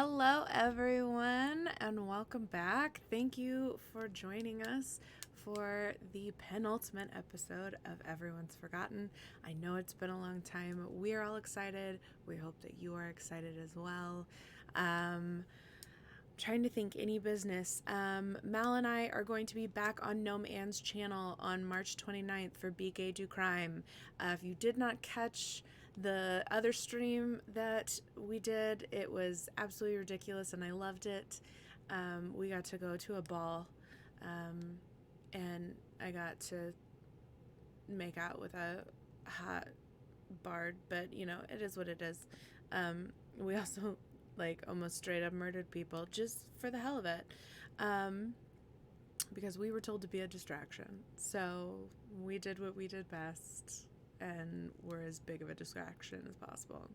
Hello, everyone, and welcome back. Thank you for joining us for the penultimate episode of Everyone's Forgotten. I know it's been a long time. We are all excited. We hope that you are excited as well. Trying to think any business. Mal and I are going to be back on Gnome Anne's channel on March 29th for Be Gay Do Crime. If you did not catch the other stream that we did, it was absolutely ridiculous and I loved it. We got to go to a ball and I got to make out with a hot bard, but you know, it is what it is. We also like almost straight up murdered people just for the hell of it, because we were told to be a distraction. So we did what we did best and were as big of a distraction as possible.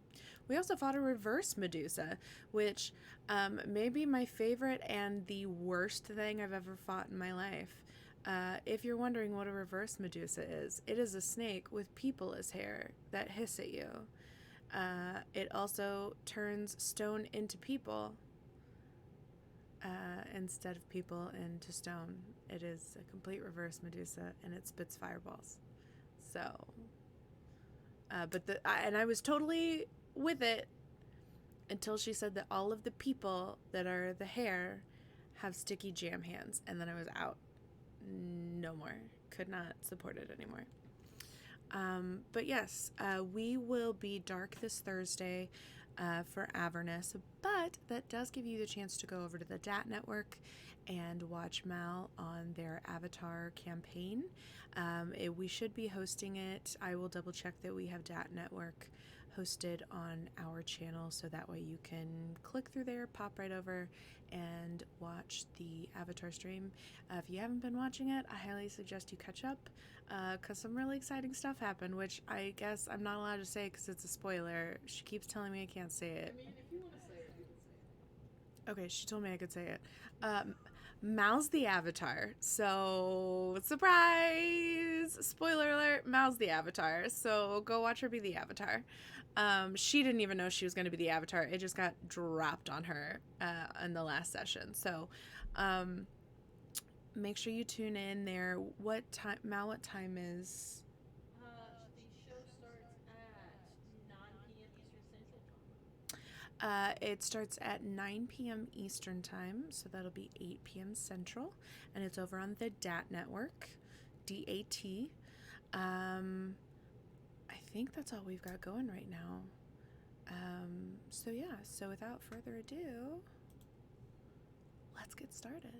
We also fought a reverse Medusa, which may be my favorite and the worst thing I've ever fought in my life. If you're wondering what a reverse Medusa is, it is a snake with people as hair that hiss at you. It also turns stone into people instead of people into stone. It is a complete reverse Medusa, and it spits fireballs. So, and I was totally with it until she said that all of the people that are the hair have sticky jam hands, and then I was out. No more. Could not support it anymore. But yes, we will be dark this Thursday for Avernus, but that does give you the chance to go over to the DAT network and watch Mal on their Avatar campaign. We should be hosting it. I will double check that we have DAT network hosted on our channel, so that way you can click through there, pop right over, and watch the Avatar stream. If you haven't been watching it, I highly suggest you catch up, because some really exciting stuff happened, which I guess I'm not allowed to say because it's a spoiler. She keeps telling me I can't say it. I mean, if you want to say it, you can say it. Okay, she told me I could say it. Mal's the Avatar. So, surprise! Spoiler alert, Mal's the Avatar. So, go watch her be the Avatar. She didn't even know she was going to be the Avatar. It just got dropped on her in the last session. So, make sure you tune in there. What time, Mal, what time is... The show starts at 9 p.m. Eastern Central Time. It starts at 9 p.m. Eastern Time, so that'll be 8 p.m. Central, and it's over on the DAT network, DAT. I think that's all we've got going right now. So yeah, so without further ado, let's get started.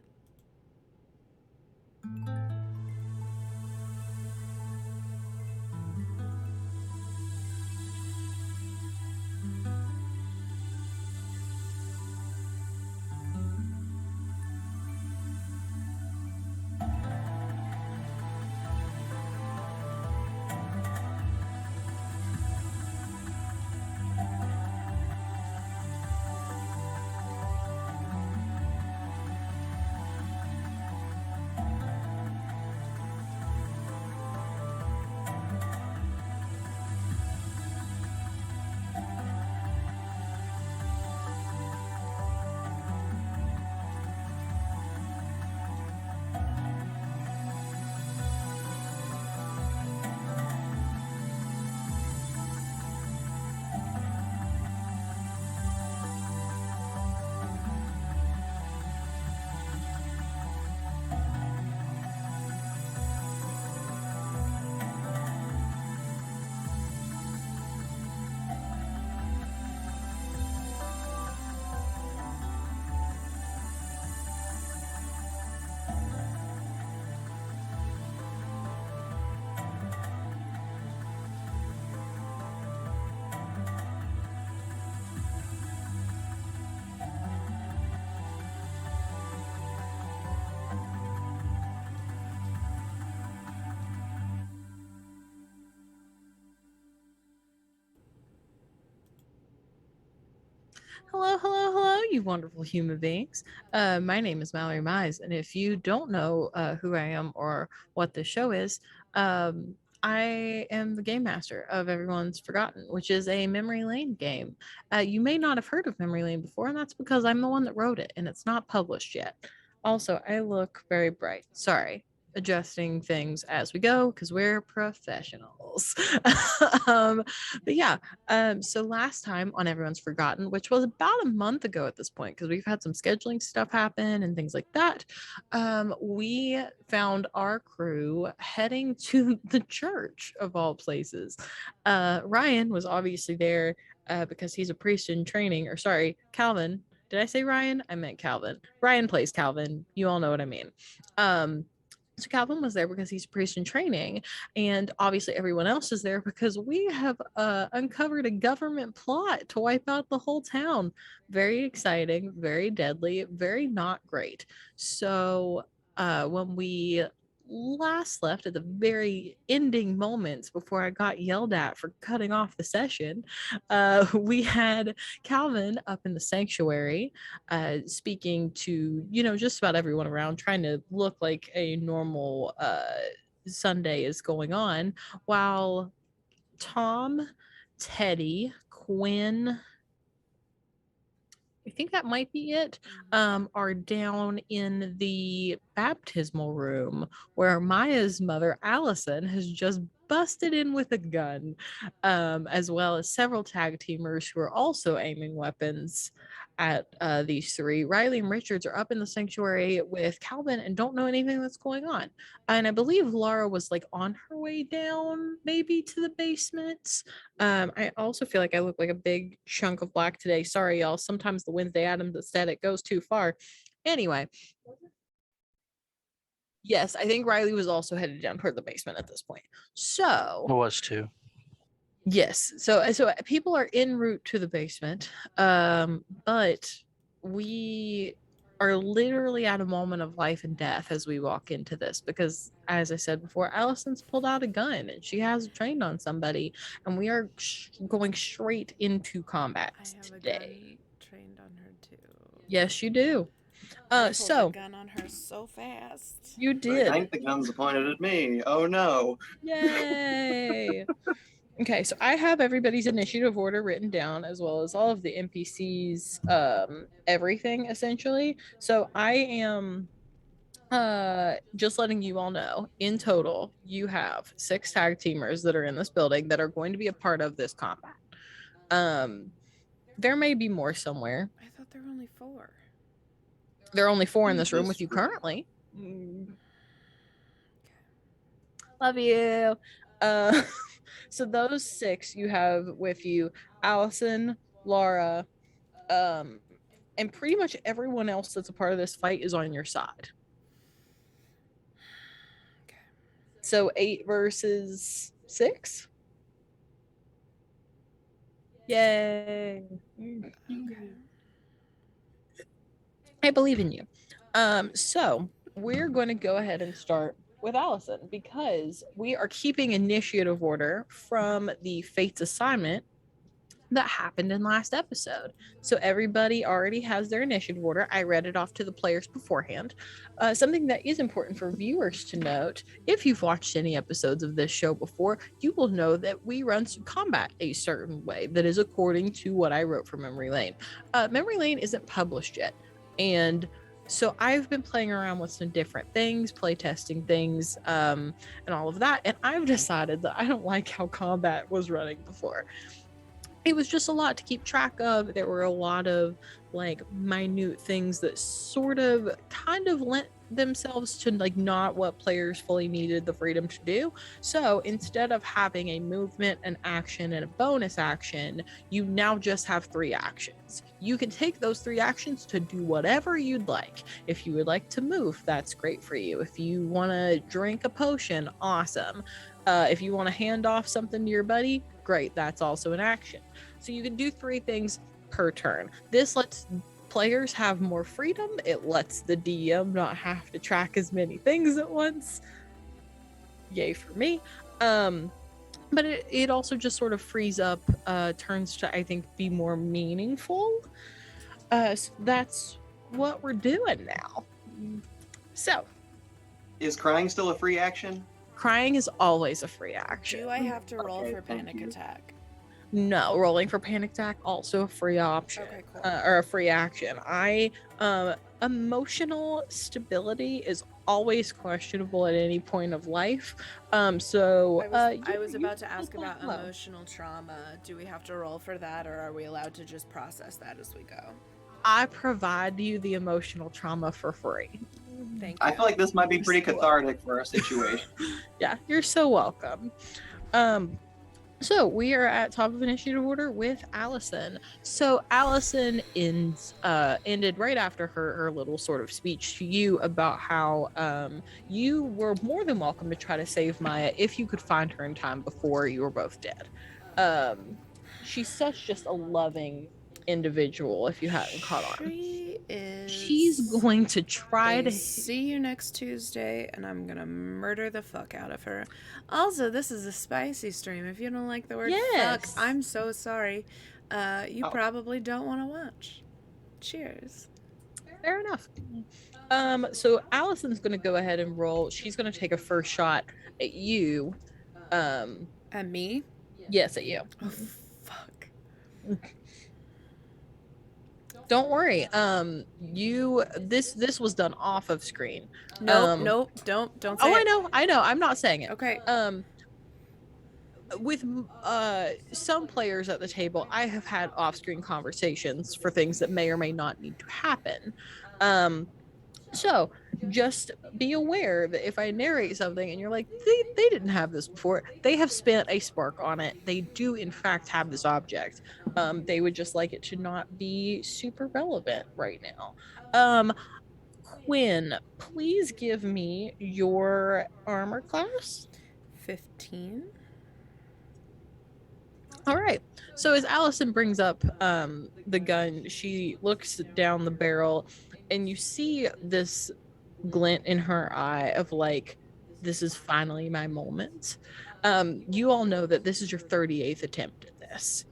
Hello, hello, hello, you wonderful human beings. My name is Mallory Mize, and if you don't know who I am or what the show is, I am the game master of Everyone's Forgotten, which is a memory lane game. You may not have heard of memory lane before, and that's because I'm the one that wrote it, and it's not published yet. Also, I look very bright. Sorry, adjusting things as we go because we're professionals. um, but yeah, so last time on Everyone's Forgotten, which was about a month ago at this point, because we've had some scheduling stuff happen and things like that, we found our crew heading to the church of all places. Ryan was obviously there because he's a priest in training, or sorry, Calvin. Did I say Ryan? I meant Calvin. Ryan plays Calvin. You all know what I mean. So Calvin was there because he's a priest in training, and obviously everyone else is there because we have uncovered a government plot to wipe out the whole town. Very exciting, very deadly, very not great. So when we last left at the very ending moments before I got yelled at for cutting off the session, we had Calvin up in the sanctuary speaking to, just about everyone around, trying to look like a normal Sunday is going on, while Tom, Teddy, Quinn, I think that might be it, are down in the baptismal room where Maya's mother, Allison, has just busted in with a gun, as well as several tag teamers who are also aiming weapons at these three. Riley and Richards are up in the sanctuary with Calvin and don't know anything that's going on. And I believe Laura was like on her way down, maybe to the basement. I also feel like I look like a big chunk of black today. Sorry, y'all. Sometimes the Wednesday Addams aesthetic goes too far. Anyway, yes, I think Riley was also headed down toward the basement at this point. So It was too. yes, so people are en route to the basement, but we are literally at a moment of life and death as we walk into this because, as I said before, Allison's pulled out a gun and she has trained on somebody, and we are going straight into combat I have today. a gun trained on her too. Yes, you do. I pulled So a gun on her so fast. you I did. think the gun's pointed at me. Oh no. Yay! Okay, so I have everybody's initiative order written down as well as all of the NPCs, everything essentially. So I am just letting you all know, in total, you have 6 tag teamers that are in this building that are going to be a part of this combat. There may be more somewhere. I thought there were only 4. There are only 4 in this room with you currently. Love you. So those 6 you have with you, Allison, Laura, and pretty much everyone else that's a part of this fight is on your side. Okay. So 8 versus 6. Yay. Okay. I believe in you. So we're going to go ahead and start with Allison because we are keeping initiative order from the Fates assignment that happened in last episode. So everybody already has their initiative order. I read it off to the players beforehand. Something that is important for viewers to note, if you've watched any episodes of this show before, you will know that we run combat a certain way that is according to what I wrote for Memory Lane. Memory Lane isn't published yet, and so I've been playing around with some different things, play testing things, and all of that, and I've decided that I don't like how combat was running before. It was just a lot to keep track of. There were a lot of like minute things that sort of kind of lent themselves to like not what players fully needed the freedom to do. So instead of having a movement, an action, and a bonus action, you now just have 3 actions. You can take those 3 actions to do whatever you'd like. If you would like to move, that's great for you. If you want to drink a potion, awesome. If you want to hand off something to your buddy, great, that's also an action. So you can do 3 things per turn. This lets players have more freedom. It lets the DM not have to track as many things at once. Yay for me. But it also just sort of frees up turns to, I think, be more meaningful. So that's what we're doing now. So Is crying still a free action? Crying is always a free action. Do I have to roll Okay, for thank panic you. attack? No, rolling for panic attack also a free option. Okay, cool. Or a free action. Emotional stability is always questionable at any point of life. So I was about to you're ask still about low. emotional trauma. Do we have to roll for that, or are we allowed to just process that as we go? I provide you the emotional trauma for free. Thank you. I feel like this might be pretty You're so cathartic for our situation. Yeah, you're so welcome. So we are at top of initiative order with Allison. So Allison ended right after her little sort of speech to you about how you were more than welcome to try to save Maya if you could find her in time before you were both dead. She's such just a loving individual. If you hadn't caught on, She is. she's going to try to. See you next Tuesday, and I'm gonna murder the fuck out of her. Also, this is a spicy stream. If you don't like the word Yes. fuck, I'm so sorry. You Oh. probably don't want to watch. Cheers. Fair enough. So Allison's gonna go ahead and roll. She's gonna take a first shot at you. And me? Yes, at you. Oh, fuck. Don't worry. This was done off of screen. Nope, nope, don't say Oh, it. I know. I'm not saying it. Okay. With some players at the table, I have had off-screen conversations for things that may or may not need to happen. So just be aware that if I narrate something and you're like, they didn't have this before, they have spent a spark on it. They do in fact have this object. They would just like it to not be super relevant right now. Quinn, please give me your armor class. 15. All right. So as Allison brings up the gun, she looks down the barrel and you see this glint in her eye of like, this is finally my moment. You all know that this is your 38th attempt at this.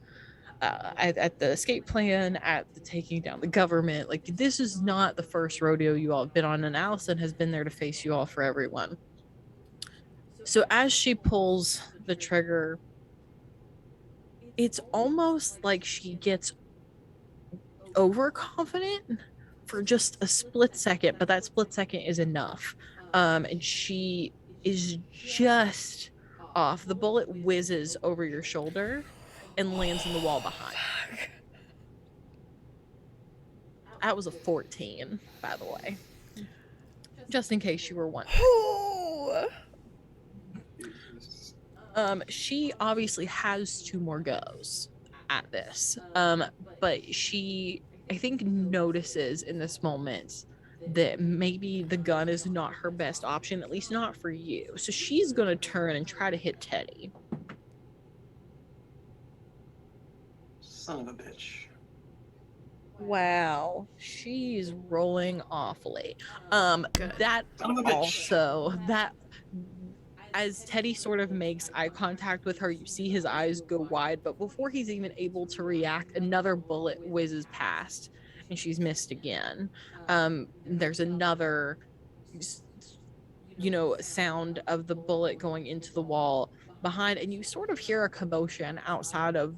At the escape plan, at the taking down the government. Like, this is not the first rodeo you all have been on, and Allison has been there to face you all for everyone. So as she pulls the trigger, it's almost like she gets overconfident for just a split second, but that split second is enough. And she is just off. The bullet whizzes over your shoulder and lands in the wall behind. That was a 14, by the way. Just in case you were wondering. She obviously has 2 more goes at this. But she, I think, notices in this moment that maybe the gun is not her best option, at least not for you. So she's going to turn and try to hit Teddy. Son of a bitch. Wow, she's rolling awfully. Good. That Son of a bitch. also, that as Teddy sort of makes eye contact with her, you see his eyes go wide, but before he's even able to react, another bullet whizzes past and she's missed again. There's another, sound of the bullet going into the wall behind, and you sort of hear a commotion outside of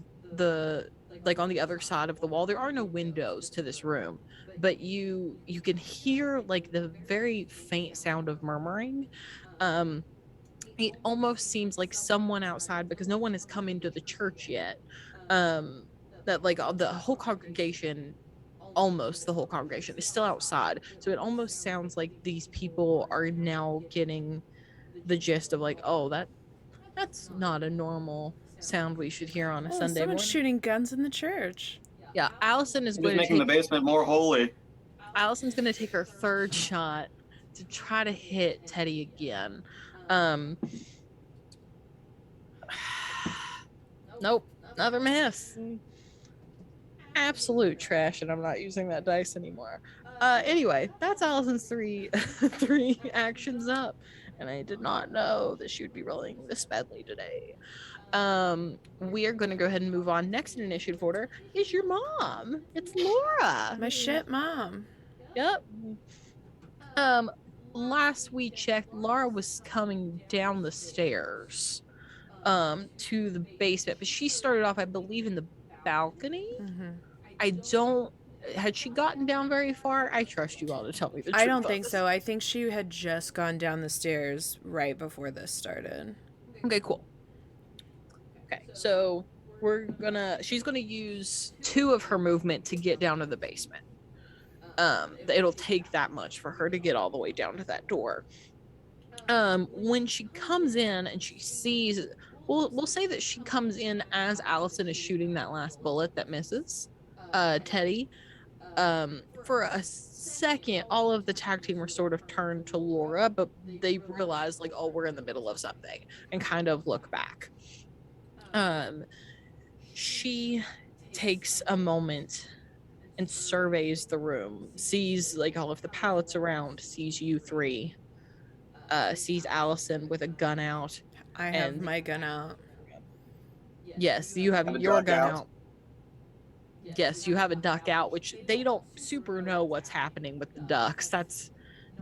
on the other side of the wall. There are no windows to this room, but you can hear like the very faint sound of murmuring. It almost seems like someone outside, because no one has come into the church yet, that like the whole congregation, almost the whole congregation is still outside. So it almost sounds like these people are now getting the gist of like, oh, that's not a normal sound we should hear on a Sunday someone's morning. shooting guns in the church. Yeah, Allison is Just going to making the take, basement more holy. Allison's going to take her 3rd shot to try to hit Teddy again. Nope, another miss. Absolute trash, and I'm not using that dice anymore. Anyway, that's Allison's three actions up, and I did not know that she would be rolling this badly today. We are going to go ahead and move on. Next in initiative order is your mom. It's Laura. My shit mom. Yep. last we checked, Laura was coming down the stairs to the basement, but she started off, I believe, in the balcony. Mm-hmm. I don't had she gotten down very far? I trust you all to tell me the truth. I don't on think this. so. I think she had just gone down the stairs right before this started. Okay, cool. Okay, so she's gonna use 2 of her movement to get down to the basement. It'll take that much for her to get all the way down to that door. When she comes in and she sees, we'll say that she comes in as Allison is shooting that last bullet that misses Teddy. For a second, all of the tag team were sort of turned to Laura, but they realized, like, oh, we're in the middle of something, and kind of look back. She takes a moment and surveys the room, sees like all of the pallets around, sees you 3, sees Allison with a gun out. I have my gun out. Yes, you have Have a your duck gun out. out. Yes, you have a duck out, which they don't super know what's happening with the ducks. That's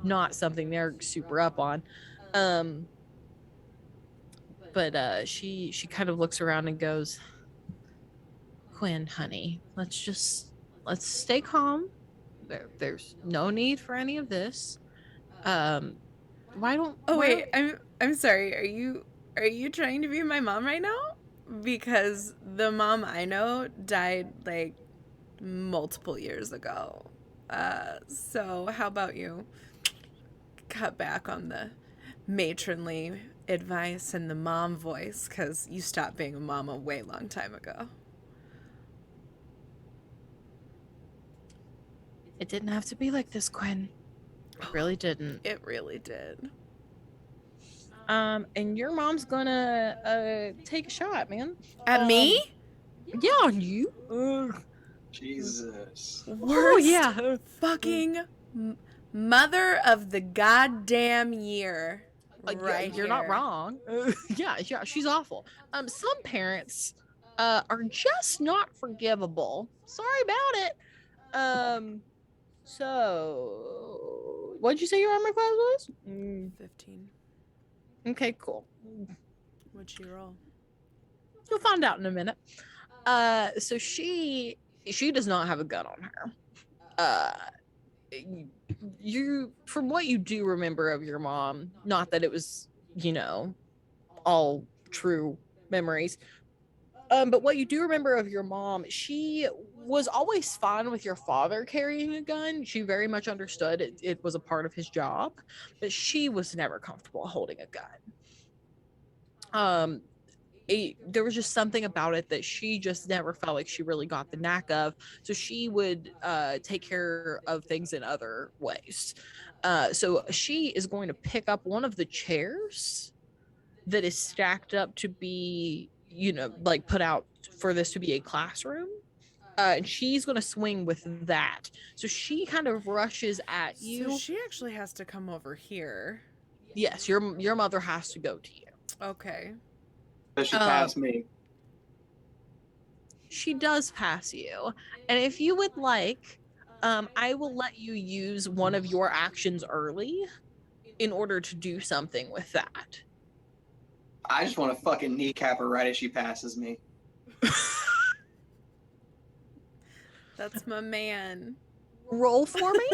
not something they're super up on. But she kind of looks around and goes, Quinn, honey, let's stay calm. There's no need for any of this. Why don't Oh why wait, I'm sorry. Are you trying to be my mom right now? Because the mom I know died like multiple years ago. So how about you cut back on the matronly advice and the mom voice, because you stopped being a mom a way long time ago. It didn't have to be like this, Quinn. It really didn't. It really did. And your mom's gonna take a shot, man. At me? Yeah, on you. Jesus. Worst yeah. fucking mother of the goddamn year. Yeah, Right you're not here. wrong. Yeah, she's awful. Some parents are just not forgivable. Sorry about it. So what'd you say your armor class was? 15. Okay, cool. What'd she roll? You'll find out in a minute. So she does not have a gun on her. You from what you do remember of your mom, not that it was, all true memories. But what you do remember of your mom, she was always fine with your father carrying a gun. She very much understood it was a part of his job, but she was never comfortable holding a gun. There was just something about it that she just never felt like she really got the knack of. So she would take care of things in other ways. So she is going to pick up one of the chairs that is stacked up to be, like put out for this to be a classroom. And she's going to swing with that. So she kind of rushes at you. So she actually has to come over here. Yes, your mother has to go to you. Okay. Does she pass me? She does pass you. And if you would like, I will let you use one of your actions early in order to do something with that. I just want to fucking kneecap her right as she passes me. That's my man. Roll for me?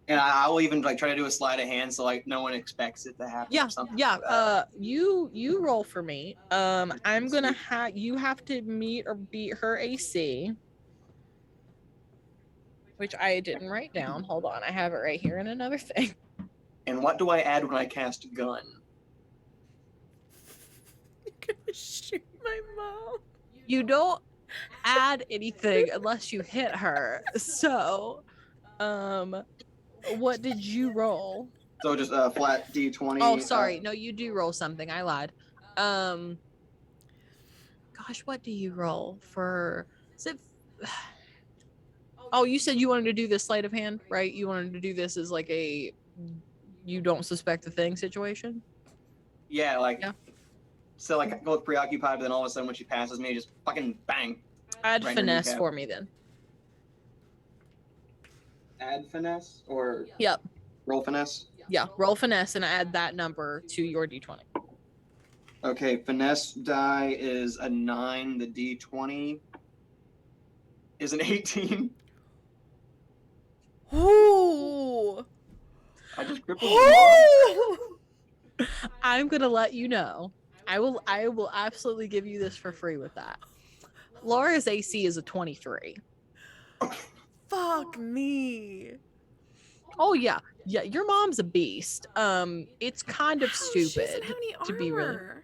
And I will even like try to do a sleight of hand so like no one expects it to happen. Yeah, or something yeah. like that. You roll for me. I'm gonna you have to meet or beat her AC, which I didn't write down. Hold on, I have it right here in another thing. And what do I add when I cast a gun? You're gonna shoot my mom. You don't add anything unless you hit her. So, what did you roll? So just a flat D20. Oh, sorry. No, you do roll something. I lied. Gosh, what do you roll for? Is it? Oh, you said you wanted to do this sleight of hand, right? You wanted to do this as like a you don't suspect the thing situation. Yeah, like. Yeah. So like I go preoccupied, but then all of a sudden when she passes me, just fucking bang. Add Right in her finesse kneecap. for me then. Add finesse or Yep. Roll finesse. Yeah, roll finesse and add that number to your d20. Okay, finesse die is a 9. The d20 is an 18. Ooh. I just crippled your mom. Ooh. I'm gonna let you know. I will absolutely give you this for free with that. Laura's AC is a 23. Fuck me. Oh yeah. Yeah, your mom's a beast. It's kind of How? stupid She doesn't have any to be really. armor.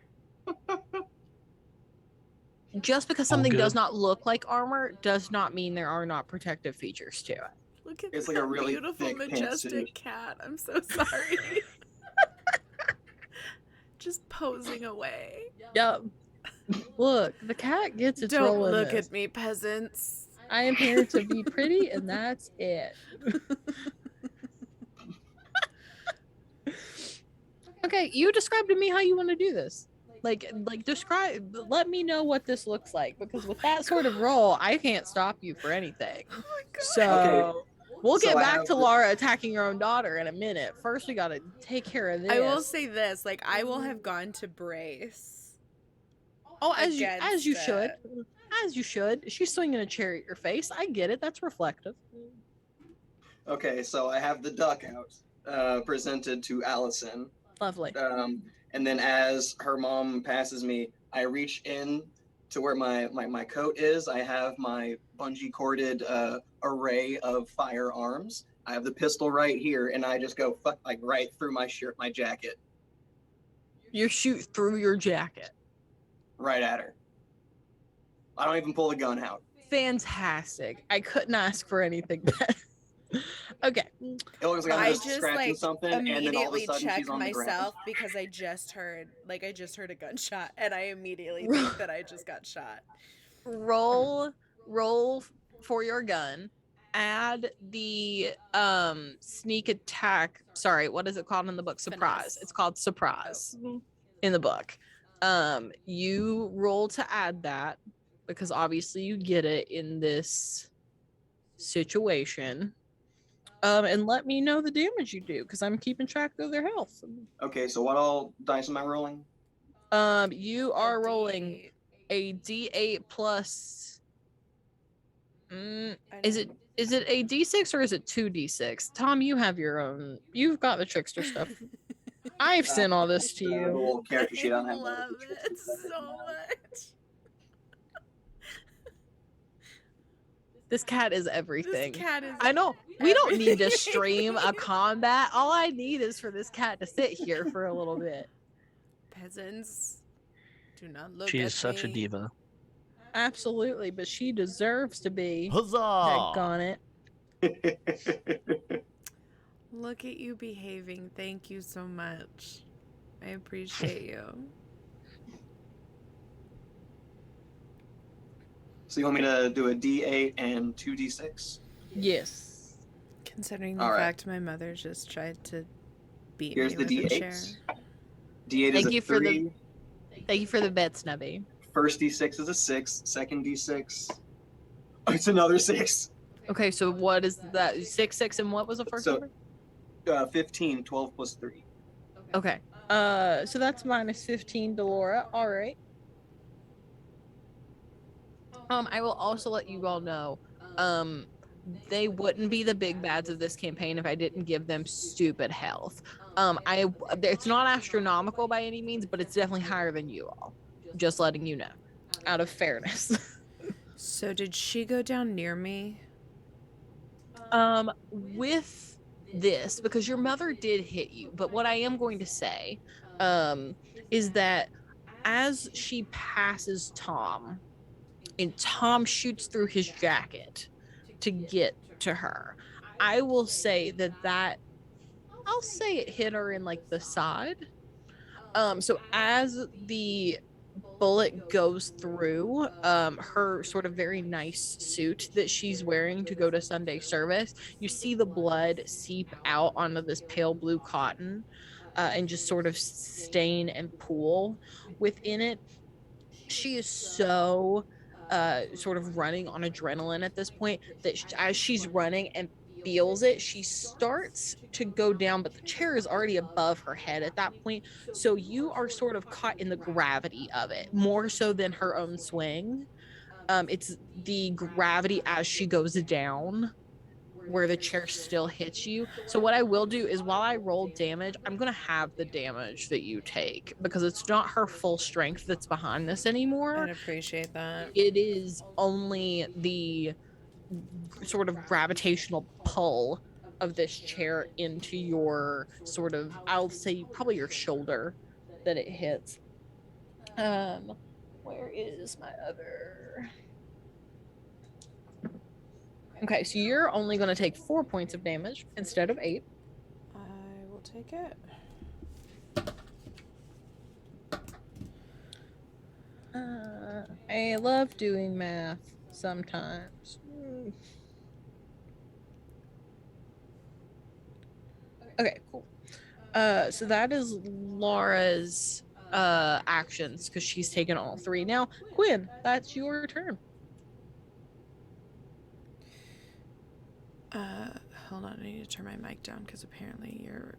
Just because All something does good. not look like armor does not mean there are not protective features to it. Look at It's that like a really beautiful, thick majestic pantsuit. cat. I'm so sorry. Just posing away. Yep. Look, the cat gets its Don't role in look this. at me, peasants. I am here to be pretty, and that's it. Okay, you describe to me how you want to do this. Like describe. Let me know what this looks like, because with that sort of role, I can't stop you for anything. Oh my god. So Okay, we'll so get I back have to the- Laura attacking your own daughter in a minute. First, we gotta take care of this. I will say this, like I will have gone to brace. oh, as you against should, it. as you should. She's swinging a chair at your face. I get it. That's reflective. Okay, so I have the duck out, presented to Allison. Lovely. And then as her mom passes me, I reach in to where my coat is. I have my bungee corded array of firearms. I have the pistol right here, and I just go like right through my shirt, my jacket, You shoot through your jacket. right at her. I don't even pull the gun out. Fantastic. I couldn't ask for anything better. Okay. It looks like I'm I just just scratching like something, and then all of a immediately sudden check she's on the ground. myself because I just heard a gunshot and I immediately think that I just got shot. Roll for your gun. Add the sneak attack. Sorry, what is it called in the book? Surprise. Finesse. It's called surprise in the book. You roll to add that because obviously you get it in this situation. And let me know the damage you do because I'm keeping track of their health. Okay, so what all dice am I rolling? You are rolling a D8 plus. Is it a D6 or is it 2D6? Tom, you have your own. You've got the trickster stuff. I've sent all this to The you. little character sheet. I I don't have the- love the it so much. This cat is everything. This cat is. I know. We don't need to everything. stream a combat. All I need is for this cat to sit here for a little bit. Peasants, do not look She at is such a me. diva. Absolutely, but she deserves to be. Huzzah! Daggone it. Look at you behaving. Thank you so much. I appreciate you. So you want me to do a D8 and 2D6? Yes. Considering the All right. fact my mother just tried to beat Here's me the with a chair. D8s. D8 is Thank a you for 3. Thank you for the bet, Snubby. First D6 is a 6. Second D6. Oh, it's another 6. Okay, so what is that? 6, 6, and what was the first So- number? 15, 12 plus 3. Okay. So that's minus 15 to Laura. All right. I will also let you all know, they wouldn't be the big bads of this campaign if I didn't give them stupid health. It's not astronomical by any means, but it's definitely higher than you all. Just letting you know, out of fairness. So did she go down near me? With this, because your mother did hit you, but what I am going to say, is that as she passes Tom, and Tom shoots through his jacket to get to her, I will say I'll say it hit her in like the side. So as the bullet goes through her sort of very nice suit that she's wearing to go to Sunday service, you see the blood seep out onto this pale blue cotton and just sort of stain and pool within it. She is so sort of running on adrenaline at this point that as she's running and feels it, she starts to go down, but the chair is already above her head at that point. So you are sort of caught in the gravity of it, more so than her own swing. It's the gravity as she goes down where the chair still hits you. So what I will do is while I roll damage, I'm going to have the damage that you take because it's not her full strength that's behind this anymore. I'd appreciate that. It is only the sort of gravitational pull of this chair into your sort of, I'll say probably your shoulder that it hits. Where is my other? Okay, so you're only going to take 4 points of damage instead of 8. I will take it. I love doing math sometimes. Okay, cool. So that is Laura's actions because she's taken all 3. Now, Quinn, that's your turn. Hold on, I need to turn my mic down because apparently you're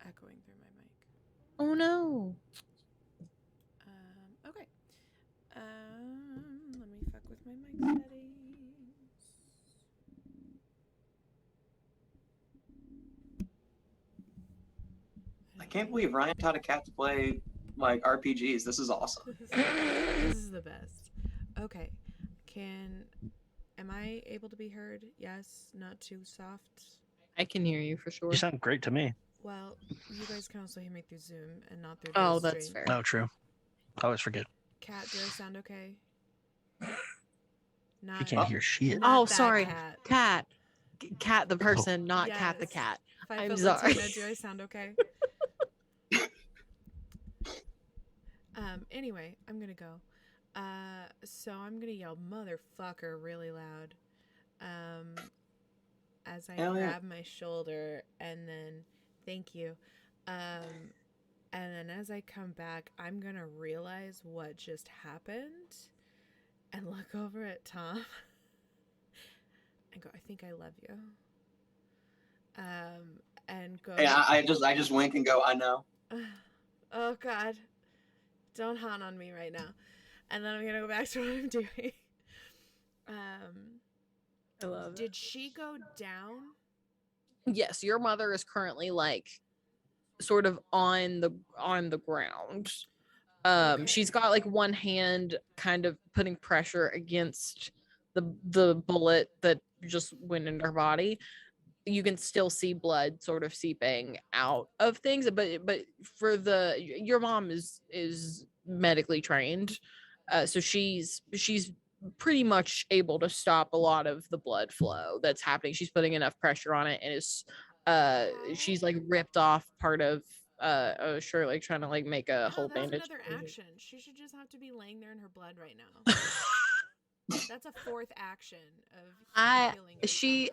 echoing through my mic. Oh no. Okay. Let me fuck with my mic settings. I can't believe Ryan taught a cat to play like RPGs. This is awesome. This is the best. Okay. Am I able to be heard? Yes, not too soft. I can hear you for sure. You sound great to me. Well, you guys can also hear me through Zoom and not through Oh, the that's stream. fair. Oh, true. I always forget. Cat, do I sound okay? You Not. can't hear shit. Not Oh, that sorry. Cat. Cat the person, not Cat the Yes. cat. 5 I'm foot sorry. Latina, do I sound okay? Anyway, I'm gonna go. So I'm gonna yell motherfucker really loud. As I Hell yeah. grab my shoulder and then thank you. And then as I come back, I'm gonna realize what just happened and look over at Tom and go, I think I love you. And go. Yeah, I just wink and go, I know. Oh God, don't haunt on me right now. And then I'm gonna go back to what I'm doing. I love it. Did she go down? Yes, your mother is currently like sort of on the ground. Okay. She's got like one hand kind of putting pressure against the bullet that just went into her body. You can still see blood sort of seeping out of things, but for your mom is medically trained, so she's pretty much able to stop a lot of the blood flow that's happening. She's putting enough pressure on it, and is she's like ripped off part of sure, like trying to like make a whole That's bandage. another action. She should just have to be laying there in her blood right now. That's a 4th action of healing herself.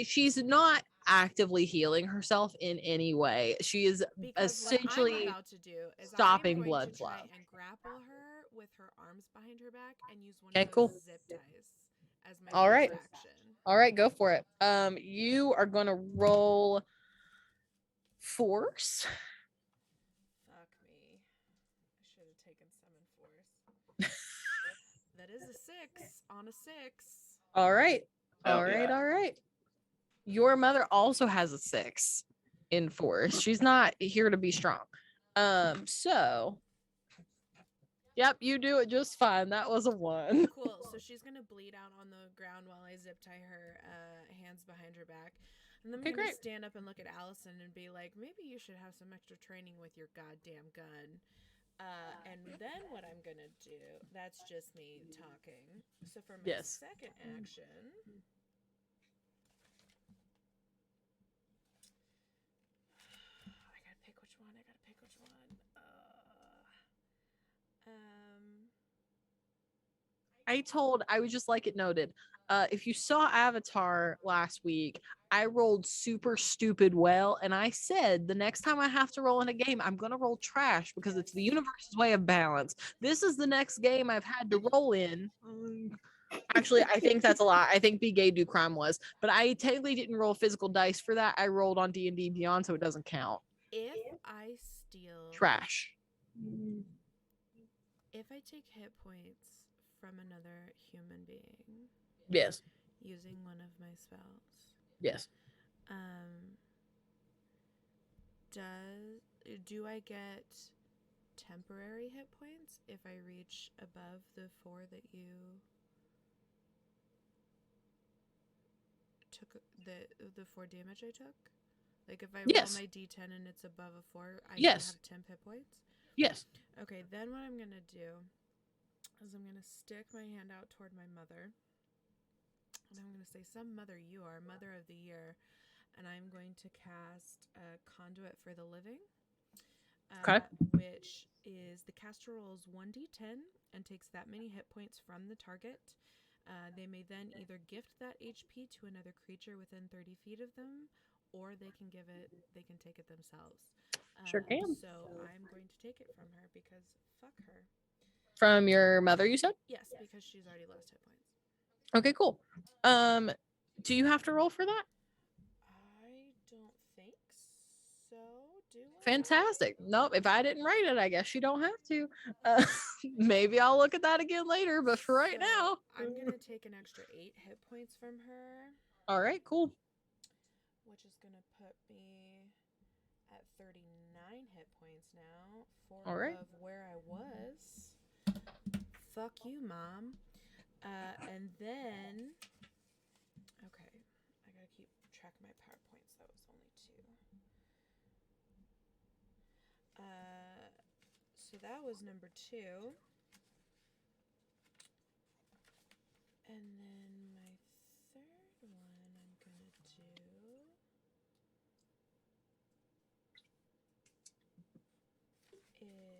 She's not actively healing herself in any way. She is Because essentially what I'm about to do is stopping I'm going blood to try flow. and grapple her with her arms behind her back and use one Okay, of cool. those zip ties as my All right. first action. All right, go for it. You are gonna roll force. Fuck me. I should have taken summon force. That is a 6 on a 6. All right. Hell All right. yeah. All right. Your mother also has a 6 in force. She's not here to be strong. So yep, you do it just fine. That was a 1. Cool. So she's gonna bleed out on the ground while I zip tie her hands behind her back, and then I'm Okay, gonna great. stand up and look at Allison and be like, maybe you should have some extra training with your goddamn gun. And then what I'm gonna do? That's just me talking. So for my Yes. second action. I gotta pick which one. I would just like it noted. If you saw Avatar last week, I rolled super stupid well, and I said the next time I have to roll in a game, I'm gonna roll trash because it's the universe's way of balance. This is the next game I've had to roll in. Actually, I think that's a lot. I think Be Gay Do Crime was, but I technically didn't roll physical dice for that. I rolled on D&D Beyond, so it doesn't count. If I steal, Trash. if I take hit points from another human being Yes. using one of my spells, Yes. do I get temporary hit points if I reach above the 4 that you took, the 4 damage I took? Like if I roll Yes. my d10 and it's above a 4, I Yes. can have 10 hit points? Yes. Okay, then what I'm gonna do is I'm gonna stick my hand out toward my mother, and I'm gonna say, "Some mother you are, Mother of the Year," and I'm going to cast a Conduit for the Living, Okay. which is the caster rolls 1d10 and takes that many hit points from the target. They may then either gift that HP to another creature within 30 feet of them, or they can take it themselves. Sure can. So I'm going to take it from her because fuck her. From your mother, you said? Yes, because she's already lost hit points. Okay, cool. Do you have to roll for that? I don't think so. Do I? Fantastic. Nope. If I didn't write it, I guess you don't have to. Maybe I'll look at that again later, but for right So, now. I'm gonna take an extra 8 hit points from her, All right, cool. which is gonna put me at 39 hit points now, 4 All right. above where I was. Fuck you, Mom. And then, okay, I gotta keep track of my PowerPoints. That was only 2. So that was number 2. And then my third one I'm gonna do is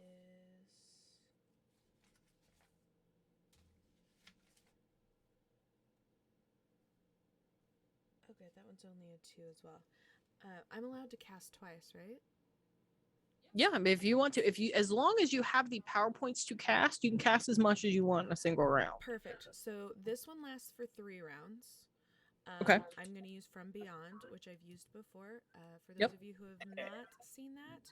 okay, that one's only a 2 as well. I'm allowed to cast twice, right? Yeah, I mean, if you want to, as long as you have the PowerPoints to cast, you can cast as much as you want in a single round. Perfect. So this one lasts for 3 rounds. Okay. I'm going to use From Beyond, which I've used before. For those Yep. of you who have not seen that,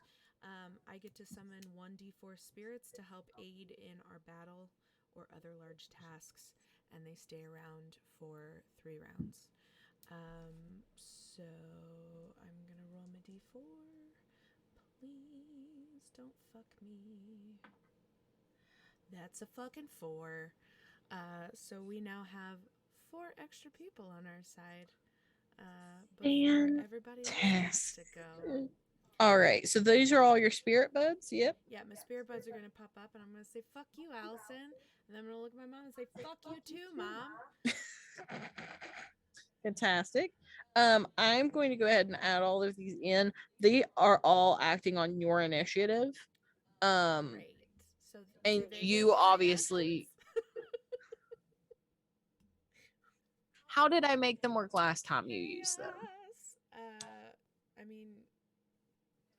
I get to summon 1d4 spirits to help aid in our battle or other large tasks, and they stay around for 3 rounds. So I'm going to roll my d4. Please don't fuck me. That's a fucking 4. So we now have 4 extra people on our side. Before everybody else gets to go. All right. So these are all your spirit buds. Yep. Yeah, my spirit buds are going to pop up, and I'm going to say, fuck you, Allison. And then I'm going to look at my mom and say, fuck you too, Mom. Fantastic. I'm going to go ahead and add all of these in. They are all acting on your initiative. Great. So and do they you get obviously. How did I make them work last time you used them? I mean,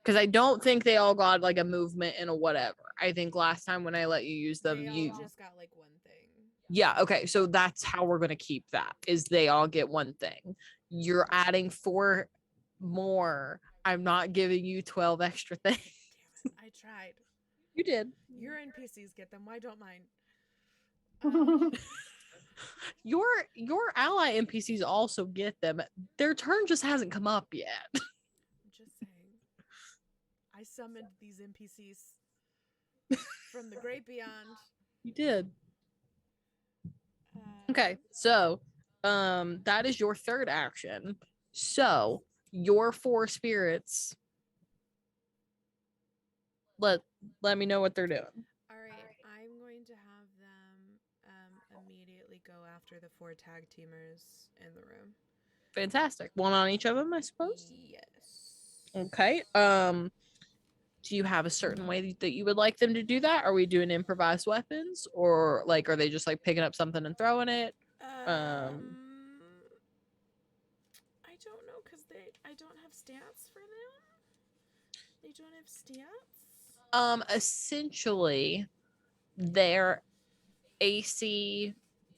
because I don't think they all got like a movement and a whatever. I think last time when I let you use them, they you all just got like one thing. yeah, okay. So that's how we're gonna keep that is they all get one thing. You're adding 4 more. I'm not giving you 12 extra things. Damn it, I tried. You did. Your NPCs get them. Why don't mine? Your ally NPCs also get them. Their turn just hasn't come up yet. I'm just saying. I summoned these NPCs from the great beyond. You did. Okay, so that is your third action. So your 4 spirits let me know what they're doing. All right, I'm going to have them immediately go after the 4 tag teamers in the room. Fantastic. One on each of them, I suppose. Yes. Okay. Do you have a certain way that you would like them to do that? Are we doing improvised weapons, or like are they just like picking up something and throwing it? I don't know because I don't have stats for them. They don't have stats. Essentially, their AC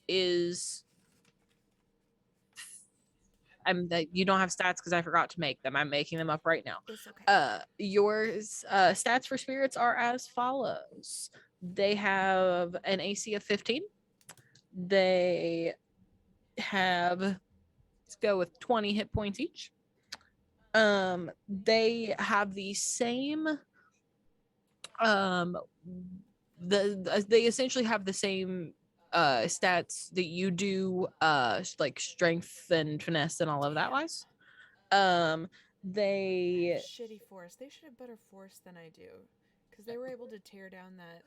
is you don't have stats because I forgot to make them. I'm making them up right now. It's okay. Yours stats for spirits are as follows. They have an AC of 15. They have, let's go with 20 hit points each. They have the same they essentially have the same stats that you do, like strength and finesse and all of that wise. They Shitty force. They should have better force than I do, because they were able to tear down that.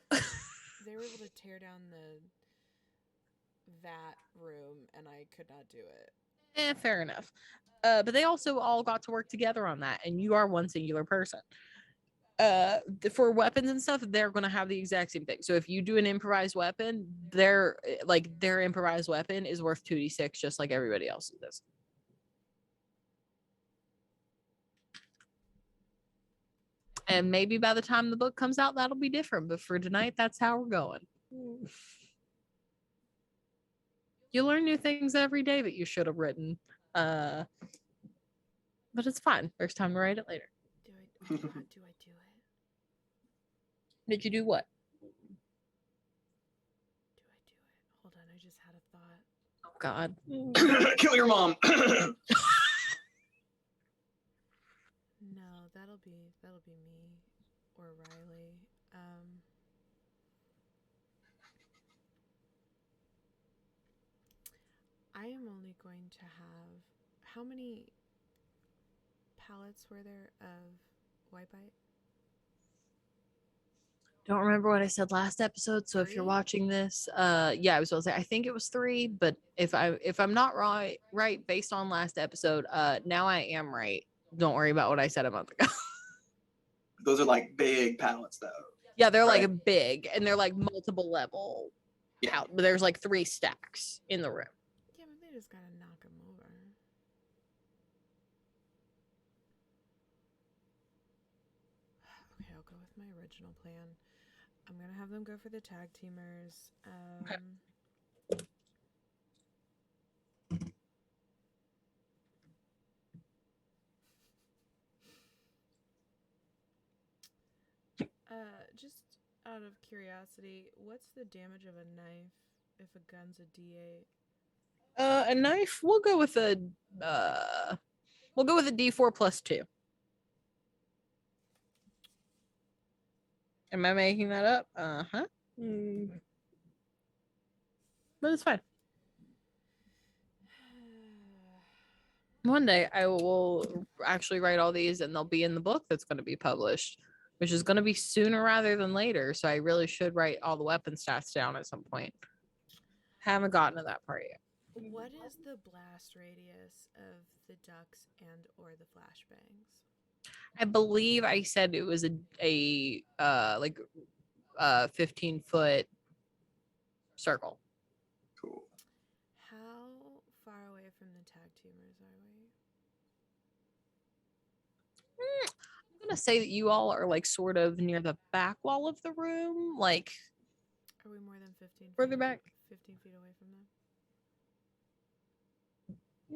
They were able to tear down the vat room, and I could not do it. fair enough. But they also all got to work together on that, and you are one singular person. For weapons and stuff, they're gonna have the exact same thing. So if you do an improvised weapon, their improvised weapon is worth 2d6, just like everybody else's is. And maybe by the time the book comes out, that'll be different. But for tonight, that's how we're going. You learn new things every day that you should have written. But it's fine. There's time to write it later. Do I do it? Did you do what? Do I do it? Hold on, I just had a thought. Oh God. Kill your mom. No, that'll be me or Riley. I am only going to have, how many pallets were there of white bite? Don't remember what I said last episode. So if you're 3? watching this, yeah, I was gonna say I think it was 3, but if I'm not right based on last episode, now I am right. Don't worry about what I said a month ago. Those are like big pallets, though. Yeah, they're Right. like big and they're like multiple level. Yeah. But there's like 3 stacks in the room. Yeah, but they just gotta knock them over. Okay, I'll go with my original plan. I'm gonna have them go for the tag teamers. Okay. Just out of curiosity, what's the damage of a knife if a gun's a D8? A knife. We'll go with a D4 plus 2. Am I making that up? Uh-huh. But it's fine. One day I will actually write all these and they'll be in the book that's going to be published, which is going to be sooner rather than later. So I really should write all the weapon stats down at some point. Haven't gotten to that part yet. What is the blast radius of the ducks and or the flashbangs? I believe I said it was a 15-foot circle. Cool. How far away from the tag teamers are we? I'm gonna say that you all are like sort of near the back wall of the room, like. Are we more than 15 further feet, back? 15 feet away from them?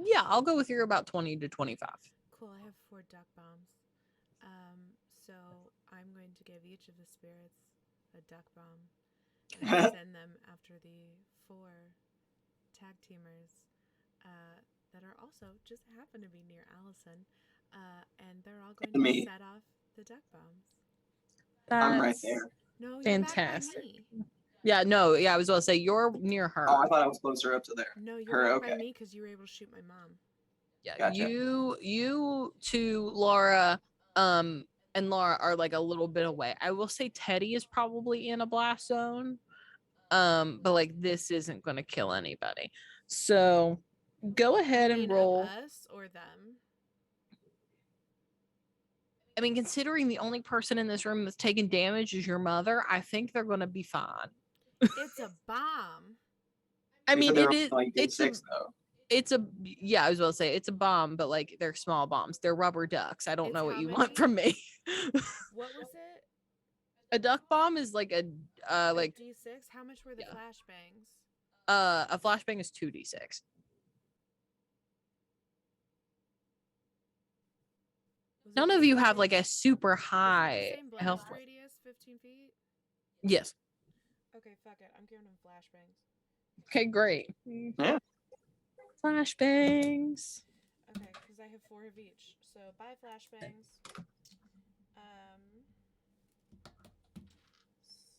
Yeah, I'll go with you're about 20 to 25. Cool, I have 4 duck bombs. So I'm going to give each of the spirits a duck bomb and send them after the 4 tag teamers that are also just happen to be near Allison, and they're all going to Me. set off the duck bombs. I'm right there. No, you're Fantastic. back by me. Yeah, no, yeah, I was going to say you're near her. Oh, I thought I was closer up to there. No, you're Her, back by okay. me because you were able to shoot my mom. Yeah, Gotcha. you two, Laura, and Laura are like a little bit away. I will say Teddy is probably in a blast zone. But like this isn't going to kill anybody. So go ahead and roll. Us or them? I mean, considering the only person in this room that's taking damage is your mother, I think they're going to be fine. It's a bomb. I You mean, said they it were is. like It's a. D6 though. It's a. Yeah, I was going to say it's a bomb, but like they're small bombs. They're rubber ducks. I don't It's know what how you many? want from me. What was it? A duck bomb is like a A like D6? How much were the yeah. flashbangs? A flashbang is 2d6. Was None it of the you same- have like a super was it high the same health blast point. radius, 15 feet? Yes. Okay, fuck it. I'm giving him flashbangs. Okay, great. Yeah. Flashbangs. Okay, because I have 4 of each. So buy flashbangs.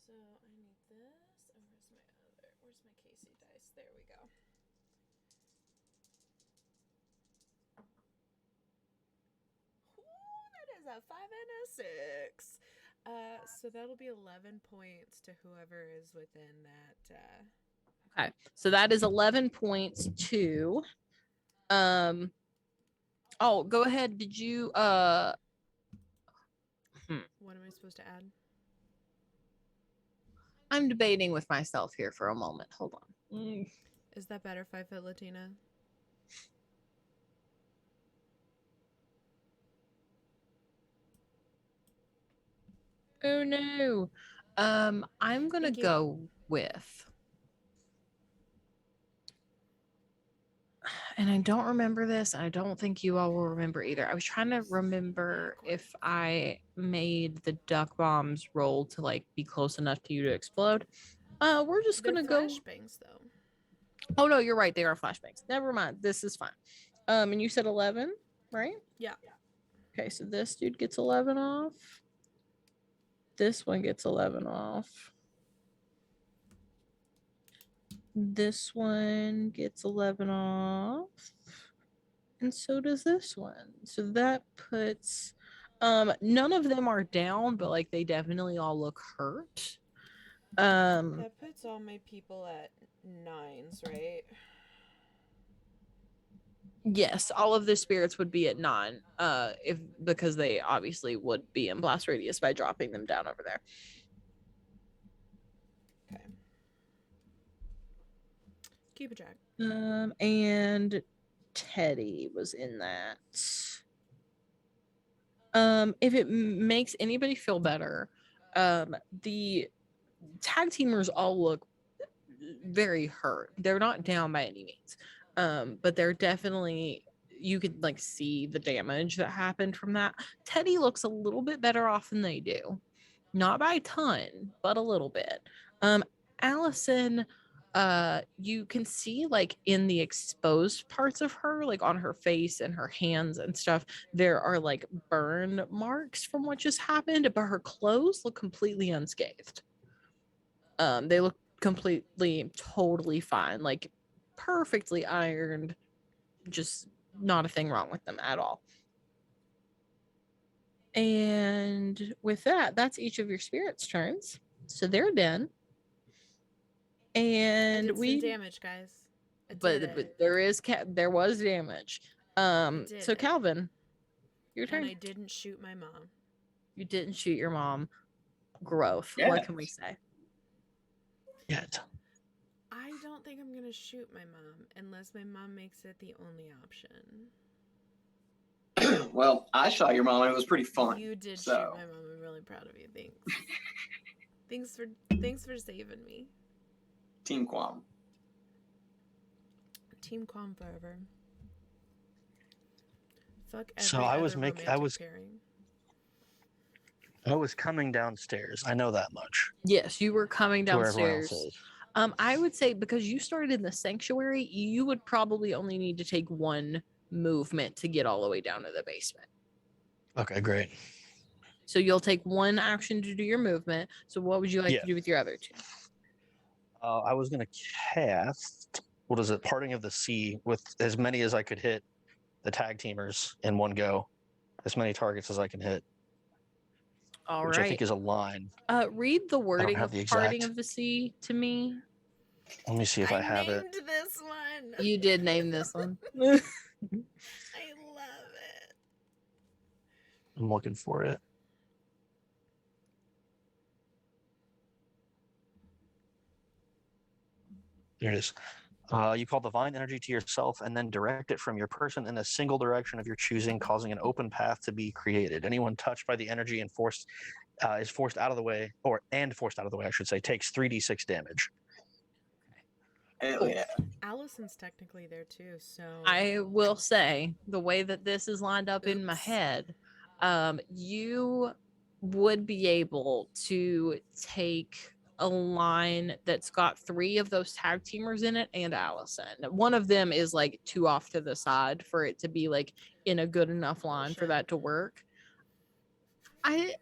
So I need this. And where's my Casey dice? There we go. Ooh, that is a 5 and a 6. So that'll be 11 points to whoever is within that. Okay, so that is 11 points to. Oh, go ahead. Did you What am I supposed to add? I'm debating with myself here for a moment. Hold on. Is that better, 5 foot Latina? Oh no. I'm gonna Thank you. go with, and I don't remember this, and I don't think you all will remember either. I was trying to remember if I made the duck bombs roll to like be close enough to you to explode. We're just They're gonna go. flashbangs, though. Oh no, you're right. They are flashbangs. Never mind. This is fine. And you said 11, right? Yeah. Okay, so this dude gets 11 off. This one gets 11 off. This one gets 11 off. And so does this one. So that puts none of them are down, but like they definitely all look hurt. That puts all my people at 9s, right? Yes, all of the spirits would be at 9. If because they obviously would be in blast radius by dropping them down over there. Okay. Keep a track. And Teddy was in that. If it makes anybody feel better, the tag teamers all look very hurt. They're not down by any means. But they're definitely, you could like see the damage that happened from that. Teddy looks a little bit better off than they do. Not by a ton, but a little bit. Allison, you can see like in the exposed parts of her, like on her face and her hands and stuff, there are like burn marks from what just happened, but her clothes look completely unscathed. They look completely, totally fine, like perfectly ironed, just not a thing wrong with them at all. And with that, that's each of your spirits' turns. So they're done. And I did we some damage, guys. I but, did but it. there was damage. did So it. Calvin, your turn. And I didn't shoot my mom. You didn't shoot your mom. Growth. Yeah. What can we say? Yet. I don't think I'm gonna shoot my mom unless my mom makes it the only option. Well, I shot your mom and it was pretty fun. You did so. shoot my mom. I'm really proud of you. Thanks. Thanks for saving me. Team Quam. Team Quam forever. Fuck every So I was other making. romantic pairing. I was coming downstairs. I know that much. Yes, you were coming To where everyone else downstairs. is. I would say because you started in the sanctuary, you would probably only need to take one movement to get all the way down to the basement. Okay, great. So you'll take one action to do your movement. So what would you like Yeah. to do with your other two? I was gonna cast. What is it? Parting of the Sea with as many as I could hit the tag teamers in one go. As many targets as I can hit. All which I right. think is a line. Read the wording have of the Parting exact- of the Sea to me. Let me see if I have it. named this one. You did name this one. I love it. I'm looking for it. There it is. You call divine energy to yourself and then direct it from your person in a single direction of your choosing, causing an open path to be created. Anyone touched by the energy and forced is forced out of the way, forced out of the way, I should say, takes 3d6 damage. Hell yeah. Allison's technically there too, so I will say the way that this is lined up in my Oops. head, you would be able to take a line that's got 3 of those tag teamers in it and Allison. One of them is like too off to the side for it to be like in a good enough line for Sure. that to work. I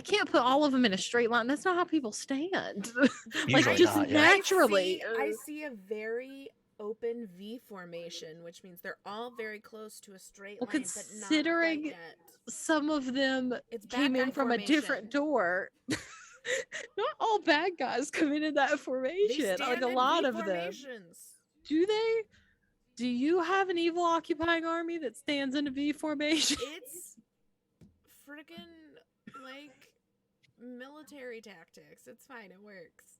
can't put all of them in a straight line. That's not how people stand. Like Usually just not, yeah. naturally. I see a very open V formation, which means they're all very close to a straight Well, line, but not considering quite yet. some of them It's bad came in guy from a different formation. door. Not all bad guys come in that They formation. stand Like a in lot V of them. formations. Do they? Do you have an evil occupying army that stands in a V formation? It's freaking like military tactics. It's fine. It works.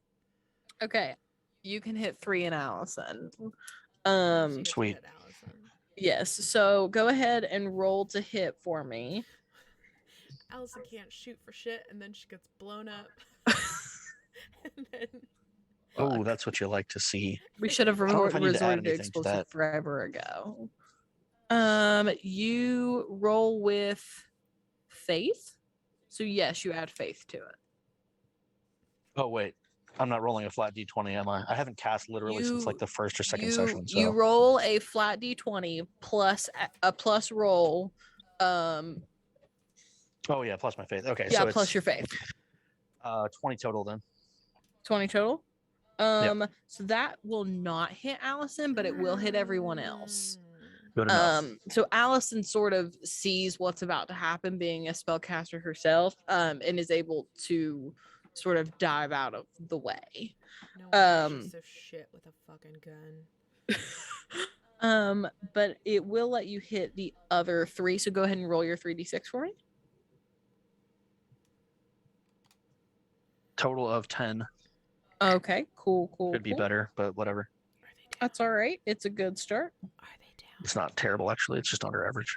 Okay. You can hit 3 in Allison. She gets to Sweet. hit Allison. Yes. So go ahead and roll to hit for me. Allison can't shoot for shit, and then she gets blown up. And then Oh, Fuck. that's what you like to see. We should have don't know if I need to add resorted to anything to explosive that. forever ago. You roll with faith. So yes, you add faith to it. Oh wait, I'm not rolling a flat d20, am I? I haven't cast literally since like the first or second session. So You roll a flat d20 plus a plus roll. oh yeah, plus my faith. Okay, Yeah, so plus it's your faith. 20 total then. 20 total. So that will not hit Allison, but it will hit everyone else. Good enough. So Allison sort of sees what's about to happen, being a spellcaster herself, and is able to sort of dive out of the way. no wonder she's so shit with a fucking gun. But it will let you hit the other 3. So go ahead and roll your 3d6 for me. Total of 10. Okay, cool. Could be cool. better, but whatever. Are they down? That's all right. It's a good start. Are they down? It's not terrible actually. It's just under average.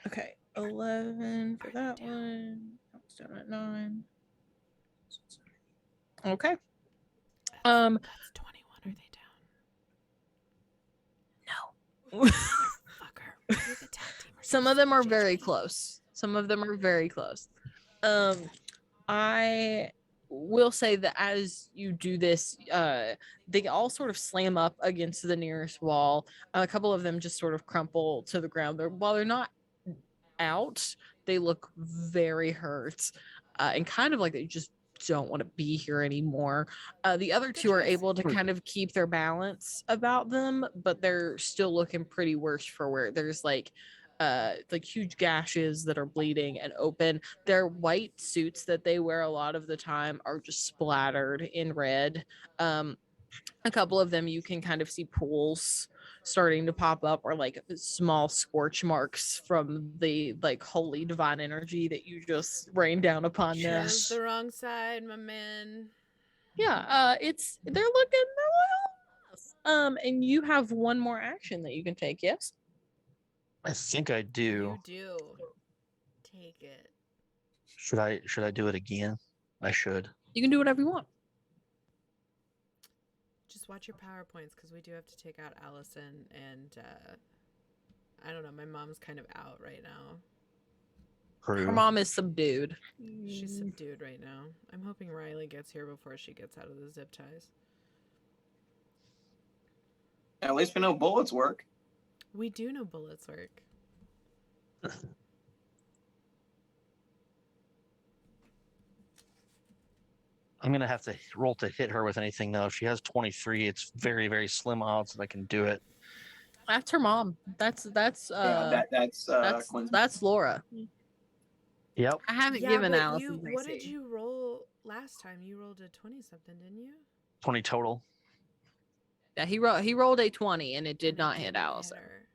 Okay, 11 for Are they that down? one. That's down at 9. Okay. That's 21. Are they down? No. Fucker. Why are the tag teamers Some so of them are judgy? very close. I will say that as you do this, they all sort of slam up against the nearest wall. A couple of them just sort of crumple to the ground. While they're not out, they look very hurt and kind of like they just don't want to be here anymore. The other Good 2 are choice. able to kind of keep their balance about them, but they're still looking pretty worse for wear. There's like huge gashes that are bleeding and open. Their white suits that they wear a lot of the time are just splattered in red. A couple of them you can kind of see pools starting to pop up, or like small scorch marks from the like holy divine energy that you just rain down upon them. Chose the wrong side, my man. Yeah, they're looking and you have one more action that you can take. Yes. I think I do. You do. Take it. Should I do it again? I should. You can do whatever you want. Just watch your PowerPoints, because we do have to take out Allison, and I don't know, my mom's kind of out right now. Her mom is subdued. She's subdued right now. I'm hoping Riley gets here before she gets out of the zip ties. At least we know bullets work. We do know bullets work. I'm gonna have to roll to hit her with anything though. If she has 23, it's very, very slim odds that I can do it. That's her mom. That's That's Quinn's. that's Laura. Yep. I haven't Yeah, given but Allison. what did you roll last time? You rolled a 20-something, didn't you? 20 total. Yeah, he rolled a 20 and it did And not didn't hit Allison. her.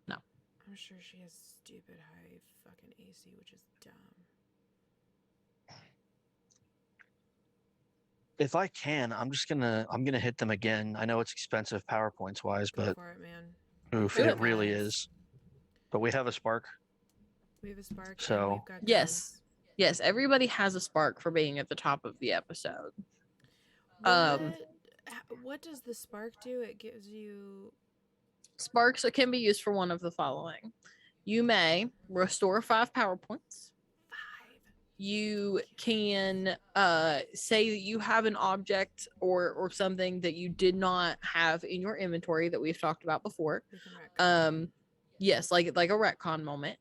No. I'm sure she has stupid high fucking AC, which is dumb. If I can, I'm gonna hit them again. I know it's expensive PowerPoints wise, Go but for it, man. oof, Do it it. really is. But we have a spark. We have a spark. and So- we've got Yes. guns. Yes, everybody has a spark for being at the top of the episode. What What does the spark do? It gives you Sparks can be used for one of the following. You may restore 5 power points. 5. You can say that you have an object or something that you did not have in your inventory that we've talked about before. We can retcon. Yes, like a retcon moment.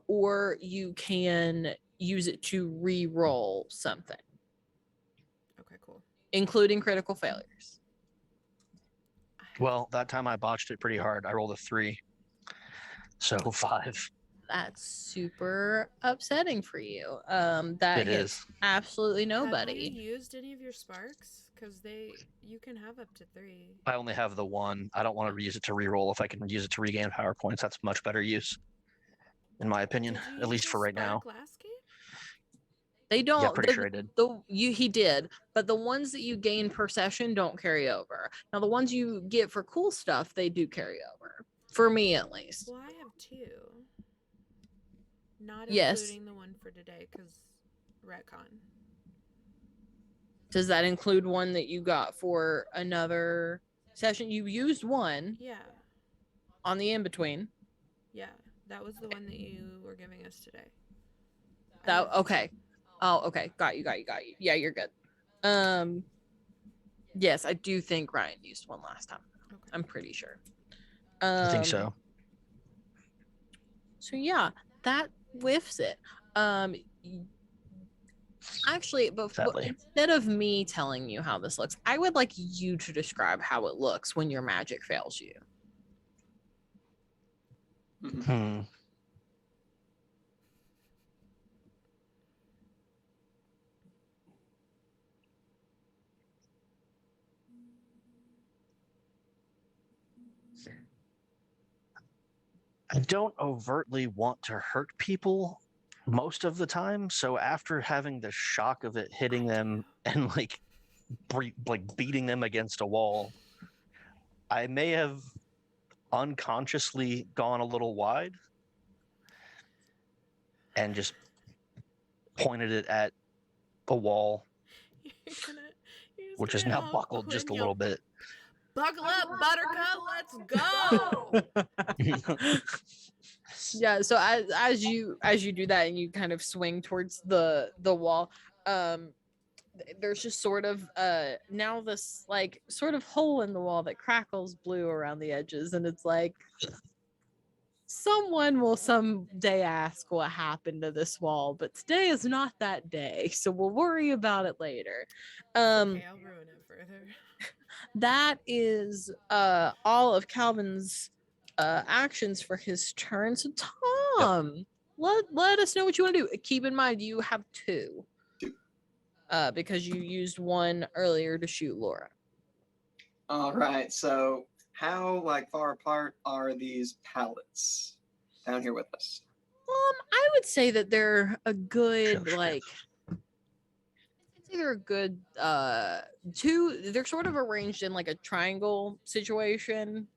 Or you can use it to re-roll something, Okay, cool. including critical failures. Well, that time I botched it pretty hard. I rolled a 3. So 5. That's super upsetting for you. That It hits is. absolutely Have nobody. you used any of your sparks? Because you can have up to 3. I only have the 1. I don't want to use it to reroll. If I can use it to regain power points, that's much better use, in my opinion, Did you at least use for a right now. spark last game? They don't. Yeah, pretty sure I did. He did, but the ones that you gain per session don't carry over. Now the ones you get for cool stuff, they do carry over. For me, at least. Well, I have 2. Not Yes. including the one for today, because retcon. Does that include one that you got for another session? You used one Yeah, on the in between. yeah. That was the one that you were giving us today. I That have 2. okay. Oh, okay. Got you. Yeah, you're good. Yes, I do think Ryan used one last time. Okay. I'm pretty sure. I think so. So yeah, that whiffs it. Actually, but Sadly. instead of me telling you how this looks, I would like you to describe how it looks when your magic fails you. Hmm. I don't overtly want to hurt people most of the time. So after having the shock of it hitting them and like beating them against a wall, I may have unconsciously gone a little wide and just pointed it at a wall, You're just which is gonna now buckled just a Quinn little bit. Buckle up, Buttercup. Let's go. Yeah, so as you do that and you kind of swing towards the wall, there's just sort of now this like sort of hole in the wall that crackles blue around the edges, and it's like someone will someday ask what happened to this wall, but today is not that day, so we'll worry about it later. Okay, I'll ruin it further. That is all of Calvin's actions for his turn. So Tom, let us know what you want to do. Keep in mind you have 2. Because you used one earlier to shoot Laura. All right. So how far apart are these pallets down here with us? I would say that they're a good Sure. it's either a good 2. They're sort of arranged in like a triangle situation.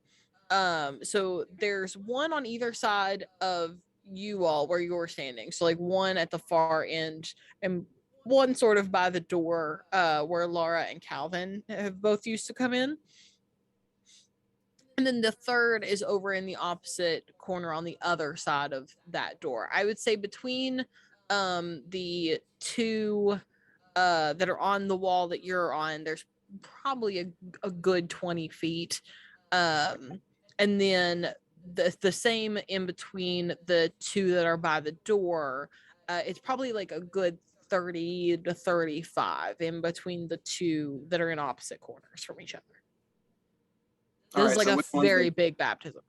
So there's one on either side of you all where you're standing. So like one at the far end and one sort of by the door where Laura and Calvin have both used to come in. And then the third is over in the opposite corner on the other side of that door. I would say between the 2 that are on the wall that you're on, there's probably a good 20 feet. And then the same in between the 2 that are by the door. It's probably like a good 30 to 35 in between the 2 that are in opposite corners from each other. All This is right, like so a very big baptism.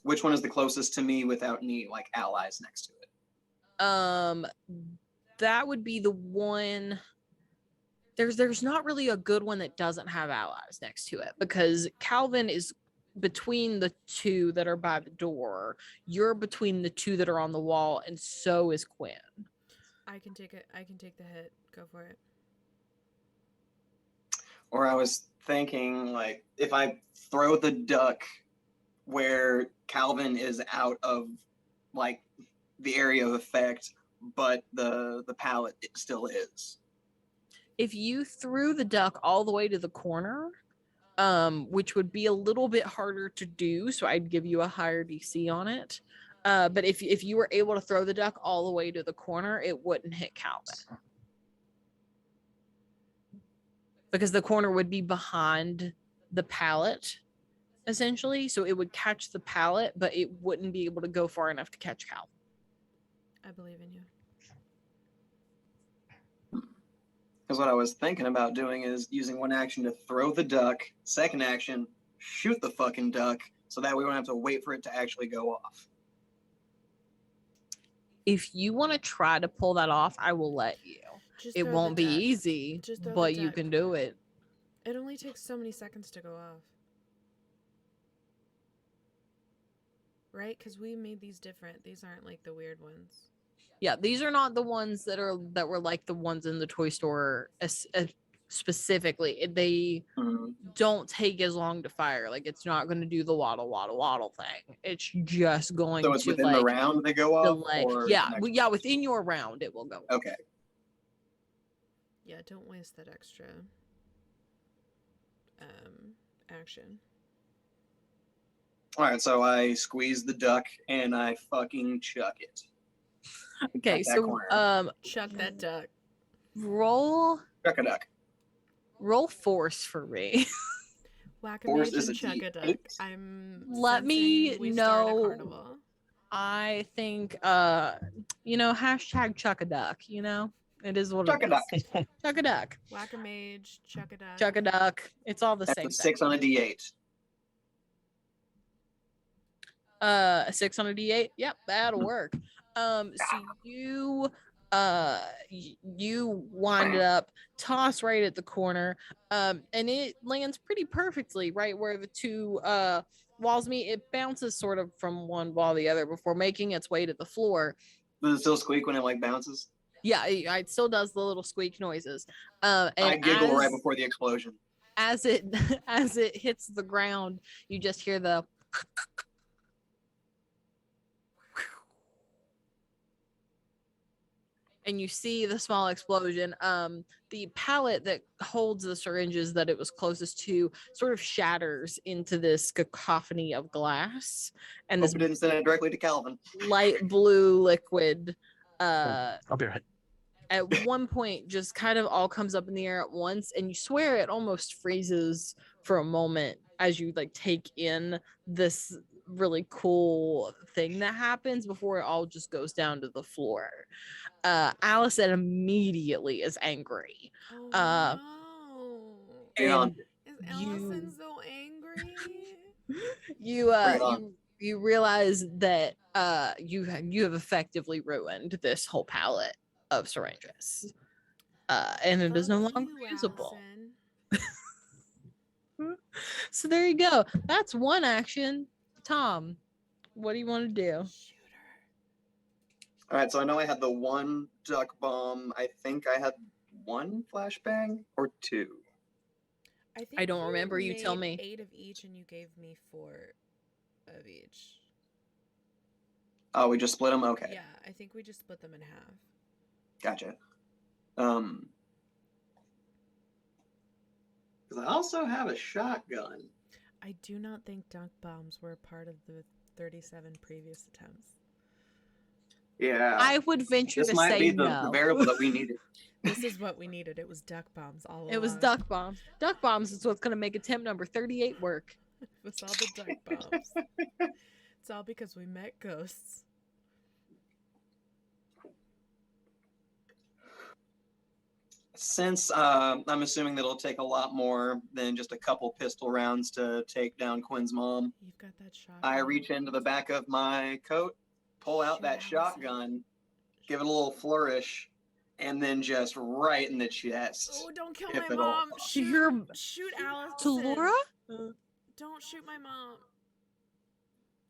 which one is the closest to me without any allies next to it? That would be the one. There's not really a good one that doesn't have allies next to it, because Calvin is between the 2 that are by the door. You're between the 2 that are on the wall, and so is Quinn. I can take it. I can take the hit. Go for it. Or I was thinking if I throw the duck where Calvin is out of the area of effect, but the pallet still is. If you threw the duck all the way to the corner, which would be a little bit harder to do, so I'd give you a higher DC on it. But if you were able to throw the duck all the way to the corner, it wouldn't hit Calvin. Because the corner would be behind the pallet, essentially. So it would catch the pallet, but it wouldn't be able to go far enough to catch Calvin. I believe in you. Because what I was thinking about doing is using one action to throw the duck, second action, shoot the fucking duck, so that we don't have to wait for it to actually go off. If you want to try to pull that off, I will let you. Just It throw won't the be duck. easy, Just throw the but you duck. can do it. It only takes so many seconds to go off. Right? Because we made these different. These aren't like the weird ones. Yeah, these are not the ones that were like the ones in the toy store specifically. They don't take as long to fire. Like it's not going to do the waddle thing. It's just going So it's to within like the round they go off? delay. Or Yeah, the next yeah, round? within your round it will go. Okay. Yeah, don't waste that extra action. All right, so I squeeze the duck and I fucking chuck it. Okay, At that so corner. Chuck that duck. roll Chuck a duck. force for me. Whack a Force mage is and a chuck a duck. D8. I'm Let me sensing we start a know. carnival. I think hashtag chuck a duck, It is what Chuck it a duck. is. Chuck a duck. Whack a mage, chuck a duck. Chuck a duck. It's all the That's same a 6 thing. on a D8. A 6 on a D8. Yep, that'll work. So you wind it up, toss right at the corner, and it lands pretty perfectly right where the two walls meet. It bounces sort of from one wall to the other before making its way to the floor. Does it still squeak when it like bounces? Yeah, it still does the little squeak noises. And I giggle right before the explosion. as it as it hits the ground, you just hear the and you see the small explosion. The pallet that holds the syringes that it was closest to sort of shatters into this cacophony of glass, and Hope this it didn't send it directly to Calvin. light blue liquid I'll be right. at one point just kind of all comes up in the air at once, and you swear it almost freezes for a moment as you like take in this really cool thing that happens before it all just goes down to the floor. Allison immediately is angry. Oh no. Hang on. And Is Allison so angry? Bring it on. you realize that you have effectively ruined this whole palette of syringes. And it is no Fuck longer you, usable. Allison. So there you go. That's one action. Tom, what do you want to do? Shoot her. All right, so I know I had the one duck bomb. I think I had one flashbang or two. I think I don't remember. You tell made me. 8 of each, and you gave me 4 of each. Oh, we just split them? Okay. Yeah, I think we just split them in half. Gotcha. Because I also have a shotgun. I do not think dunk bombs were a part of the 37 previous attempts. Yeah. I would venture This to might say be the no. variable that we needed. This is what we needed. It was duck bombs all along. It was duck bombs. Duck bombs is what's going to make attempt number 38 work. It was all the duck bombs. It's all because we met ghosts. Since I'm assuming that it'll take a lot more than just a couple pistol rounds to take down Quinn's mom, You've got that shotgun. I reach into the back of my coat, pull out that Shoot Allison. shotgun, give it a little flourish, and then just right in the chest. Oh, don't kill If my at all. mom. You're- Shoot Allison. To Laura? Don't shoot my mom.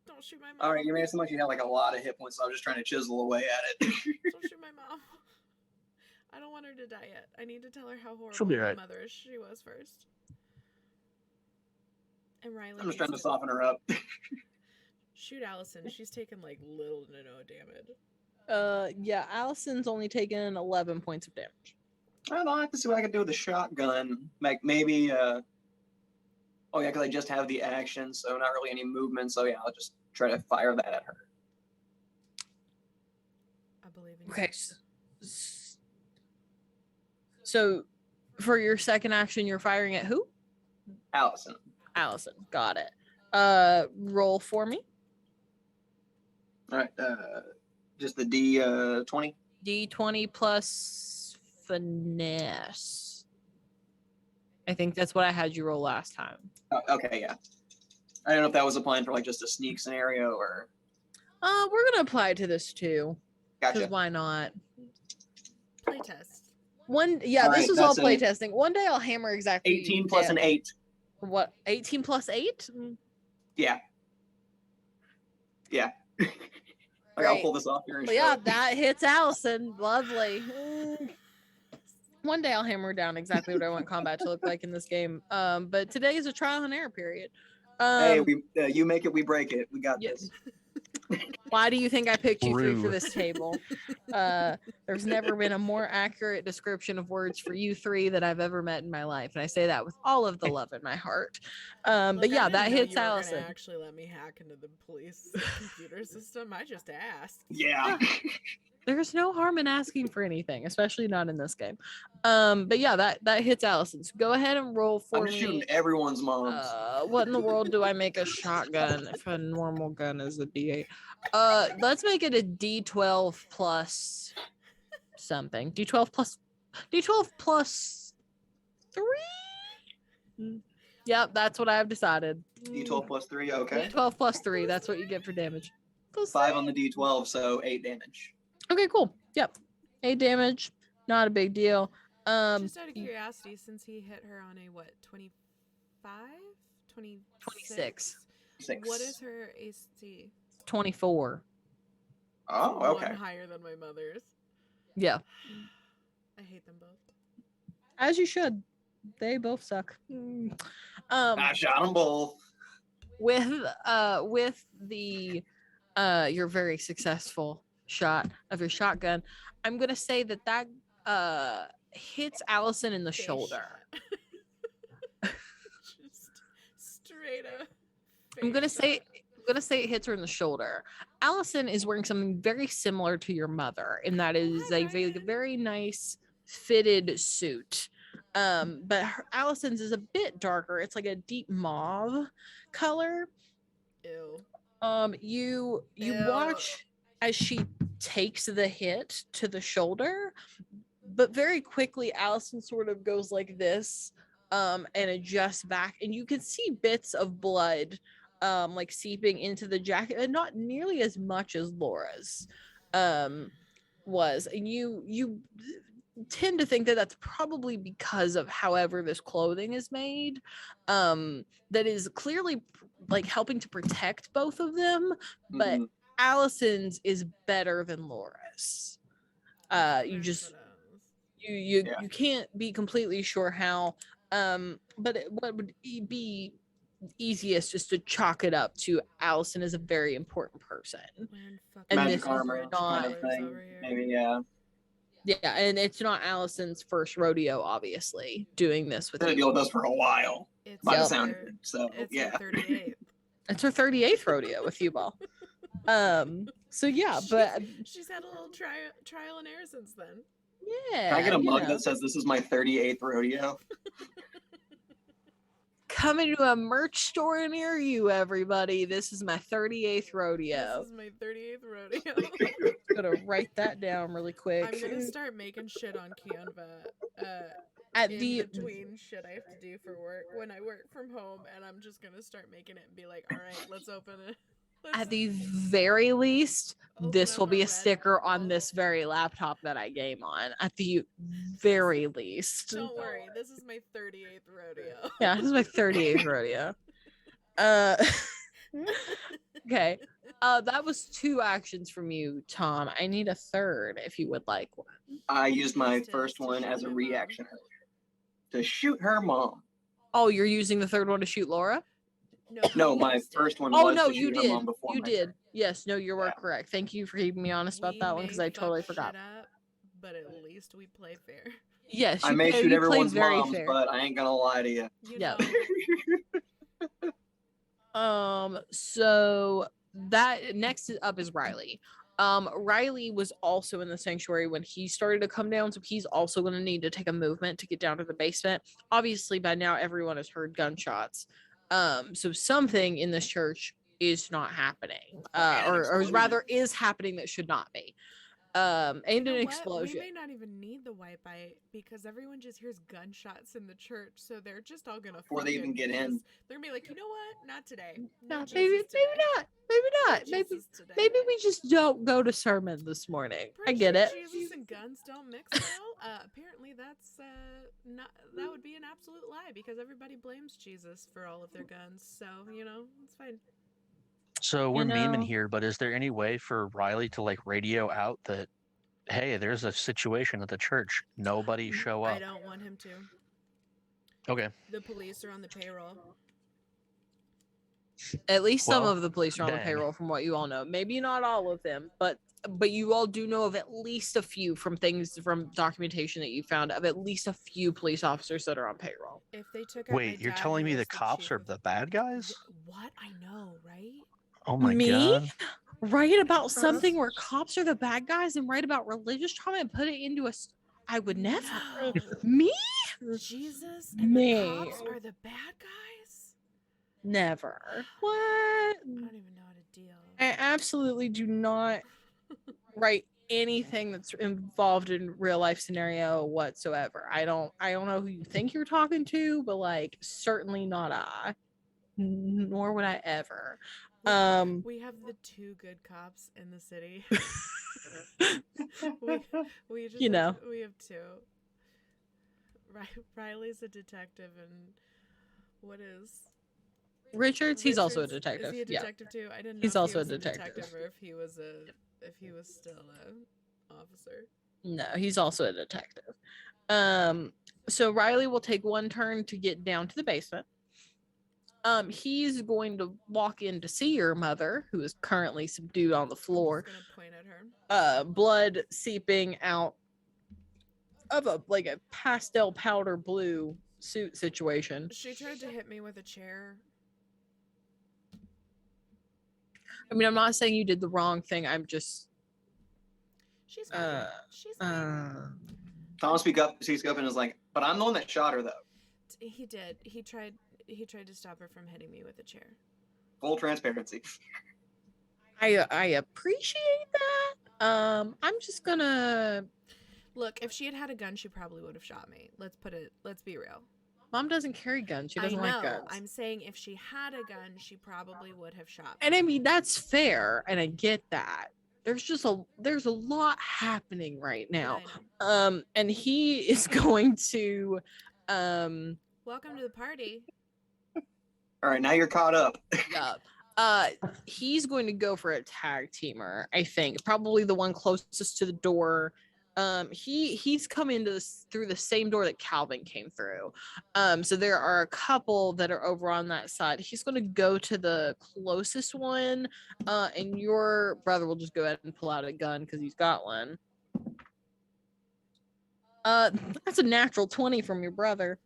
Don't shoot my mom. All right, you made it seem like you had like a lot of hit points, so I was just trying to chisel away at it. Don't shoot my mom. I don't want her to die yet. I need to tell her how horrible She'll be my right. mother is. She was first. And Riley. I'm just trying to needs soften her up. Shoot Allison. She's taken like little to no damage. Yeah, Allison's only taken 11 points of damage. I'd like to see what I can do with the shotgun. Like maybe, oh yeah, because I just have the action, so not really any movement. So yeah, I'll just try to fire that at her. I believe in you. Okay. So for your second action, you're firing at who? Allison. Allison. Got it. Roll for me. All right. Just the D20. D20 plus finesse. I think that's what I had you roll last time. Oh, okay, yeah. I don't know if that was applying for like just a sneak scenario or. We're gonna apply it to this too. Because Gotcha. why not? Playtest. This Alright, is all that's playtesting. One day I'll hammer exactly 18 plus an 8. What? 18 plus 8? Yeah. Yeah. Like, I'll Great. pull this off here and Well, show yeah, it. that hits Allison. Lovely. One day I'll hammer down exactly what I want combat to look like in this game. But today is a trial and error period. Hey, you make it, we break it. We got yeah. this. Why do you think I picked you three for Rude. this table? There's never been a more accurate description of words for you three that I've ever met in my life, and I say that with all of the love in my heart. But Look, yeah, I didn't that know hits you were gonna Allison. actually let me hack into the police computer system. I just asked. Yeah. There's no harm in asking for anything, especially not in this game. But yeah, that hits Allison. So go ahead and roll for I'm just me. shooting everyone's moms. What in the world do I make a shotgun if a normal gun is a D8? Let's make it a D12 plus something. D12 plus 3? Yep, that's what I've decided. D12 plus 3, okay. D12 plus 3, that's what you get for damage. Plus 5 on the D12, so 8 damage. Okay, cool. Yep. 8 damage. Not a big deal. Just out of curiosity, since he hit her on a what, 25? 26. 6. What is her AC? 24. Oh, okay. One higher than my mother's. Yeah. I hate them both. As you should. They both suck. I shot them both. With the your very successful shot of your shotgun, I'm gonna say that hits Allison in the Face shoulder. shot. Just straight up. I'm gonna face say it hits her in the shoulder. Allison is wearing something very similar to your mother, and that is a very nice fitted suit. But Allison's is a bit darker. It's like a deep mauve color. Ew. You Ew. watch as she takes the hit to the shoulder, but very quickly Allison sort of goes like this, and adjusts back, and you can see bits of blood like seeping into the jacket, and not nearly as much as Laura's was. And you tend to think that that's probably because of however this clothing is made, that is clearly like helping to protect both of them, but Mhm. Allison's is better than Laura's. You just you can't be completely sure how, but what would be easiest just to chalk it up to Allison is a very important person. And Magic this armor is not kind of thing. Maybe, yeah. Yeah, and it's not Allison's first rodeo, obviously, doing this with Been a you. deal with us for a while, by the Yep. sound of it. So, It's yeah. her 38th. It's her 38th rodeo with you, Ball. So yeah, but she's had a little trial and error since then. yeah. Can I get a you mug know. that says this is my 38th rodeo? Coming to a merch store near you, everybody. This is my 38th rodeo. This is my 38th rodeo. Gonna write that down really quick. I'm gonna start making shit on Canva At in the between shit I have to do for work when I work from home, and I'm just gonna start making it and be like, all right, let's open it. at the very least, this Open will up be a Red sticker on Bull. this very laptop that I game on. At the very least. Don't worry, this is my 38th rodeo. Yeah, this is my 38th rodeo. Okay. That was 2 actions from you, Tom. I need a third if you would like one. I used my Used it first to one shoot as a my mom. reaction earlier. To shoot her mom. Oh, you're using the third one to shoot Laura? No, he my used it. first one Oh was no, to you shoot her did. mom before You my did. turn. Yes, no, you were Yeah. correct. Thank you for keeping me honest about We that one because may I totally fuck forgot. shit up, but at least we play fair. Yes, I you may play, shoot you played everyone's very moms, fair. but I ain't gonna lie to you. You Yeah. know. So that next up is Riley. Riley was also in the sanctuary when he started to come down, so he's also going to need to take a movement to get down to the basement. Obviously, by now everyone has heard gunshots. So something in this church is not happening, And an or explosion. rather is happening that should not be. And You an know what? explosion. We may not even need the wipe eye because everyone just hears gunshots in the church, so they're just all gonna Before they even get in. They're gonna be like, you know what? Not today. No, No, Jesus maybe today. not. Maybe No not. Maybe Jesus today. maybe we just don't go to sermon this morning. I Pretty get sure it. Jesus and guns don't mix well. Apparently, that's not. That would be an absolute lie because everybody blames Jesus for all of their guns. So you know, it's fine. So we're memeing know. here, but is there any way for Riley to like radio out that, hey, there's a situation at the church, nobody show I up? don't want him to. Okay. The police are on the payroll. At least some Well, of the police are on the dang. payroll, from what you all know. Maybe not all of them, but you all do know of at least a few from documentation that you found of at least a few police officers that are on payroll. If they took out my Wait, you're dad, telling who me was the cops are chief- the bad guys? What? I know, right? Oh my Me? god. Write about something where cops are the bad guys and write about religious trauma and put it into I would never. No. Me? Jesus and Me. the cops are the bad guys? Never. What? I don't even know how to deal. I absolutely do not write anything that's involved in real life scenario whatsoever. I don't know who you think you're talking to, but like certainly not I. Nor would I ever. We have the two good cops in the city. we just You know. we have two. Riley's a detective, and what is Richards, he's also a Richards- detective. Is he a Yeah. detective too? I didn't know He's if also he a was detective. or if he was still an officer. No, he's also a detective. So Riley will take one turn to get down to the basement. He's going to walk in to see your mother, who is currently subdued on the floor. I'm just gonna point at her. Blood seeping out of a pastel powder blue suit situation. She tried to hit me with a chair. I mean, I'm not saying you did the wrong thing. I'm just She's fine. She's fine. Tom speaks up and is like, but I'm the one that shot her though. He did. He tried to stop her from hitting me with a chair. Full transparency. I appreciate that. I'm just gonna. Look, if she had had a gun, she probably would have shot me. Let's be real. Mom doesn't carry guns. She doesn't I know. like guns. I'm saying if she had a gun, she probably would have shot me. And I mean that's fair, and I get that. There's a lot happening right now. I know. And he is going to Welcome to the party. All right, now you're caught up. he's going to go for a tag teamer, I think. Probably the one closest to the door. He's come into through the same door that Calvin came through. So there are a couple that are over on that side. He's going to go to the closest one, and your brother will just go ahead and pull out a gun because he's got one. That's a natural 20 from your brother.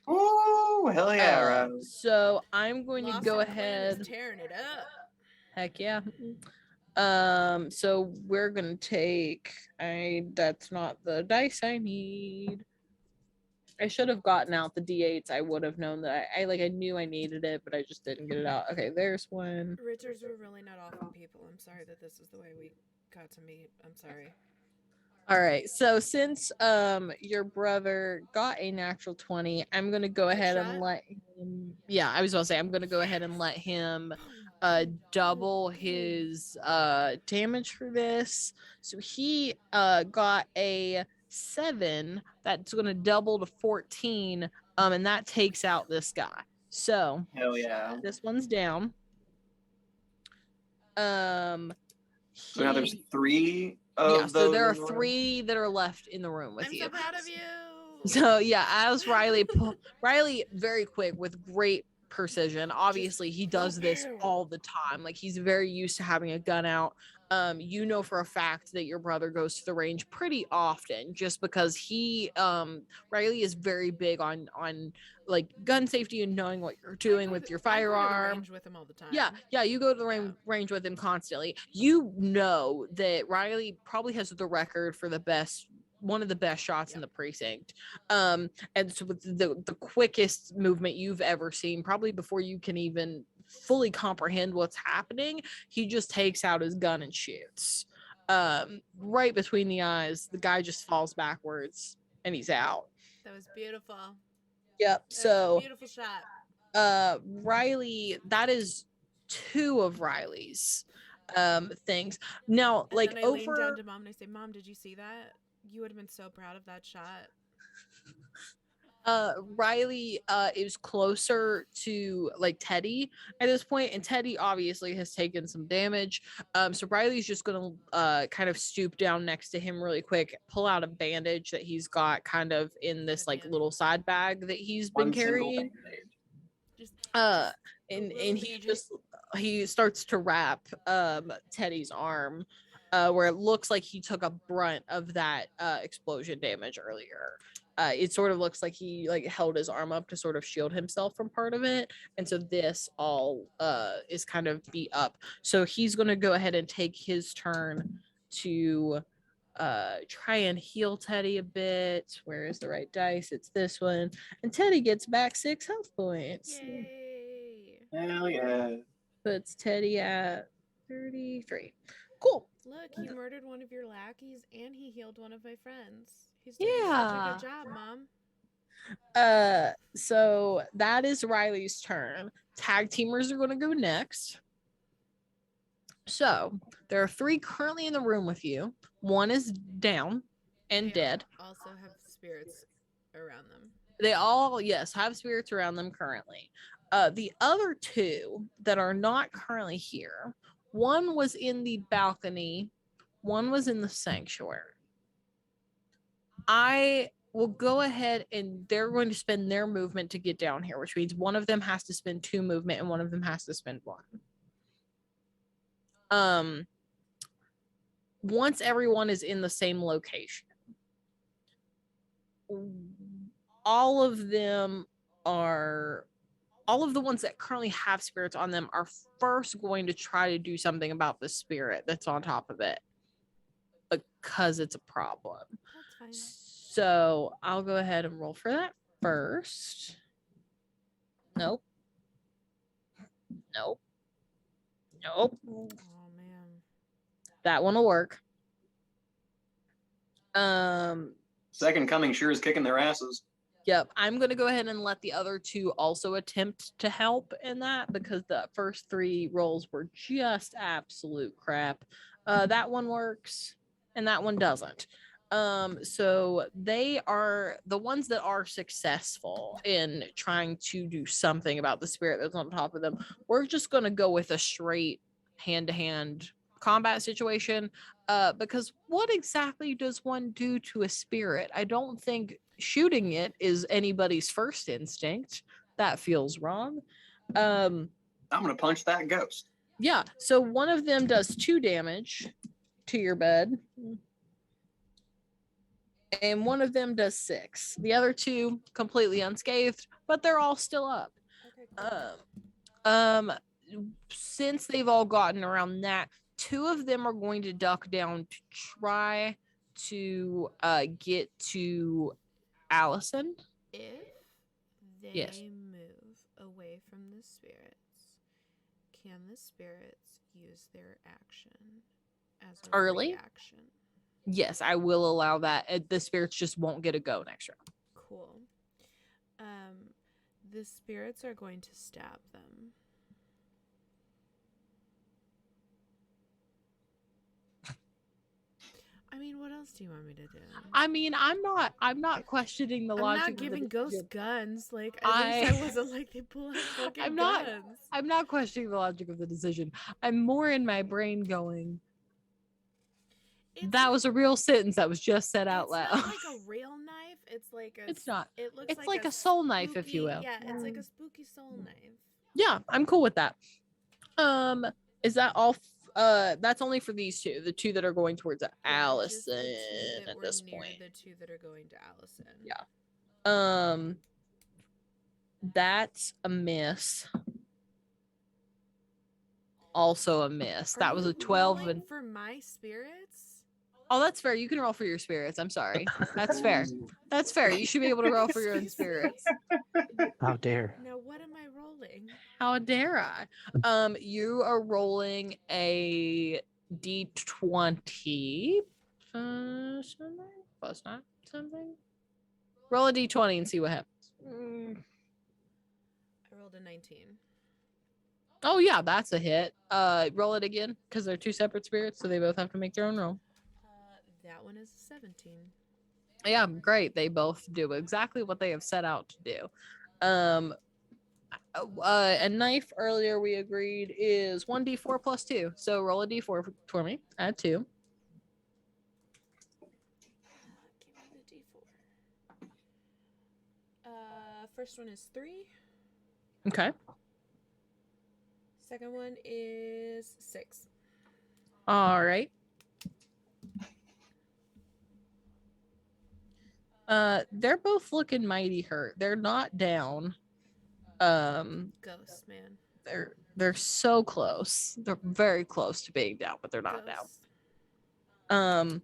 Ooh, hell yeah, right. So I'm going to Lost go and Clan is ahead. tearing it up. Heck yeah. So we're gonna take that's not the dice I need. I should have gotten out the D8s. I would have known that I knew I needed it, but I just didn't get it out. Okay, there's one. Richards were really not awful people. I'm sorry that this is the way we got to meet. I'm sorry. All right, so since your brother got a natural 20, I'm gonna go ahead and let him. Yeah, I was gonna say I'm gonna go ahead and let him double his damage for this. So he got a 7. That's gonna double to 14, and that takes out this guy. So Hell yeah. this one's down. So now there's 3 of yeah, those. so there are in the room? 3 that are left in the room with I'm you. so proud of you. So yeah, as Riley very quick with great precision. Obviously, he does this all the time. Like he's very used to having a gun out. You know for a fact that your brother goes to the range pretty often, just because Riley is very big on like gun safety and knowing what you're doing with your I go to the firearm. range with him all the time. Yeah, you go to the Yeah. range with him constantly. You know that Riley probably has the record for one of the best shots in the precinct. And so with the quickest movement you've ever seen, probably before you can even fully comprehend what's happening, he just takes out his gun and shoots. Right between the eyes, the guy just falls backwards and he's out. That was beautiful. Yep. That was a So beautiful shot. Riley, that is 2 of Riley's things. Now, And like then I lean down to Mom and I say, Mom, did you see that? You would have been so proud of that shot. Riley is closer to like Teddy at this point, and Teddy obviously has taken some damage. So Riley's just gonna kind of stoop down next to him really quick, pull out a bandage that he's got kind of in this like little side bag that he's been One single carrying. Band-Aid. Just And little he starts to wrap Teddy's arm, where it looks like he took a brunt of that explosion damage earlier. It sort of looks like he like held his arm up to sort of shield himself from part of it, and so this all is kind of beat up. So he's going to go ahead and take his turn to try and heal Teddy a bit. Where is the right dice? It's this one, and Teddy gets back 6 health points. yay. Hell yeah. Puts Teddy at 33. Cool. Look, he murdered one of your lackeys and he healed one of my friends. He's doing such a good job, Mom. So that is Riley's turn. Tag teamers are going to go next. So there are 3 currently in the room with you. One is down and They dead. Also have spirits around them. They all, yes, have spirits around them currently. The other 2 that are not currently here, one was in the balcony, one was in the sanctuary. I will go ahead and they're going to spend their movement to get down here, which means one of them has to spend 2 movement and one of them has to spend 1. Once everyone is in the same location, all of the ones that currently have spirits on them are first going to try to do something about the spirit that's on top of it because it's a problem. That's fine. So I'll go ahead and roll for that first. Nope. Oh man. That one will work. Second coming sure is kicking their asses. Yep, I'm going to go ahead and let the other 2 also attempt to help in that because the first 3 rolls were just absolute crap. That one works and that one doesn't. So they are the ones that are successful in trying to do something about the spirit that's on top of them. We're just going to go with a straight hand-to-hand combat situation because what exactly does one do to a spirit? I don't think shooting it is anybody's first instinct. That feels wrong. I'm gonna punch that ghost. Yeah, so one of them does 2 damage to your bed and one of them does 6. The other 2 completely unscathed, but they're all still up. Okay, cool. Since they've all gotten around that, 2 of them are going to duck down to try to get to Allison. If they Yes. move away from the spirits, can the spirits use their action as a Early? reaction? Yes, I will allow that. The spirits just won't get a go next round. Cool. The spirits are going to stab them. I mean, what else do you want me to do? I mean, I'm not questioning the I'm logic. not of the giving decision. ghosts guns. Like, at least I wasn't like they pull out fucking guns. I'm not questioning the logic of the decision. I'm more in my brain going, that was a real sentence that was just said out loud. It's not like a real knife. It's like a. It's not. It looks It's like a soul knife, if you will. Yeah, it's like a spooky soul knife. Yeah, I'm cool with that. Is that all that's only for these two, the two that are going towards Just Allison the two that at were this near point. the two that are going to Allison. Yeah. That's a miss. Also a miss. Are That was you a 12 rolling and for my spirits? oh, that's fair. You can roll for your spirits. I'm sorry. That's fair. That's fair. You should be able to roll for your own Excuse me. spirits. How dare. Now what am I rolling? How dare I? You are rolling a d20 something plus not something. Roll a d20 and see what happens. I rolled a 19. Oh yeah, that's a hit. Roll it again because they're two separate spirits, so they both have to make their own roll. That one is a 17. Yeah, great. They both do exactly what they have set out to do. A knife earlier we agreed is 1d4 plus 2. So roll a d4 for me. Add 2. Give me the d4. First one is 3. Okay. Second one is 6. All right. They're both looking mighty hurt. They're not down. Ghost, man. They're so close. They're very close to being down, but they're not Ghost. down.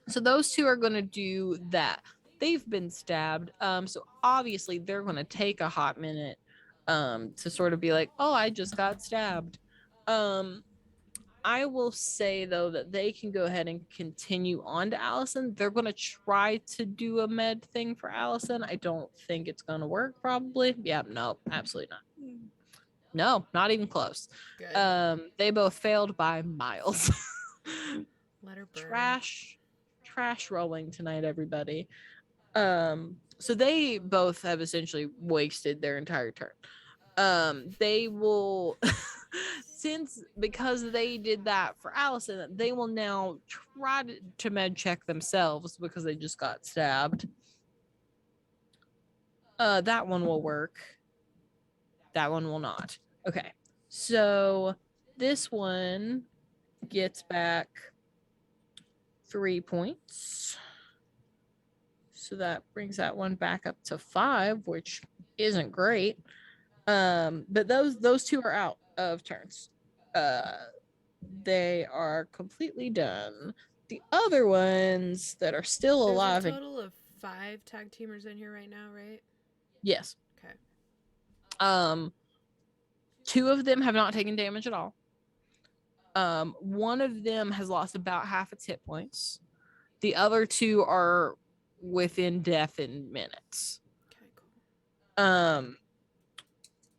So those two are gonna do that. They've been stabbed. So obviously they're gonna take a hot minute to sort of be like, oh, I just got stabbed. I will say though that they can go ahead and continue on to Allison. They're gonna try to do a med thing for Allison. I don't think it's gonna work. Probably, yeah, no, absolutely not. No, not even close. Good. They both failed by miles. Let her burn. Trash rolling tonight, everybody. So they both have essentially wasted their entire turn. They will because they did that for Allison, they will now try to med check themselves because they just got stabbed. That one will work. That one will not. Okay. So this one gets back 3 points. So that brings that one back up to 5, which isn't great. But those two are out of turns. They are completely done. The other ones that are still There's alive. a total of 5 tag teamers in here right now, right? Yes. Okay. 2 of them have not taken damage at all. One of them has lost about half its hit points. The other 2 are within death in minutes. Okay, cool.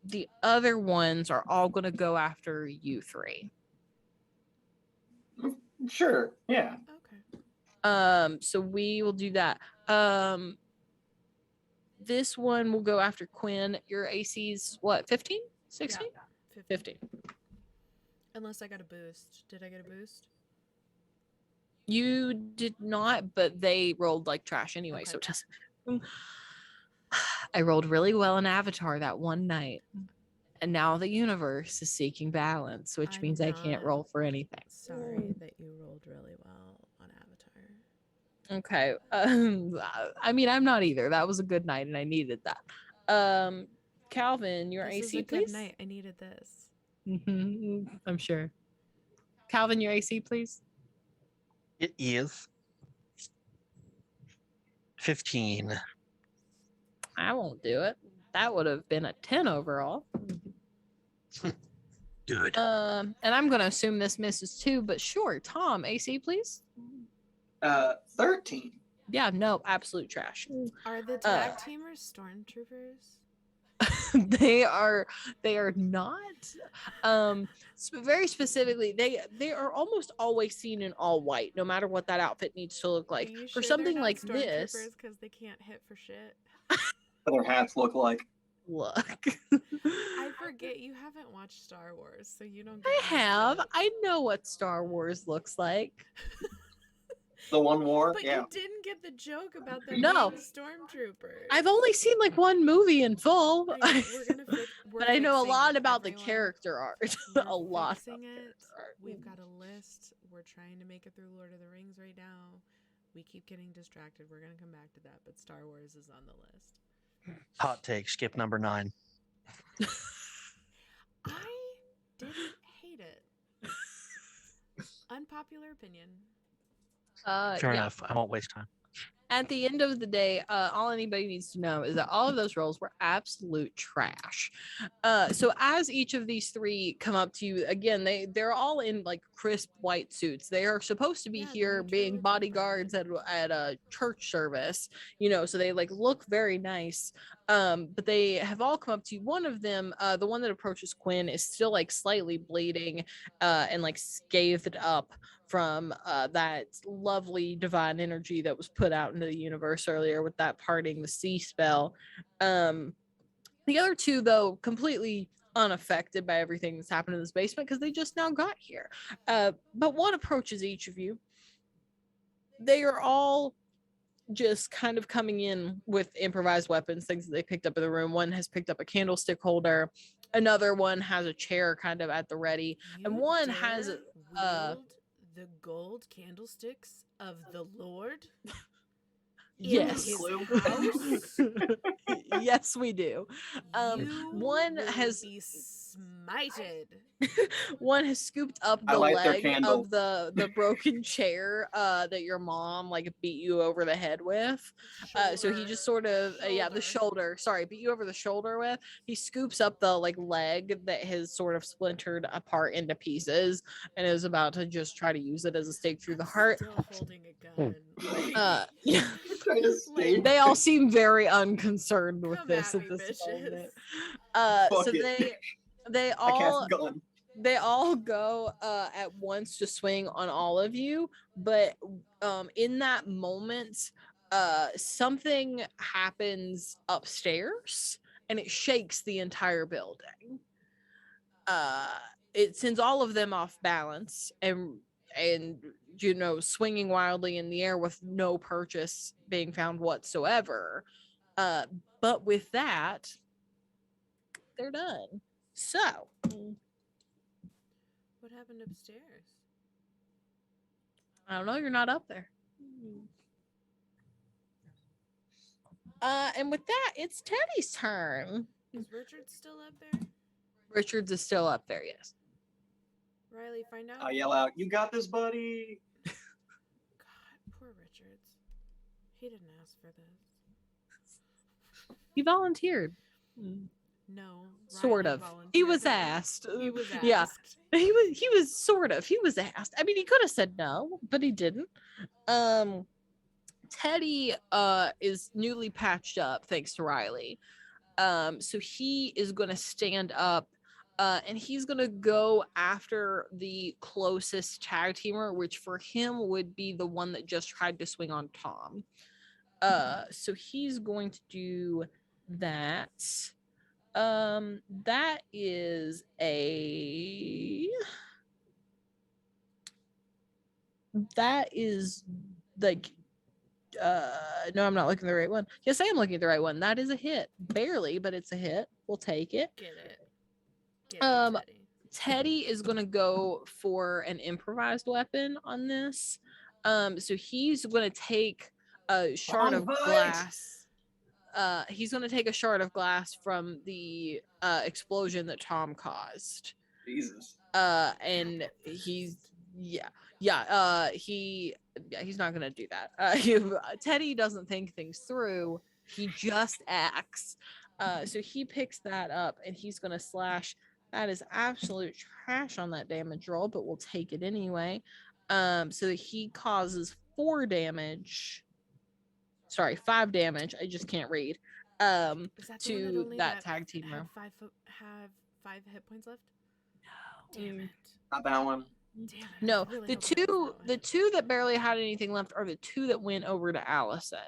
The other ones are all going to go after you 3. Sure. Yeah. Okay. So we will do that. This one will go after Quinn. Your AC's what, 15? 16? Yeah, 15. Unless I got a boost. Did I get a boost? You did not, but they rolled like trash anyway, Okay. so it doesn't. I rolled really well in Avatar that one night. And now the universe is seeking balance, which I'm means I can't not roll for anything. Sorry that you rolled really well on Avatar. Okay. I mean, I'm not either. That was a good night and I needed that. Calvin, your This AC, is a please. good night. I needed this. I'm sure. Calvin, your AC, please. It is 15. I won't do it. That would have been a 10 overall. Good. And I'm gonna assume this misses too, but sure. Tom, AC, please. 13. Yeah, no, absolute trash. Are the tag teamers stormtroopers? they are not. Very specifically, they are almost always seen in all white, no matter what that outfit needs to look like. Are you For sure something they're not like this, stormtroopers because they can't hit for shit? What their hats look like. look. I forget you haven't watched Star Wars, so you don't. I Get my have. jokes. I know what Star Wars looks like. The one war. But Yeah. you didn't get the joke about them No. being stormtroopers. I've only seen like one movie in full. I know, we're gonna fix. But I know a lot about the character art. We're A lot. fixing about it. character art. We've got a list. We're trying to make it through Lord of the Rings right now. We keep getting distracted. We're gonna come back to that, but Star Wars is on the list. Hot take, skip number 9. I didn't hate it. Unpopular opinion. Fair enough. I won't waste time. At the end of the day, all anybody needs to know is that all of those roles were absolute trash. So as each of these 3 come up to you, again, they're all in like crisp white suits. They are supposed to be Yeah, here they're being truly bodyguards at a church service, so they like look very nice. But they have all come up to you. One of them, the one that approaches Quinn, is still like slightly bleeding and like scathed up from that lovely divine energy that was put out into the universe earlier with that parting the sea spell. The other 2, though, completely unaffected by everything that's happened in this basement because they just now got here. But one approaches each of you. They are all just kind of coming in with improvised weapons, things that they picked up in the room. One has picked up a candlestick holder. Another one has a chair kind of at the ready. And one has wield the gold candlesticks of the Lord yes. in his Clue. house. Yes, we do. You one will has be smited. one has scooped up I the light their leg candle. of the broken chair that your mom like beat you over the head with. So he just sort of the shoulder. Sorry, beat you over the shoulder with. He scoops up the like leg that has sort of splintered apart into pieces and is about to just try to use it as a stake through the heart. Still holding a gun. Yeah. Trying to stay. They all seem very unconcerned with Come this at at me, this bitches. moment. Fuck So it. they I cast all gun. they all go at once to swing on all of you, but in that moment something happens upstairs and it shakes the entire building. It sends all of them off balance and swinging wildly in the air with no purchase being found whatsoever. But with that, they're done. So What happened upstairs? I don't know, you're not up there. And with that, it's Teddy's turn. Is Richard still up there? Richard's is still up there, yes. Riley, find out. I yell out, "You got this, buddy!" God, poor Richards. He didn't ask for this. He volunteered. No. Sort Riley of. He volunteered was him. asked. He was asked. Yeah. He was sort of. He was asked. I mean, he could have said no, but he didn't. Teddy is newly patched up thanks to Riley. So he is going to stand up and he's going to go after the closest tag teamer, which for him would be the one that just tried to swing on Tom. So he's going to do that. That is like no, I'm not looking at the right one. Yes, I am looking at the right one. That is a hit. Barely, but it's a hit. We'll take it. Get it. Get it, Teddy. Teddy is gonna go for an improvised weapon on this. So he's gonna take a shard of glass. He's gonna take a shard of glass from the explosion that Tom caused. Jesus. And he's not gonna do that. Teddy doesn't think things through. He just acts. So he picks that up and he's gonna slash. That is absolute trash on that damage roll, but we'll take it anyway. So he causes 4 damage. Sorry, 5 damage. I just can't read. Is that the one To only that tag teamer. have 5 hit points left? No. Damn it. Not that one. Damn it. No, I really the hope it was that one. the 2 that barely had anything left are the 2 that went over to Allison.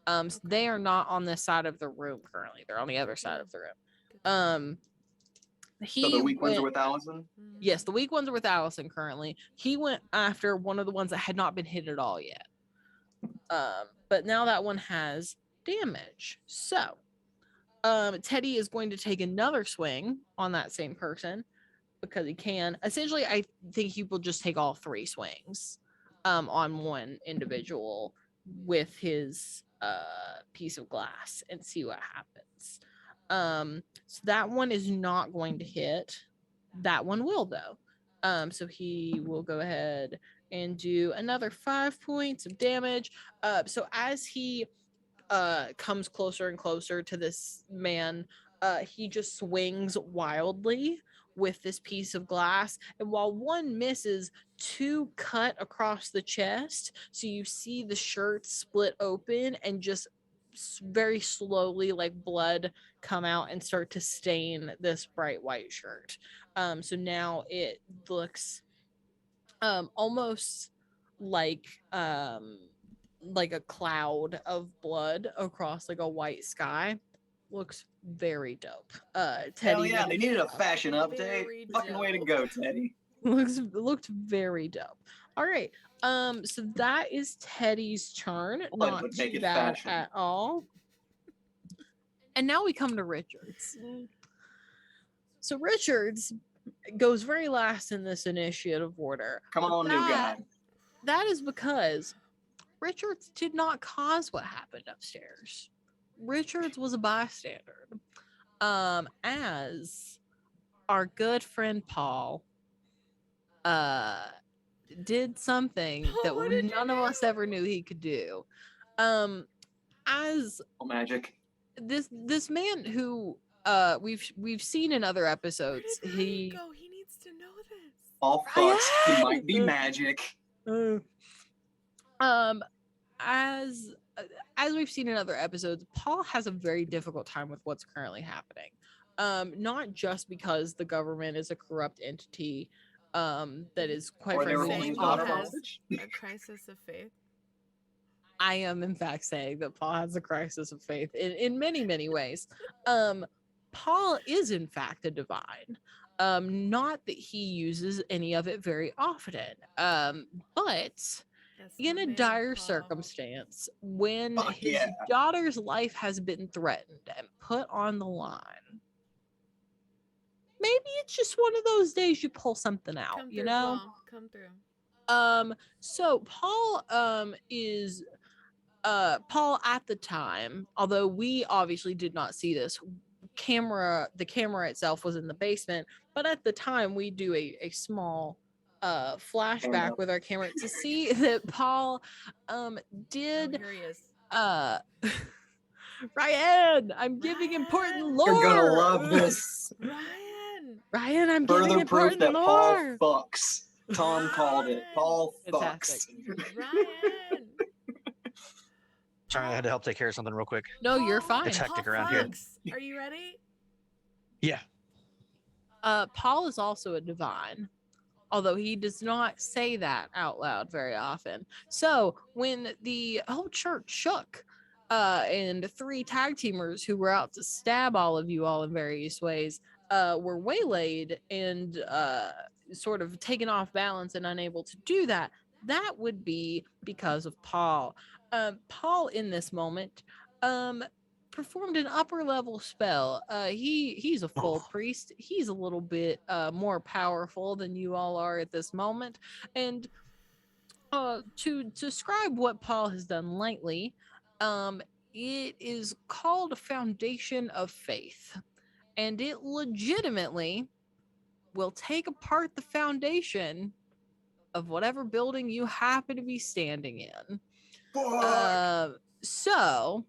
So they are not on this side of the room currently. They're on the other side of the room. So the weak ones are with Allison? Yes, the weak ones are with Allison currently. He went after one of the ones that had not been hit at all yet. But now that one has damage. So Teddy is going to take another swing on that same person because he can. Essentially, I think he will just take all 3 swings on one individual with his piece of glass and see what happens. So that one is not going to hit. That one will though. So he will go ahead and do another 5 points of damage. So as he comes closer and closer to this man, he just swings wildly with this piece of glass, and while one misses, 2 cut across the chest, so you see the shirt split open and just very slowly, like blood, come out and start to stain this bright white shirt. So now it looks almost like a cloud of blood across like a white sky. Looks very dope. Hell Teddy yeah, they needed a looks fashion update. Very Fucking way to dope. go, Teddy. looked very dope. All right. So that is Teddy's turn. Blood Not would make too it bad fashion. at all. And now we come to Richards. So Richards goes very last in this initiative order. Come on, new guy. That is because Richards did not cause what happened upstairs. Richards was a bystander. As our good friend Paul did something Paul, that what did you none of us do? ever knew he could do. As Magic. this man who we've seen in other Where episodes, did Ryan go? He needs to know this. All fucks. He Ryan! might be magic. As as we've seen in other episodes, Paul has a very difficult time with what's currently happening. Not just because the government is a corrupt entity that is quite Or they were frankly holding Saying his he daughter awful. has hostage. a crisis of faith. I am in fact saying that Paul has a crisis of faith in many, many ways. Paul is in fact a divine. Not that he uses any of it very often. But That's in my a man, dire Paul. circumstance, when Fuck his yeah. daughter's life has been threatened and put on the line, maybe it's just one of those days you pull something out, Come you through, know? Paul. Come through. So Paul is Paul at the time, although we obviously did not see this, the camera itself was in the basement, but at the time we do a small flashback with our camera to see that Paul did Here he is. Ryan, I'm giving important Ryan! lore. You're gonna love this. Ryan. I'm giving Further proof important that lore. Paul fucks. Tom called it. Paul Fantastic. fucks. Ryan. Sorry, I had to help take care of something real quick. No, you're Paul- fine. It's hectic Paul around here. fucks. Are you ready? Yeah. Paul is also a divine, although he does not say that out loud very often. So when the whole church shook, and 3 tag teamers who were out to stab all of you all in various ways were waylaid and sort of taken off balance and unable to do that, that would be because of Paul. Paul in this moment performed an upper level spell. He's a full priest. He's a little bit more powerful than you all are at this moment. And to describe what Paul has done lately, it is called Foundation of Faith, and it legitimately will take apart the foundation of whatever building you happen to be standing in. So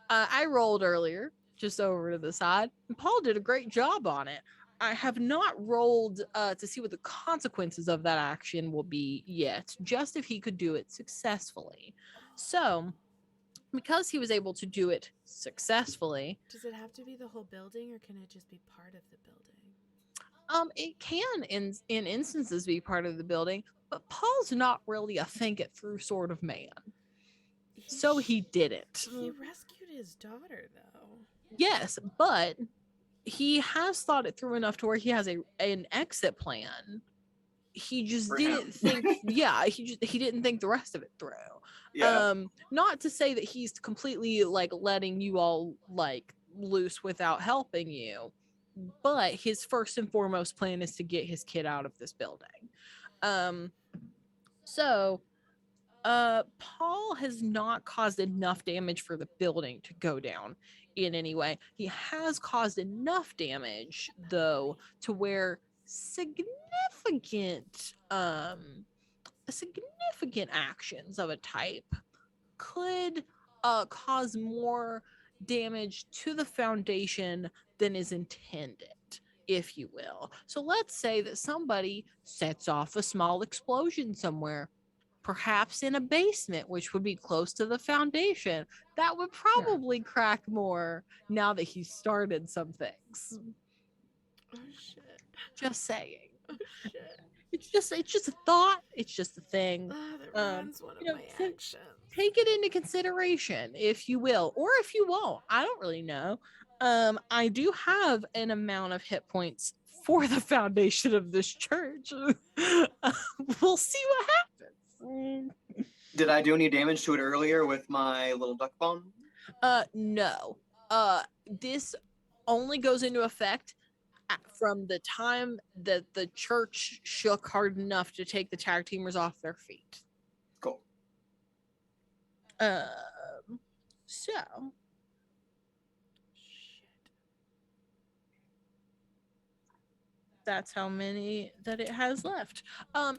I rolled earlier, just over to the side, and Paul did a great job on it. I have not rolled to see what the consequences of that action will be yet, just if he could do it successfully. So, because he was able to do it successfully, Does it have to be the whole building, or can it just be part of the building? it can in instances be part of the building, but Paul's not really a think it through sort of man. So he didn't. He rescued his daughter, though. Yes, but he has thought it through enough to where he has an exit plan he just For didn't him. think he didn't think the rest of it through. Yeah. Not to say that he's completely like letting you all like loose without helping you, but his first and foremost plan is to get his kid out of this building. So Paul has not caused enough damage for the building to go down in any way. He has caused enough damage though to where significant actions of a type could cause more damage to the foundation than is intended, if you will. So let's say that somebody sets off a small explosion somewhere, perhaps in a basement, which would be close to the foundation. That would probably crack more now that he started some things. Oh shit. Just saying. Oh shit. It's just a thought. It's just a thing. That ruins one of you know, my so- actions. Take it into consideration if you will, or if you won't. I don't really know. I do have an amount of hit points for the foundation of this church. We'll see what happens. Did I do any damage to it earlier with my little duck bomb? No. This only goes into effect from the time that the church shook hard enough to take the tag teamers off their feet. Cool. So that's how many that it has left.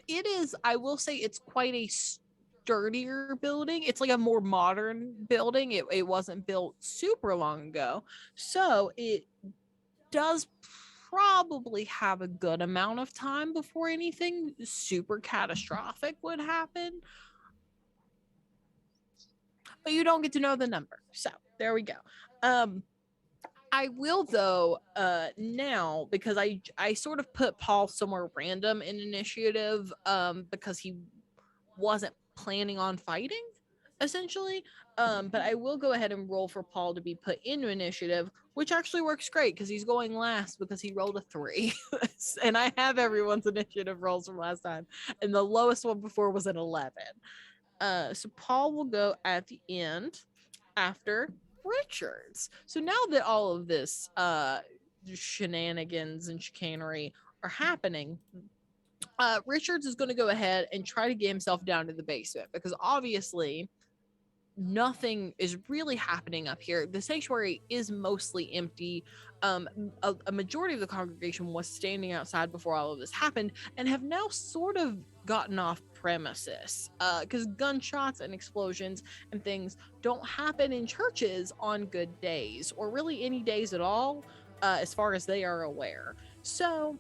It is, I will say, it's quite a sturdier building. It's like a more modern building. It wasn't built super long ago, so it does probably have a good amount of time before anything super catastrophic would happen. But you don't get to know the number. So there we go. I will though now, because I sort of put Paul somewhere random in initiative because he wasn't planning on fighting essentially. But I will go ahead and roll for Paul to be put into initiative, which actually works great because he's going last because he rolled a 3. And I have everyone's initiative rolls from last time, and the lowest one before was an 11. So Paul will go at the end after Richards. So now that all of this shenanigans and chicanery are happening, Richards is going to go ahead and try to get himself down to the basement because obviously nothing is really happening up here. The sanctuary is mostly empty. A majority of the congregation was standing outside before all of this happened and have now sort of gotten off premises because gunshots and explosions and things don't happen in churches on good days or really any days at all, as far as they are aware. So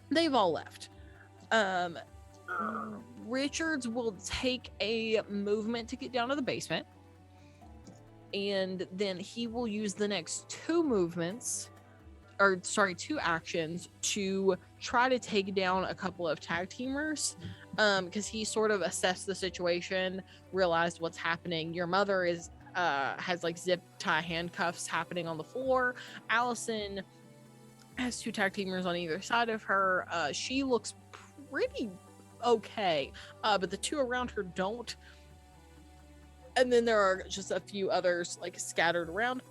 they've all left. Richards will take a movement to get down to the basement, and then he will use the next 2 actions to try to take down a couple of tag teamers, because he sort of assessed the situation, realized what's happening. Your mother is has like zip tie handcuffs happening on the floor. Allison has 2 tag teamers on either side of her. She looks pretty okay, but the 2 around her don't. And then there are just a few others like scattered around.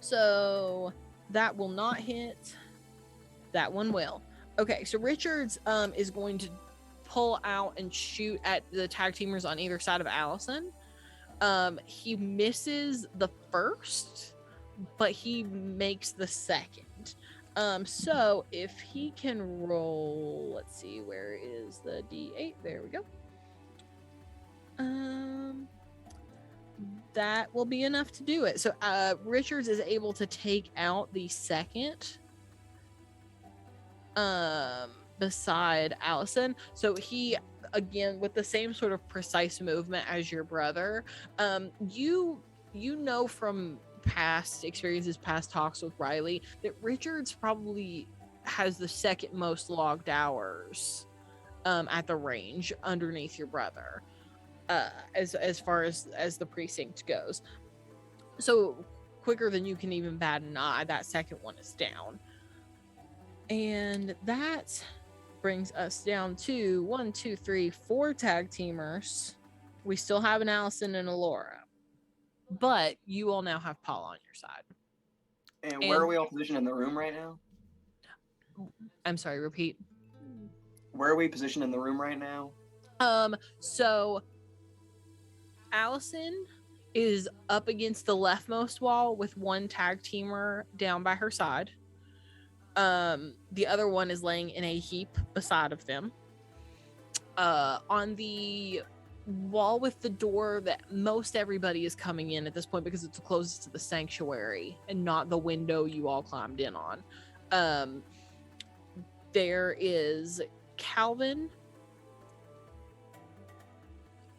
So that will not hit. That one will. Okay, so Richards is going to pull out and shoot at the tag teamers on either side of Allison. He misses the first, but he makes the second. So if he can roll, let's see, where is the D8? There we go. That will be enough to do it. So Richards is able to take out the second beside Allison. So he, again, with the same sort of precise movement as your brother, you know from past experiences, past talks with Riley, that Richards probably has the second most logged hours at the range underneath your brother, as far as the precinct goes. So quicker than you can even bat an eye, that second one is down. And that brings us down to 1, 2, 3, 4 tag teamers. We still have an Allison and a Laura, but you all now have Paul on your side. And where are we all positioned in the room right now? I'm sorry, repeat. Where are we positioned in the room right now? So Allison is up against the leftmost wall with one tag teamer down by her side. The other one is laying in a heap beside of them. On the wall with the door that most everybody is coming in at this point, because it's closest to the sanctuary and not the window you all climbed in on. There is Calvin,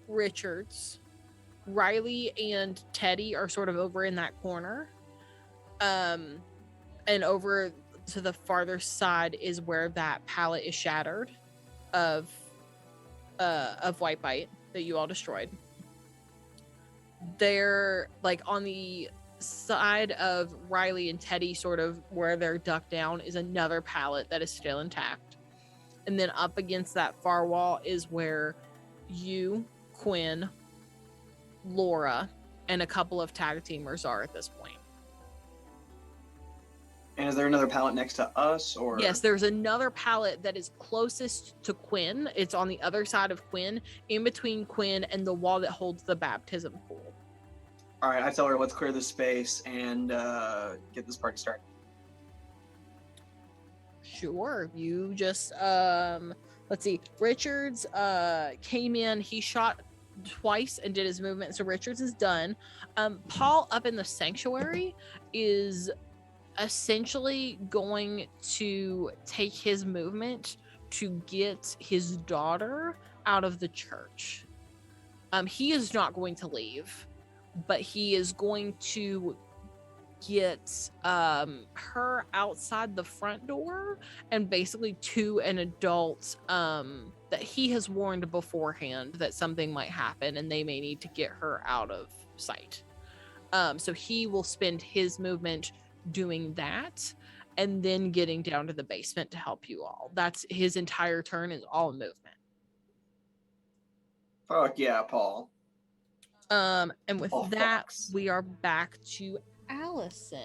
Richards, Riley, and Teddy are sort of over in that corner. And over to the farther side is where that pallet is shattered of white bite that you all destroyed. They're like on the side of Riley and Teddy, sort of where they're ducked down, is another pallet that is still intact. And then up against that far wall is where you, Quinn, Laura, and a couple of tag teamers are at this point. And is there another pallet next to us, or? Yes, there's another pallet that is closest to Quinn. It's on the other side of Quinn, in between Quinn and the wall that holds the baptism pool. All right, I tell her let's clear this space and get this party started. Sure. You just let's see. Richards came in, he shot twice and did his movement, so Richards is done. Paul up in the sanctuary is essentially going to take his movement to get his daughter out of the church. He is not going to leave, but he is going to get her outside the front door and basically to an adult that he has warned beforehand that something might happen and they may need to get her out of sight. So he will spend his movement doing that and then getting down to the basement to help you all. That's his entire turn, is all movement. Fuck yeah, Paul. And with that, Fucks. we are back to Allison.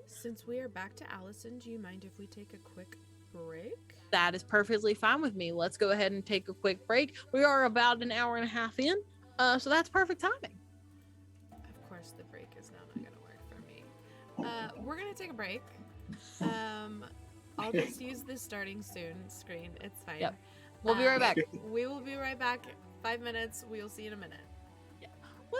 Since we are back to Allison, do you mind if we take a quick break? That is perfectly fine with me. Let's go ahead and take a quick break. We are about an hour and a half in, so that's perfect timing. Of course, the break is now not going to work for me. We're going to take a break. I'll just use this starting soon screen. It's fine. Yep. We'll be right back. We will be right back. 5 minutes. We'll see you in a minute. Woo!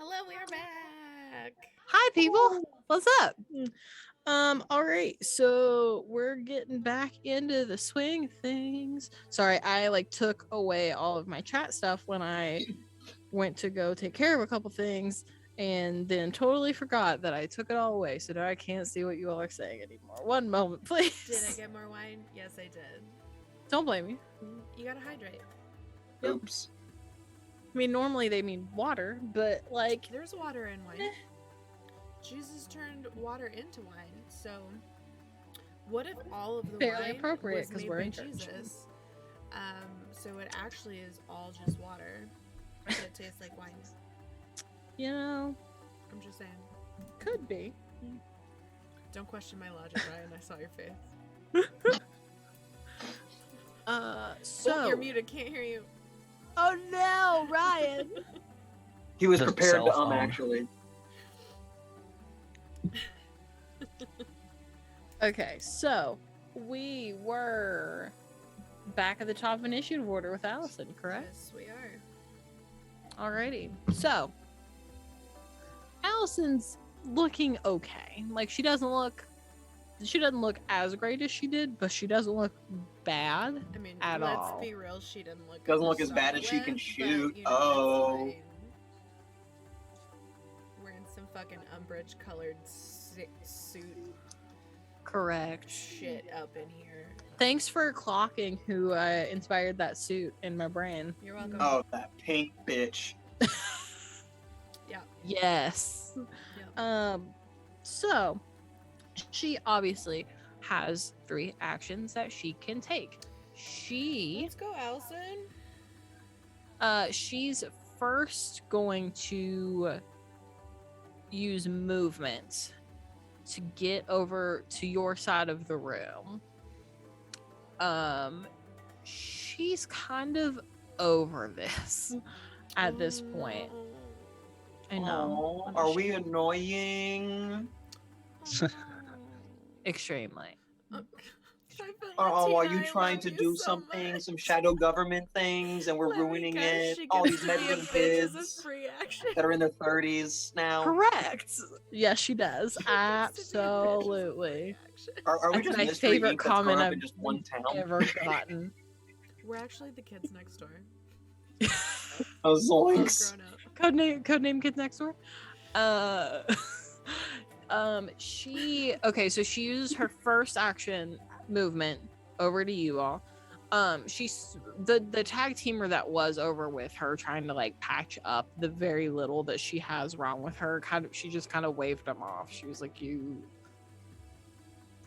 Hello, we are back. Hi, people. What's up? All right. So we're getting back into the swing of things. Sorry, I took away all of my chat stuff when I went to go take care of a couple things, and then totally forgot that I took it all away. So now I can't see what you all are saying anymore. One moment, please. Did I get more wine? Yes, I did. Don't blame me. You gotta hydrate. Yep. Oops. I mean, normally they mean water, but There's water in wine. Jesus turned water into wine. So, what if all of the Fairly wine appropriate, was 'cause made we're by in church. Jesus? So it actually is all just water. But it tastes like wine. you know, I'm just saying. could be. Don't question my logic, Ryan. I saw your face. So You're muted. Can't hear you. Oh no, Ryan. He was The prepared cell to phone. actually. Okay, so we were back at the top of initiative order with Allison, correct? Yes, we are. Alrighty. So Allison's looking okay. She doesn't look as great as she did, but she doesn't look bad. I mean, At let's all. be real. She didn't look. Doesn't good look to as bad start as she can with, shoot. But, you know, Oh. it's fine. Wearing some fucking umbrage colored suit Correct. shit up in here. Thanks for clocking who inspired that suit in my brain. You're welcome. Oh, that pink bitch. Yeah. Yes. Yeah. So she obviously has 3 actions that she can take. Let's go, Allison. She's first going to use movement to get over to your side of the room. She's kind of over this at this point. I know. Aw, are we annoying? Extremely. Oh, are you trying to do something, some shadow government things, and we're ruining it? All these meddling kids that are in their 30s now. Correct. Yes, she does. Absolutely. Are we That's just my Mystery favorite Inc. that's grown comment up I've in just one town? ever gotten. We're actually the kids next door. Oh, All zoinks. grown up. Codename Kids Next Door. So she uses her first action movement over to you all. She's the tag teamer that was over with her trying to patch up the very little that she has wrong with her. She just kind of waved them off. She was like, "You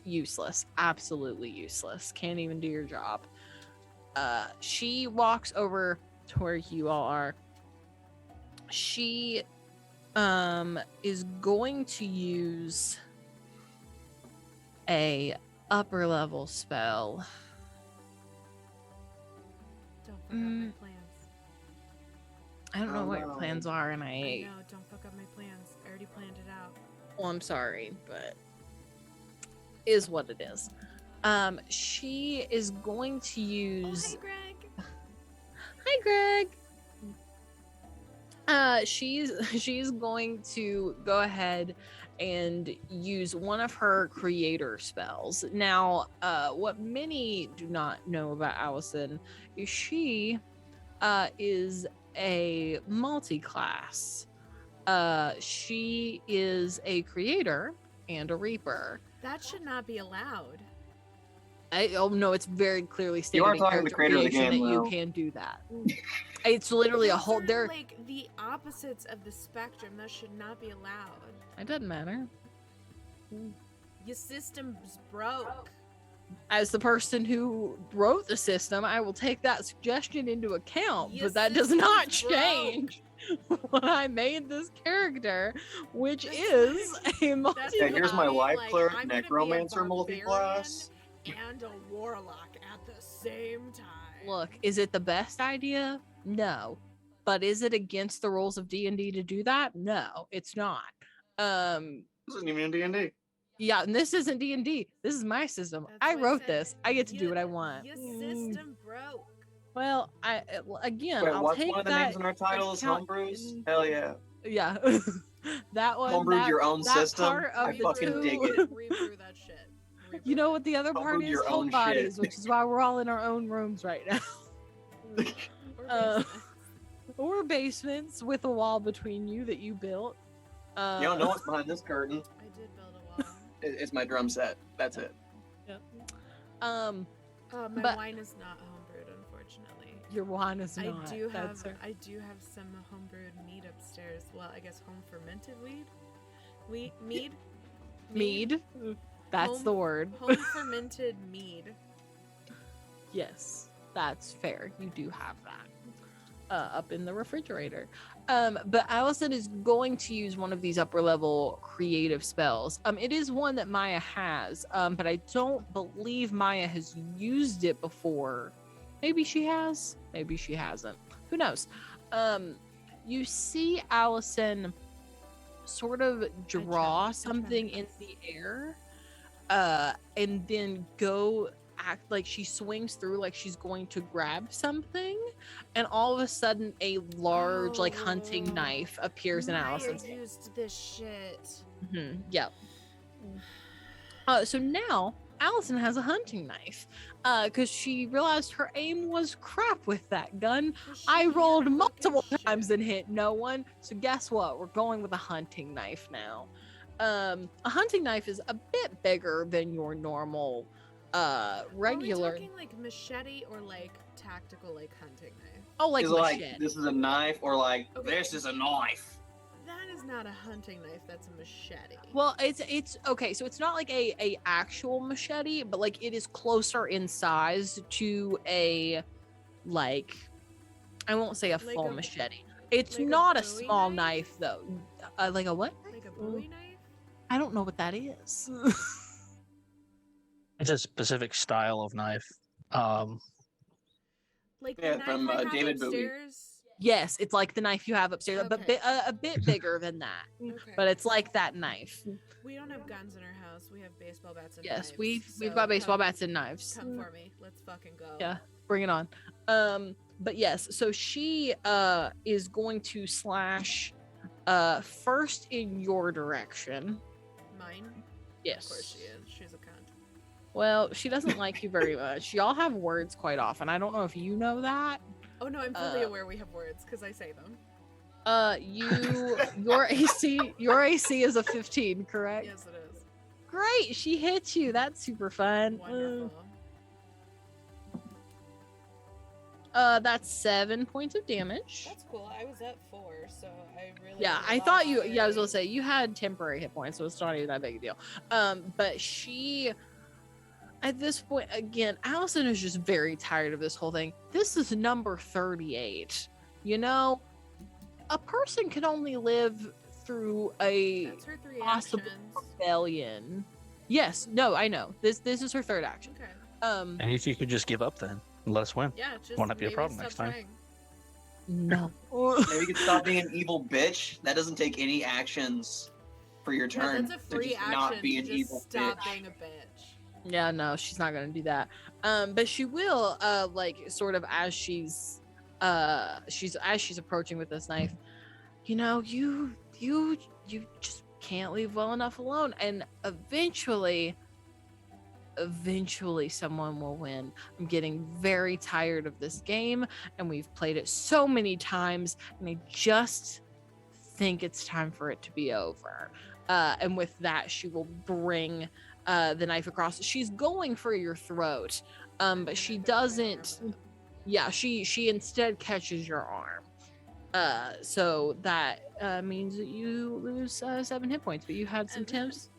useless, absolutely useless. Can't even do your job." She walks over to where you all are. She is going to use a upper level spell. Don't fuck up my plans. I don't know Oh, what your no. plans are, and I know. Don't fuck up my plans. I already planned it out. well, I'm sorry, but is what it is. She is going to use. Oh, hey, Greg. Hi, Greg. She's going to go ahead and use one of her creator spells. Now, what many do not know about Allison is she is a multi-class. She is a creator and a reaper. That should not be allowed. Oh no, it's very clearly stated are in talking to the character creator of the creation game, that you though. can do that. It's literally a Those whole. are, There, the opposites of the spectrum. That should not be allowed. it doesn't matter. Your system's broke. As the person who wrote the system, I will take that suggestion into account, Your but that does not system's broke. change when I made this character, which is a multi. Hey, here's my life like, cleric, I'm gonna be a necromancer, barbarian multi-class. and a warlock at the same time. Look, is it the best idea? No. But is it against the rules of D&D to do that? No, it's not. This isn't even in D&D. Yeah, and this isn't D&D. This is my system. That's I what I wrote said. this. I get to do Your- what I want. Your system broke. Well, again, Wait, I'll what's take one of the that names in our titles? account Homebrews? in- Hell yeah. Yeah. That one. Homebrewed your own that system. part of I the fucking two- dig it. Rebrew that shit. You know what the other part Homebrewed is? your own Homebodies, shit. which is why we're all in our own rooms right now. Or Uh, basements. Or basements with a wall between you that you built. You don't know what's behind this curtain. I did build a wall. It's my drum set. That's it. Um, Oh, my But- wine is not homebrewed, unfortunately. your wine is not. I do That's have her. I do have some homebrewed mead upstairs. Well, I guess home fermented weed. Mead. Mead. That's Home- the word. Home fermented mead. Yes, that's fair. You do have that up in the refrigerator. But Allison is going to use one of these upper level creative spells. It is one that Maya has, but I don't believe Maya has used it before. Maybe she has, maybe she hasn't. Who knows? You see Allison sort of draw something in the air, and then go act like she swings through like she's going to grab something, and all of a sudden a large like hunting Oh. knife appears in Maya Allison's hand. used this shit. Yep. So now Allison has a hunting knife because she realized her aim was crap with that gun. I rolled multiple times and hit no one. So guess what? We're going with a hunting knife now. A hunting knife is a bit bigger than your normal regular. Are we talking like machete or like tactical like hunting knife? Oh, like Is it like machete. this is a knife or like Okay. this is a knife? That is not a hunting knife. That's a machete. Well, it's okay. So it's not like a actual machete, but like it is closer in size to a like I won't say a Like full a- machete. It's like a not a Bowie small knife? knife though. Like a what? Like a Bowie knife? I don't know what that is. It's a specific style of knife. Like Yeah, the knife from, I have David Bowie. upstairs? Yes, it's like the knife you have upstairs, but Okay. a bit bigger than that. Okay. But it's like that knife. We don't have guns in our house. We have baseball bats and Yes, knives. we've so got baseball come- bats and knives. Come for me. Let's fucking go. Yeah. Bring it on. But yes, so she is going to slash first in your direction. Mine? Yes. Of course she is. She's a cunt. Well, she doesn't like you very much. Y'all have words quite often. I don't know if you know that. Oh no, I'm fully Uh, aware we have words because I say them. Your AC is a 15, correct? Yes, it is. Great, she hit you. That's super fun. Wonderful. That's 7 points of damage. That's cool. I was at 4, so I really. Yeah, only I thought lost you. Yeah, I was gonna three. say you had temporary hit points, so it's not even that big a deal. But she, at this point, again, Allison is just very tired of this whole thing. This is number 38. You know, a person can only live through a That's her 3 possible actions. rebellion. Yes, no, I know. This is her third action. Okay. Um, And if you could just give up then and let us win. Yeah, just Won't that be a maybe problem stop next time? trying. no. Maybe you can stop being an evil bitch. That doesn't take any actions for your Yeah, turn. that's a to free just action. not be to an just evil stop bitch. being a bitch. Yeah, no, she's not gonna do that. But she will, like, sort of as she's approaching with this knife. You know, you just can't leave well enough alone, and eventually someone will win. I'm getting very tired of this game, and we've played it so many times, and I just think it's time for it to be over. And with that, she will bring the knife across. She's going for your throat, but she doesn't. Yeah, she instead catches your arm. So that means that you lose 7 hit points, but you had some And temps.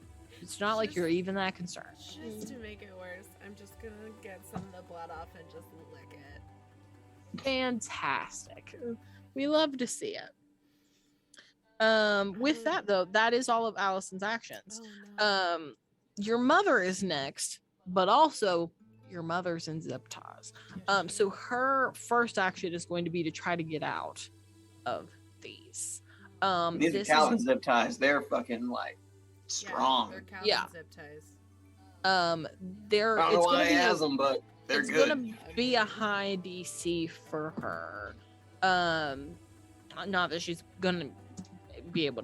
It's not like you're even that concerned. Just to make it worse, I'm just gonna get some of the blood off and just lick it. Fantastic. We love to see it. With that though, that is all of Allison's actions. Oh no. Your mother is next, but also your mother's in zip ties. So her first action is going to be to try to get out of these. These are This Calvin is zip ties. They're fucking like strong. They're Calvin Yeah. zip ties. they're I don't know it's why gonna he be has them, but they're it's good. gonna be a high DC for her. Not that she's gonna be able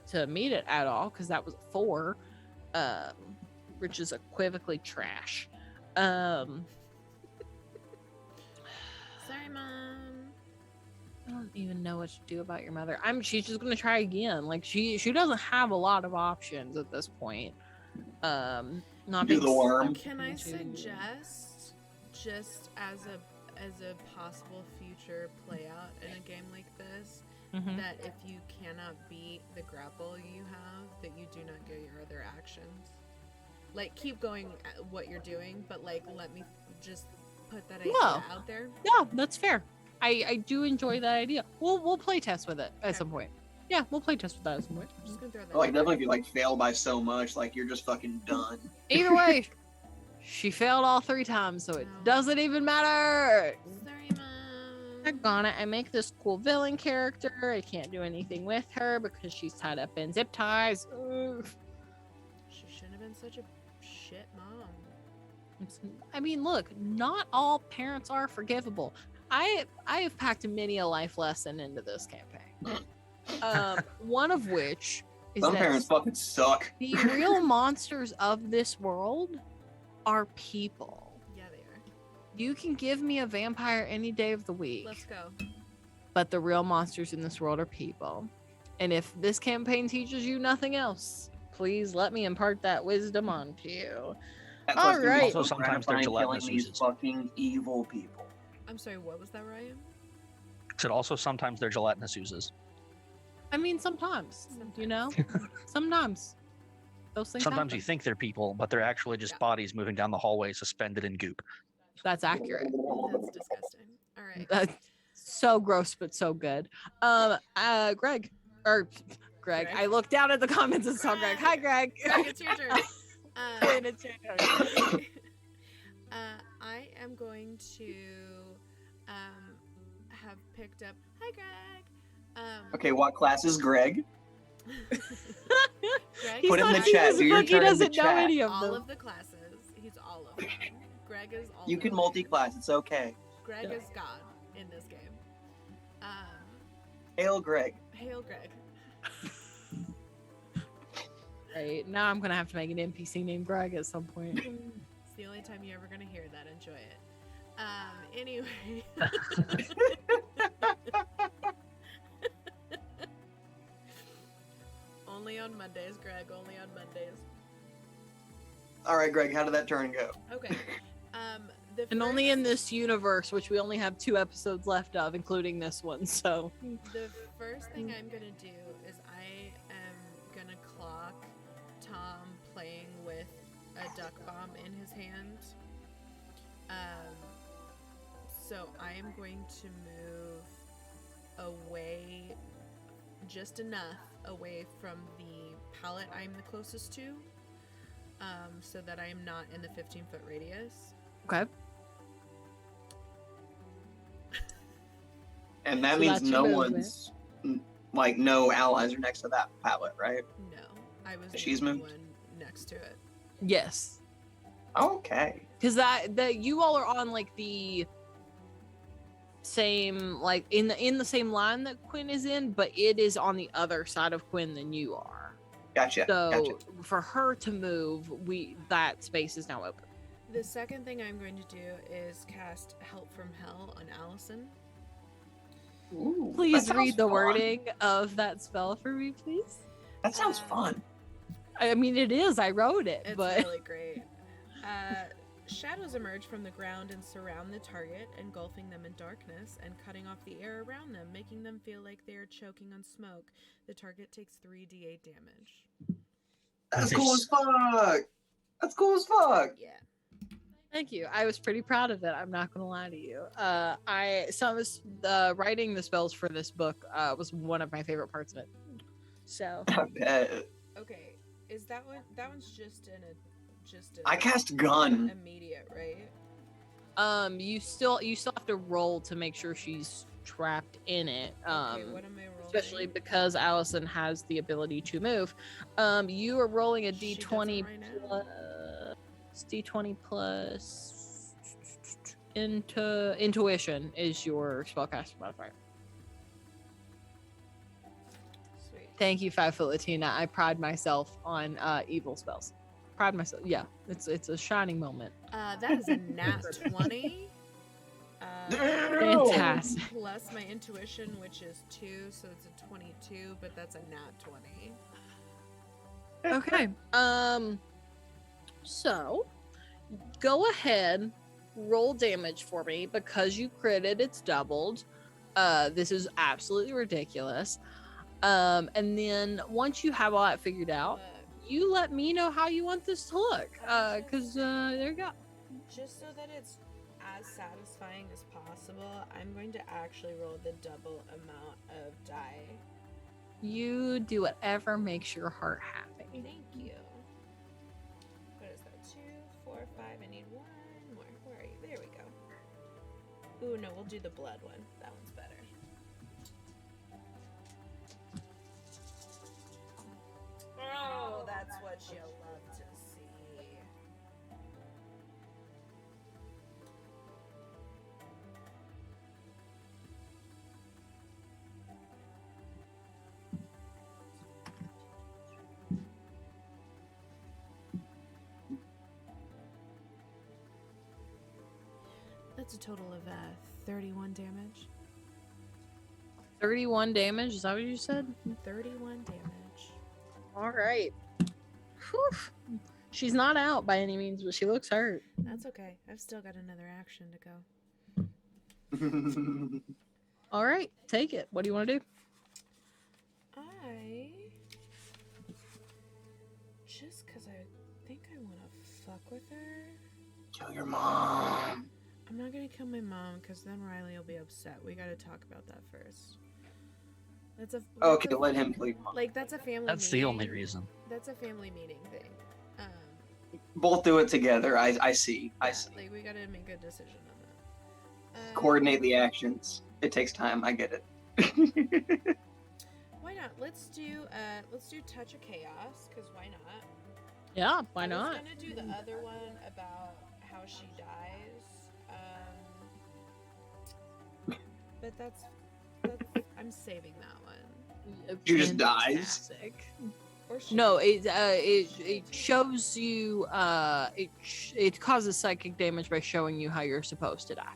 to meet it at all because that was a 4, which is equivocally trash. Sorry, Mom. I don't even know what to do about your mother. She's just gonna try again. Like she doesn't have a lot of options at this point. Not Do being the worm. Can I too- suggest, just as a possible future play out in a game like this, Mhm. that if you cannot beat the grapple you have, that you do not get your other actions. Like, keep going at what you're doing, but like, let me just put that idea No. out there. Yeah, that's fair. I do enjoy that idea. We'll play test with it at Okay. some point. Yeah, we'll play test with that at some point. I'm just gonna throw that. Like out definitely if you like fail by so much, like you're just fucking done. Either way, she failed all 3 times, so it No. doesn't even matter. there. Sorry, Mom. Doggone it, I make this cool villain character. I can't do anything with her because she's tied up in zip ties. Ugh. She shouldn't have been such a shit mom. I mean, look, not all parents are forgivable. I have packed many a life lesson into this campaign. One of which is Some that parents fucking suck. the real monsters of this world are people. Yeah, they are. You can give me a vampire any day of the week, Let's go. but the real monsters in this world are people. And if this campaign teaches you nothing else, please let me impart that wisdom onto you. That's All what's gonna be right. so Also, sometimes they're gratifying, gelatinous killing these oozes. fucking evil people. I'm sorry, what was that, Ryan? Said also sometimes they're gelatinous oozes. I mean, sometimes, you know, sometimes those things. Sometimes happen. you think they're people, but they're actually just Yeah. bodies moving down the hallway suspended in goop. That's accurate. That's disgusting. All right. That's so gross, but so good. Greg, or Greg. Greg? I looked down at the comments and saw Greg. Hi, Greg. Greg, it's your turn. Quinn, it's your turn. I am going to have picked up. Hi, Greg. Okay, what class is Greg? Greg He Put in thought the he chat, was do your book, he turn in the doesn't know chat. any of all them. of the classes. He's all of them. Greg is all. You can knowing. multi-class, it's okay. Greg Yeah. is God in this game. Hail Greg. Hail Greg. Right now, I'm gonna have to make an NPC named Greg at some point. It's the only time you're ever gonna hear that. Enjoy it. Anyway. Only on Mondays, Greg. Only on Mondays. All right, Greg, how did that turn go? Okay. The And only in first- this universe, which we only have 2 episodes left of, including this one. So The first thing I'm gonna do is I am gonna clock Tom playing with a duck bomb in his hand. So I am going to move away, just enough away from the pallet I'm the closest to, so that I am not in the 15-foot radius. okay. And that So means that's your no movement. one's, like, no allies are next to that pallet, right? No, I was She's the only moved? one next to it. Yes, Okay. because that you all are on like the same, like in the same line that Quinn is in, but it is on the other side of Quinn than you are. Gotcha. So Gotcha. for her to move, that space is now open. The second thing I'm going to do is cast Help from Hell on Allison. Ooh, that Please sounds read the fun. wording of that spell for me, please. That sounds fun. I mean, it is. I wrote it, It's but really great. Shadows emerge from the ground and surround the target, engulfing them in darkness and cutting off the air around them, making them feel like they are choking on smoke. The target takes 3d8 damage. That's Nice. cool as fuck. That's cool as fuck. Yeah. thank you. I was pretty proud of it. I'm not gonna lie to you. Writing the spells for this book was one of my favorite parts of it. So I bet. Okay. Is that one? That one's just an I cast gun. immediate, right? you still have to roll to make sure she's trapped in it. Okay. What am I rolling? Especially because Allison has the ability to move. You are rolling a She doesn't d20 right now. plus d20 plus intuition is your spellcasting modifier. Sweet. Thank you, 5 Foot Latina. I pride myself on evil spells. Pride myself. Yeah, it's a shining moment. That is a nat 20. Fantastic. Plus my intuition, which is 2, so it's a 22, but that's a nat 20. Okay. So go ahead, roll damage for me because you critted. It's doubled. This is absolutely ridiculous. And then once you have all that figured out, you let me know how you want this to look. Cause there you go. Just so that it's as satisfying as possible, I'm going to actually roll the double amount of die. You do whatever makes your heart happy. Thank you. What is that? 2, 4, 5. I need 1 more. Where are you? There we go. Ooh, no, we'll do the blood one. That one's better. Oh, that's what you love to see. That's a total of 31 damage. 31 damage. Is that what you said? 31 damage. All right. Whew. She's not out by any means, but she looks hurt. That's okay. I've still got another action to go. All right, take it. What do you want to do? Just because I think I want to fuck with her. Kill your mom. I'm not going to kill my mom because then Riley will be upset. We got to talk about that first. Okay, let him kill your mom. Like, that's a family That's meeting. the only reason. That's a family meeting thing. Both do it together. I see. I Yeah, see. like, we got to make a decision on that. Coordinate the actions. It takes time. I get it. Why not? Let's do Touch of Chaos, because why not? Yeah, why I not? was gonna do the other one about how she dies. But that's I'm saving that one. She just dies? Fantastic. Or she No, it shows you it causes psychic damage by showing you how you're supposed to die.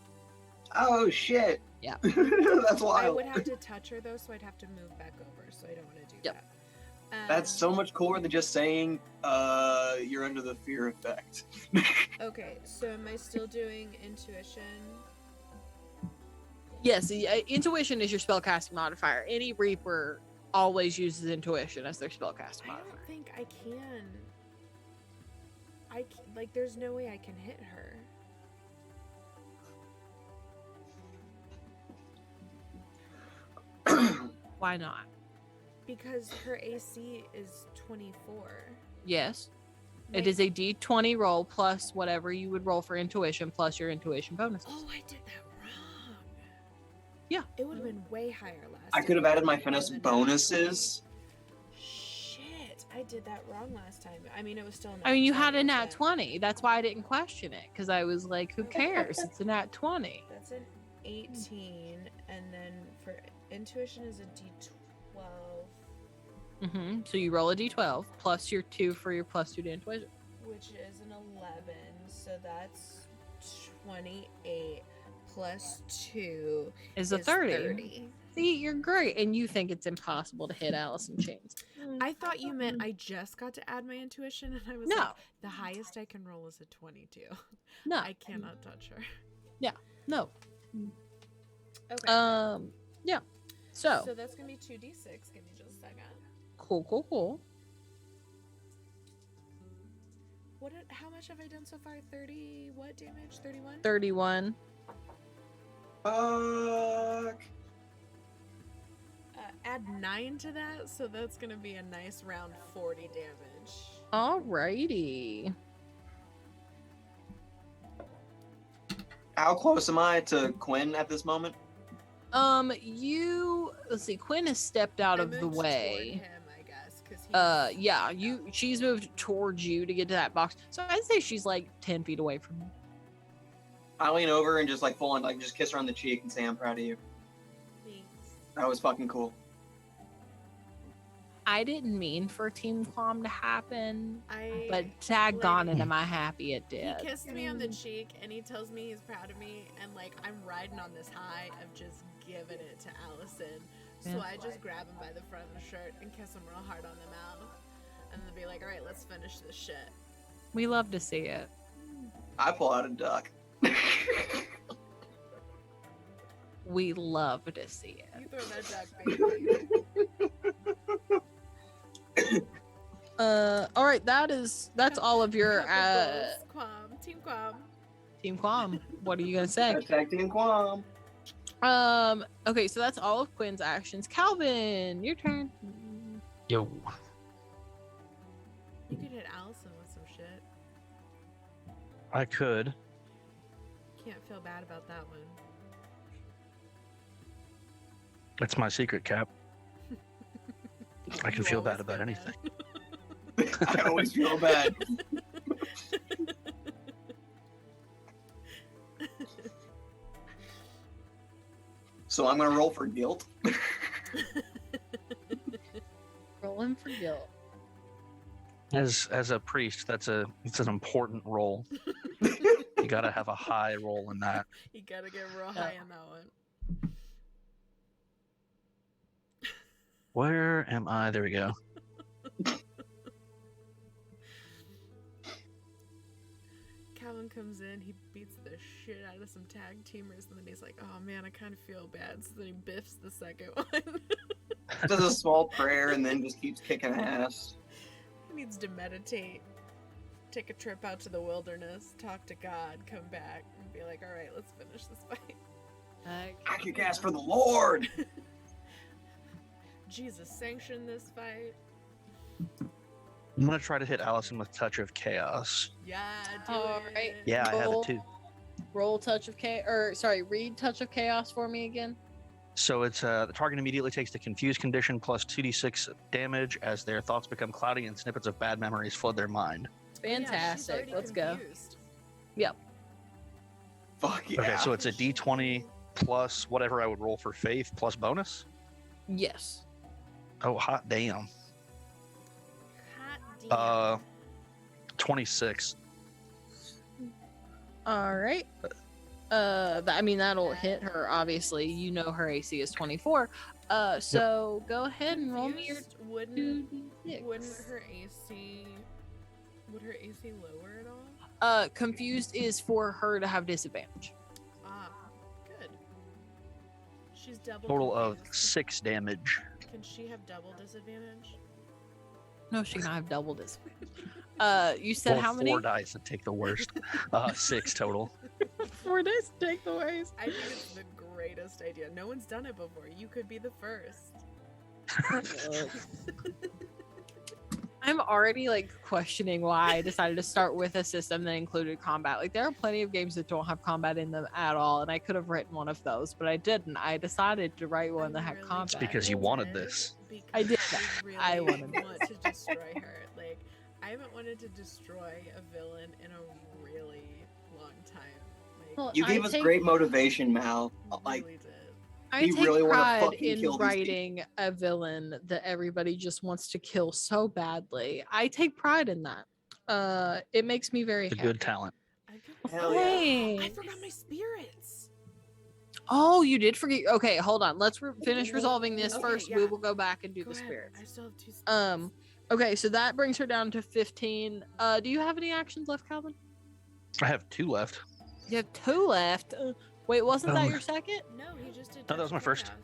Oh shit. Yeah. That's I wild. would have to touch her though, so I'd have to move back over. So I don't want to do Yep. that. That's so much cooler than just saying you're under the fear effect. Okay, so am I still doing intuition? Yes, intuition is your spellcasting modifier. Any Reaper always uses intuition as their spellcasting I modifier. don't think I can. Like, there's no way I can hit her. Why not? Because her AC is 24. Yes. It Wait, is a d20 roll plus whatever you would roll for intuition plus your intuition bonuses. Oh, I did that wrong. Yeah. It would have been way higher last I could have time. added my finesse Than- bonuses. Shit, I did that wrong last time. I mean, it was still. I mean, you had a 20, nat but 20. That's why I didn't question it, because I was like, who cares? It's a nat 20. That's an 18, and then for intuition is a D12. So you roll a d12 plus your 2 for your plus 2 to intuition. Which is an 11, so that's 28 plus 2 Is a 30. See, you're great, and you think it's impossible to hit Alice in Chains. I thought you meant I just got to add my intuition, and I was No. like, the highest I can roll is a 22. No, I cannot touch her. no. Okay. Yeah. So, So that's gonna be 2d6. Give me just a second. cool. How much have I done so far? 30 what damage? 31? 31. Fuck. Add 9 to that, so that's gonna be a nice round 40 damage. Alrighty. How close am I to Quinn at this moment? Let's see, Quinn has stepped out I of the moved way. toward him, I guess, 'cause he's- She's moved towards you to get to that box. So I'd say she's like 10 feet away from you. I lean over and just like full on like just kiss her on the cheek and say I'm proud of you. Thanks. That was fucking cool. I didn't mean for Team Quam to happen, I but daggone like, it, am I happy it he did. kissed me on the cheek and he tells me he's proud of me, and like I'm riding on this high of just giving it to Allison. So Yeah. I just grab him by the front of the shirt and kiss him real hard on the mouth, and then be like, "All right, let's finish this shit." We love to see it. I pull out a duck. We love to see it. You throw that duck, baby. All right, that's all of your Quam, Team Quam. Team Quam. What are you gonna say? Hashtag Team Quam. Okay, so that's all of Quinn's actions. Calvin, your turn. Yo. You could hit Allison with some shit. I could. Can't feel bad about that one. That's my secret, Cap. I can You feel bad always about feel anything. I always feel bad. So I'm gonna roll for guilt. Rolling for guilt. As a priest, it's an important role. You gotta have a high roll in that. You gotta get real high on that one. Where am I? There we go. Calvin comes in, he beats the shit out of some tag teamers, and then he's like, "Oh man, I kind of feel bad." So then he biffs the second one. Does a small prayer and then just keeps kicking ass. He needs to meditate, take a trip out to the wilderness, talk to God, come back, and be like, "All right, let's finish this fight." I kick ass for the Lord. Jesus sanctioned this fight. I'm gonna try to hit Allison with Touch of Chaos. Yeah, do All it. right. Yeah, I have Roll- it too. Roll Touch of Chaos, read Touch of Chaos for me again. So it's the target immediately takes the confused condition plus 2d6 damage as their thoughts become cloudy and snippets of bad memories flood their mind. Yeah, she's Fantastic. already Let's go. confused. Fuck yeah. Okay, so it's a d20 plus whatever I would roll for faith plus bonus. Yes. Oh, hot damn. Hot damn. 26. All right. I mean, that'll hit her, obviously. You know her AC is 24. So go ahead and roll me your Confused wouldn't 2d6. would her AC lower at all? Confused is for her to have disadvantage. Ah, good. She's double Total of confused. 6 damage. Can she have double disadvantage? No, she can have double disadvantage. You said Roll how many? 4 dice and take the worst. 6 total. 4 dice. Take the ways. I think it's the greatest idea. No one's done it before. You could be the first. I'm already like questioning why I decided to start with a system that included combat. Like there are plenty of games that don't have combat in them at all, and I could have written one of those, but I didn't. I decided to write one that had really combat. because you wanted this. I did. Really I wanted want to destroy her. Like, I haven't wanted to destroy a villain in a really long time. Like, Well, You gave us great motivation, Mal. Like, really did. I You take really wanna pride fucking in kill these writing a villain that everybody just wants to kill so badly. I take pride in that. It makes me very The happy. good talent. I could- Hell yeah. Hey. I forgot my spirits. Oh, you did forget. Okay, hold on. Let's finish resolving this Okay, first. yeah. We will go back and do Go the ahead. spirits. I still have 2 spirits. Okay, so that brings her down to 15. Do you have any actions left, Calvin? I have 2 left. You have 2 left. Wait, wasn't that Um, your second? No, he just did. No, that was my first. Chaos.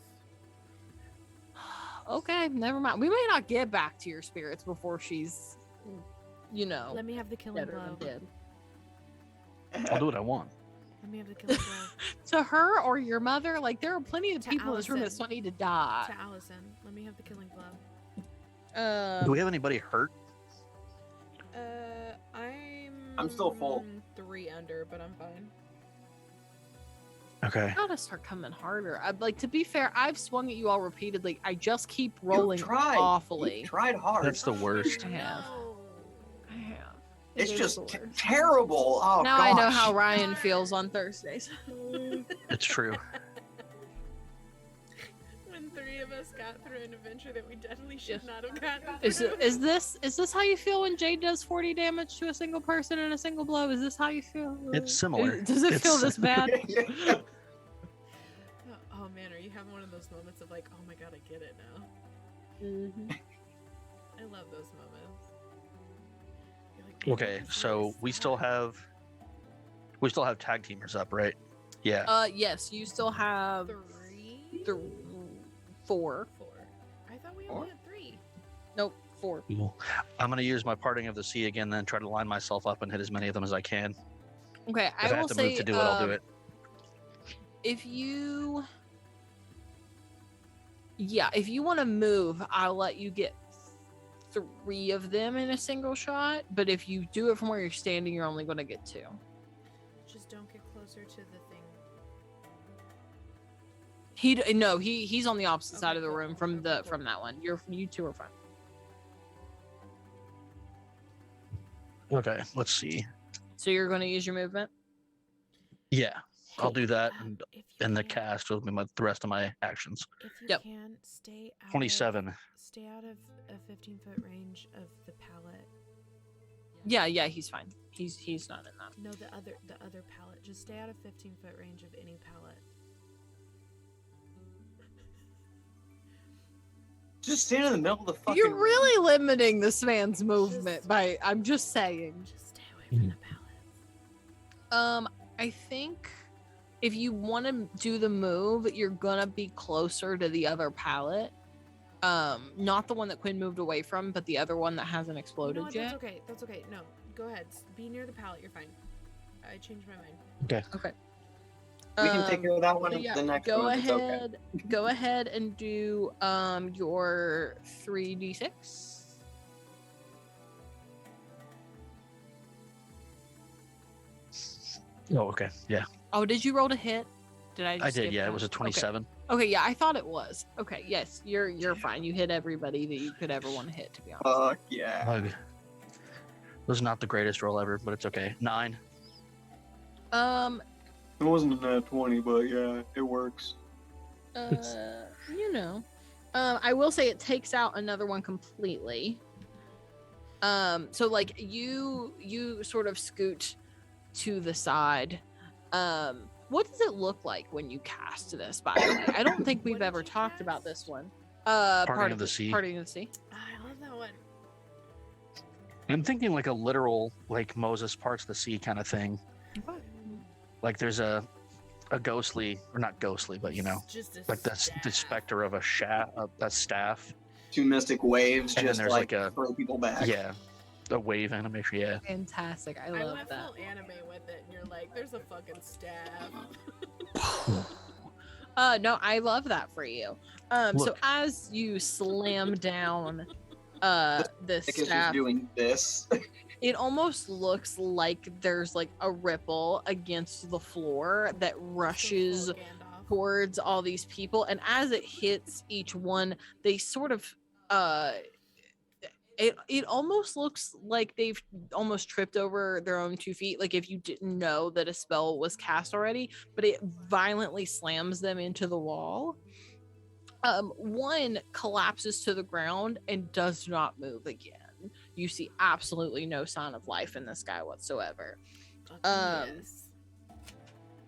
Okay, never mind. We may not get back to your spirits before she's, Let me have the killing better than blow. dead. I'll do what I want. Let me have the killing blow. To her or your mother, like there are plenty of To people in this room that Allison. still need to die. To Allison, let me have the killing blow. Do we have anybody hurt? I'm still full. 3 under, but I'm fine. Okay. I gotta start coming harder. Like to be fair, I've swung at you all repeatedly. I just keep You've rolling tried. awfully. You've tried hard. That's the worst. I have. No. I have. It's It is just the worst. terrible. Oh, Now gosh. I know how Ryan feels on Thursdays. It's true. When 3 of us got through an adventure that we definitely should Yes. not have gotten Is through. this how you feel when Jade does 40 damage to a single person in a single blow? Is this how you feel? It's similar. Does it feel It's- this bad? Oh man, are you having one of those moments of like, oh my god, I get it now? Mhm. I love those moments. You're like, "Man, Okay, this is so really we still sad." have tag teamers up, right? Yeah. Yes, you still have 3? 4. 4. I thought we Four? only had 3. Nope, 4. Cool. I'm gonna use my parting of the sea again, then try to line myself up and hit as many of them as I can. Okay, If I I will have to say move to do it, I'll do it. if you want to move, I'll let you get 3 of them in a single shot, but if you do it from where you're standing, you're only going to get 2. Just don't get closer to the thing. He's on the opposite side Okay, of the cool. room from Okay, cool. from that one. You two are fine. Okay, let's see. So you're going to use your movement. Yeah, I'll do that If you in the can- cast with the rest of my actions. If you Yep. can, stay out 27. Stay out of a 15-foot range of the pallet. Yeah, he's fine. He's not in that. No, the other pallet. Just stay out of 15-foot range of any pallet. Just stand in the middle of the fucking. You're really limiting this man's movement Just- by. I'm just saying. Just stay away from the pallets. I think if you want to do the move, you're gonna be closer to the other pallet. Not the one that Quinn moved away from, but the other one that hasn't You exploded know what? yet. That's okay. That's okay. No, go ahead. Be near the pallet. You're fine. I changed my mind. Okay. We can take care of that one so in yeah, the next go one. It's okay. ahead. Go ahead and do your 3d6. Oh, okay. Yeah, Oh, did you roll to hit? Did I? I Just did. skip Yeah, that? it was a Okay. 27. Okay, yeah, I thought it was. Okay, yes, you're fine. You hit everybody that you could ever want to hit, to be honest. Fuck yeah. Ugh. Was not the greatest roll ever, but it's okay. 9. It wasn't a nat 20, but yeah, it works. you know, I will say it takes out another one completely. So like you sort of scoot to the side. What does it look like when you cast this? By the way, I don't think we've What did ever you talked about cast? this one. Parting of the Sea. Parting of the Sea. I love that one. I'm thinking like a literal, like Moses parts the sea kind of thing. Like there's a ghostly, or not ghostly, but you know, Just a like the staff. specter of a staff. 2 mystic waves And then just there's like, like a- throw people back. Yeah, a wave animation. Yeah. Fantastic. I I love went that. full anime with it, and you're like, "There's a fucking staff." No, I love that for you. So Look. as you slam down the Nick is just staff, doing this. it almost looks like there's like a ripple against the floor that rushes Full Gandalf. towards all these people, and as it hits each one, they sort of it almost looks like they've almost tripped over their own 2 feet, like if you didn't know that a spell was cast already, but it violently slams them into the wall. One collapses to the ground and does not move again. You see absolutely no sign of life in this guy whatsoever. Fucking yes.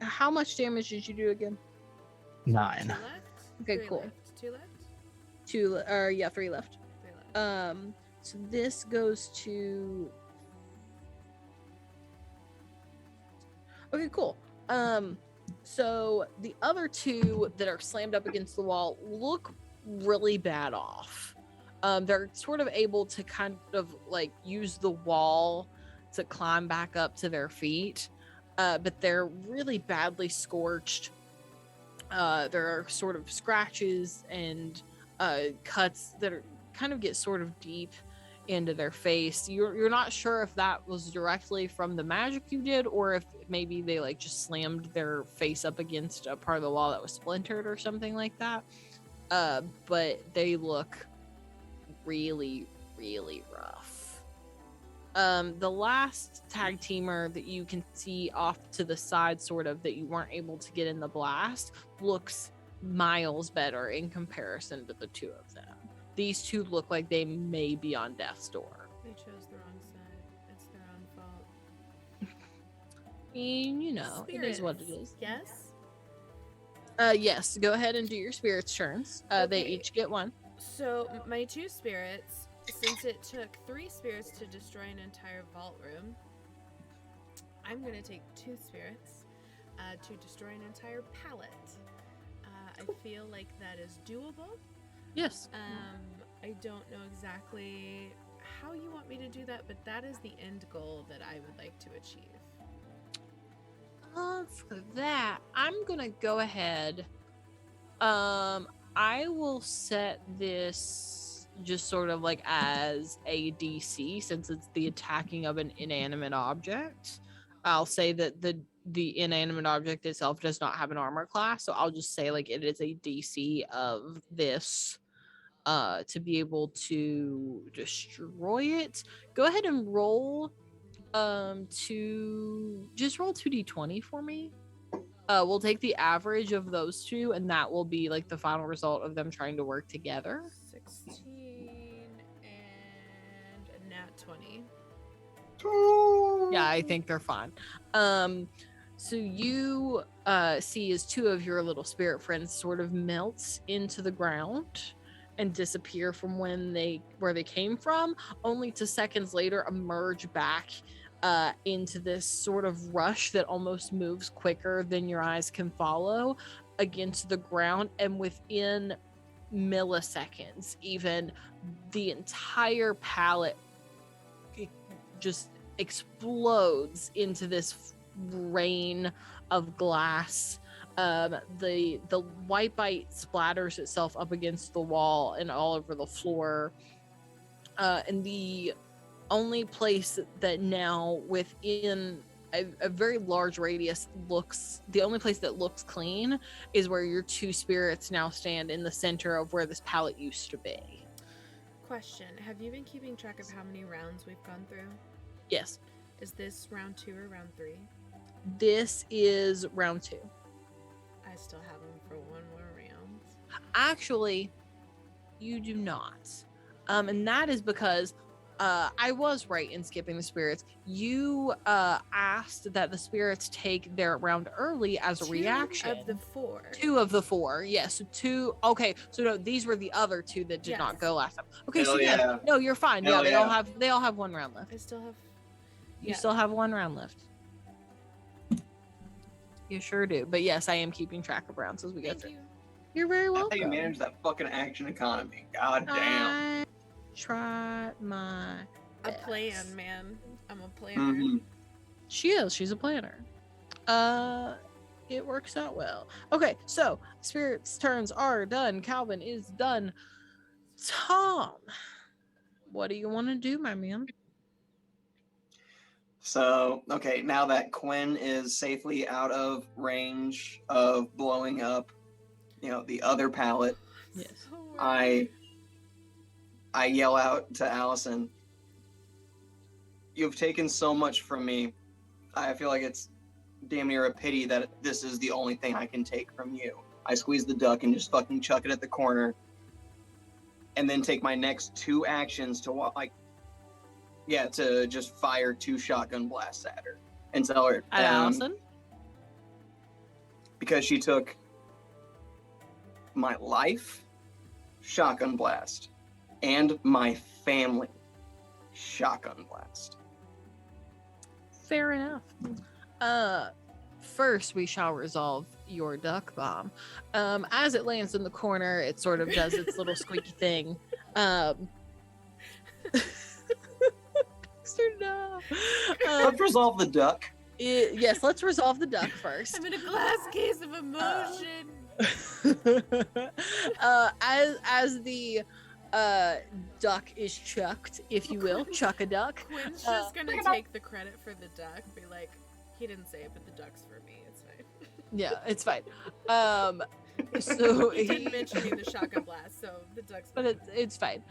How much damage did you do again? 9. 2 left. Okay, 3 cool. Left. 2 left. 2 or yeah, 3 left. 3 left. So this goes to. Okay, cool. So the other 2 that are slammed up against the wall look really bad off. They're sort of able to kind of like use the wall to climb back up to their feet, but they're really badly scorched. There are sort of scratches and cuts that are kind of get sort of deep into their face. You're not sure if that was directly from the magic you did, or if maybe they like just slammed their face up against a part of the wall that was splintered or something like that. But they look really, really rough. The last tag teamer that you can see off to the side, sort of, that you weren't able to get in the blast, looks miles better in comparison to the two of them. These two look like they may be on death's door. They chose the wrong side. It's their own fault. And you know, it is what it Spirits. is. Yes. Yes, go ahead and do your spirits turns. They Okay. each get one. So my 2 spirits, since it took 3 spirits to destroy an entire vault room, I'm gonna take 2 spirits to destroy an entire pallet. I feel like that is doable. Yes. I don't know exactly how you want me to do that, but that is the end goal that I would like to achieve. For that, I'm gonna go ahead. I will set this just sort of like as a DC, since it's the attacking of an inanimate object. I'll say that the inanimate object itself does not have an armor class, so I'll just say like it is a DC of this to be able to destroy it. Go ahead and roll to just roll 2d20 for me. We'll take the average of those two, and that will be like the final result of them trying to work together. 16 and a nat 20. Yeah, I think they're fine. So you see as 2 of your little spirit friends sort of melt into the ground and disappear from where they came from, only to seconds later emerge back into this sort of rush that almost moves quicker than your eyes can follow against the ground, and within milliseconds even the entire pallet just explodes into this rain of glass. The white bite splatters itself up against the wall and all over the floor, and the only place that now within a very large radius the only place that looks clean is where your 2 spirits now stand in the center of where this pallet used to be. Question: have you been keeping track of how many rounds we've gone through? Yes, Is this round 2 or round 3? this is round 2. I still have them for 1 more round. Actually, you do not. And that is because I was right in skipping the spirits. You asked that the spirits take their round early as a 2 reaction. of the 4. 2 of the 4, yes. So 2. Okay, so no, these were the other 2 that did not Yes. go last time. Okay, Hell so yeah, yeah. no, you're fine. Hell yeah, yeah. they all have 1 round left. I still have. You still have 1 round left. You sure do. But yes, I am keeping track of rounds as we go Thank through. you. You're very How welcome. you manage that fucking action economy? God damn. I try my A best. plan, man. I'm a planner. Mhm. She is. She's a planner. It works out well. Okay, so spirits turns are done. Calvin is done. Tom, what do you want to do, my man? So, okay, now that Quinn is safely out of range of blowing up, the other pallet, Yes. So worried. I yell out to Allison, "You've taken so much from me. I feel like it's damn near a pity that this is the only thing I can take from you." I squeeze the duck and just fucking chuck it at the corner, and then take my next 2 actions to to just fire 2 shotgun blasts at her and tell her, At Allison? because she took my life, shotgun blast, and my family, shotgun blast. Fair enough. First we shall resolve your duck bomb. As it lands in the corner, it sort of does its little squeaky thing. No. Let's resolve the duck. Yes, let's resolve the duck first. I'm in a glass case of emotion. As the duck is chucked, if you will, chuck a duck. Quinn's just gonna take the credit for the duck. Be like, he didn't say it, but the duck's for me. It's fine. Yeah, it's fine. So He didn't mention me the shotgun blast, so the duck's. but it's fine.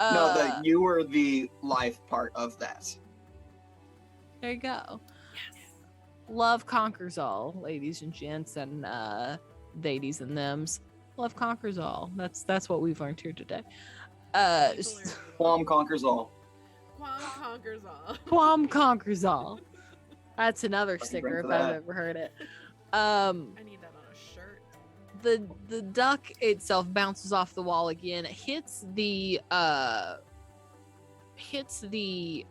No, that you were the life part of that. There you go. Yes. Love conquers all, ladies and gents, and ladies and thems. Love conquers all. That's what we've learned here today. People are Qualm conquers all. Quam conquers all. Quam conquers all. That's another Fucking sticker drink if for I've that. ever heard it. I need that on a shirt. The duck itself bounces off the wall again. It hits the pallet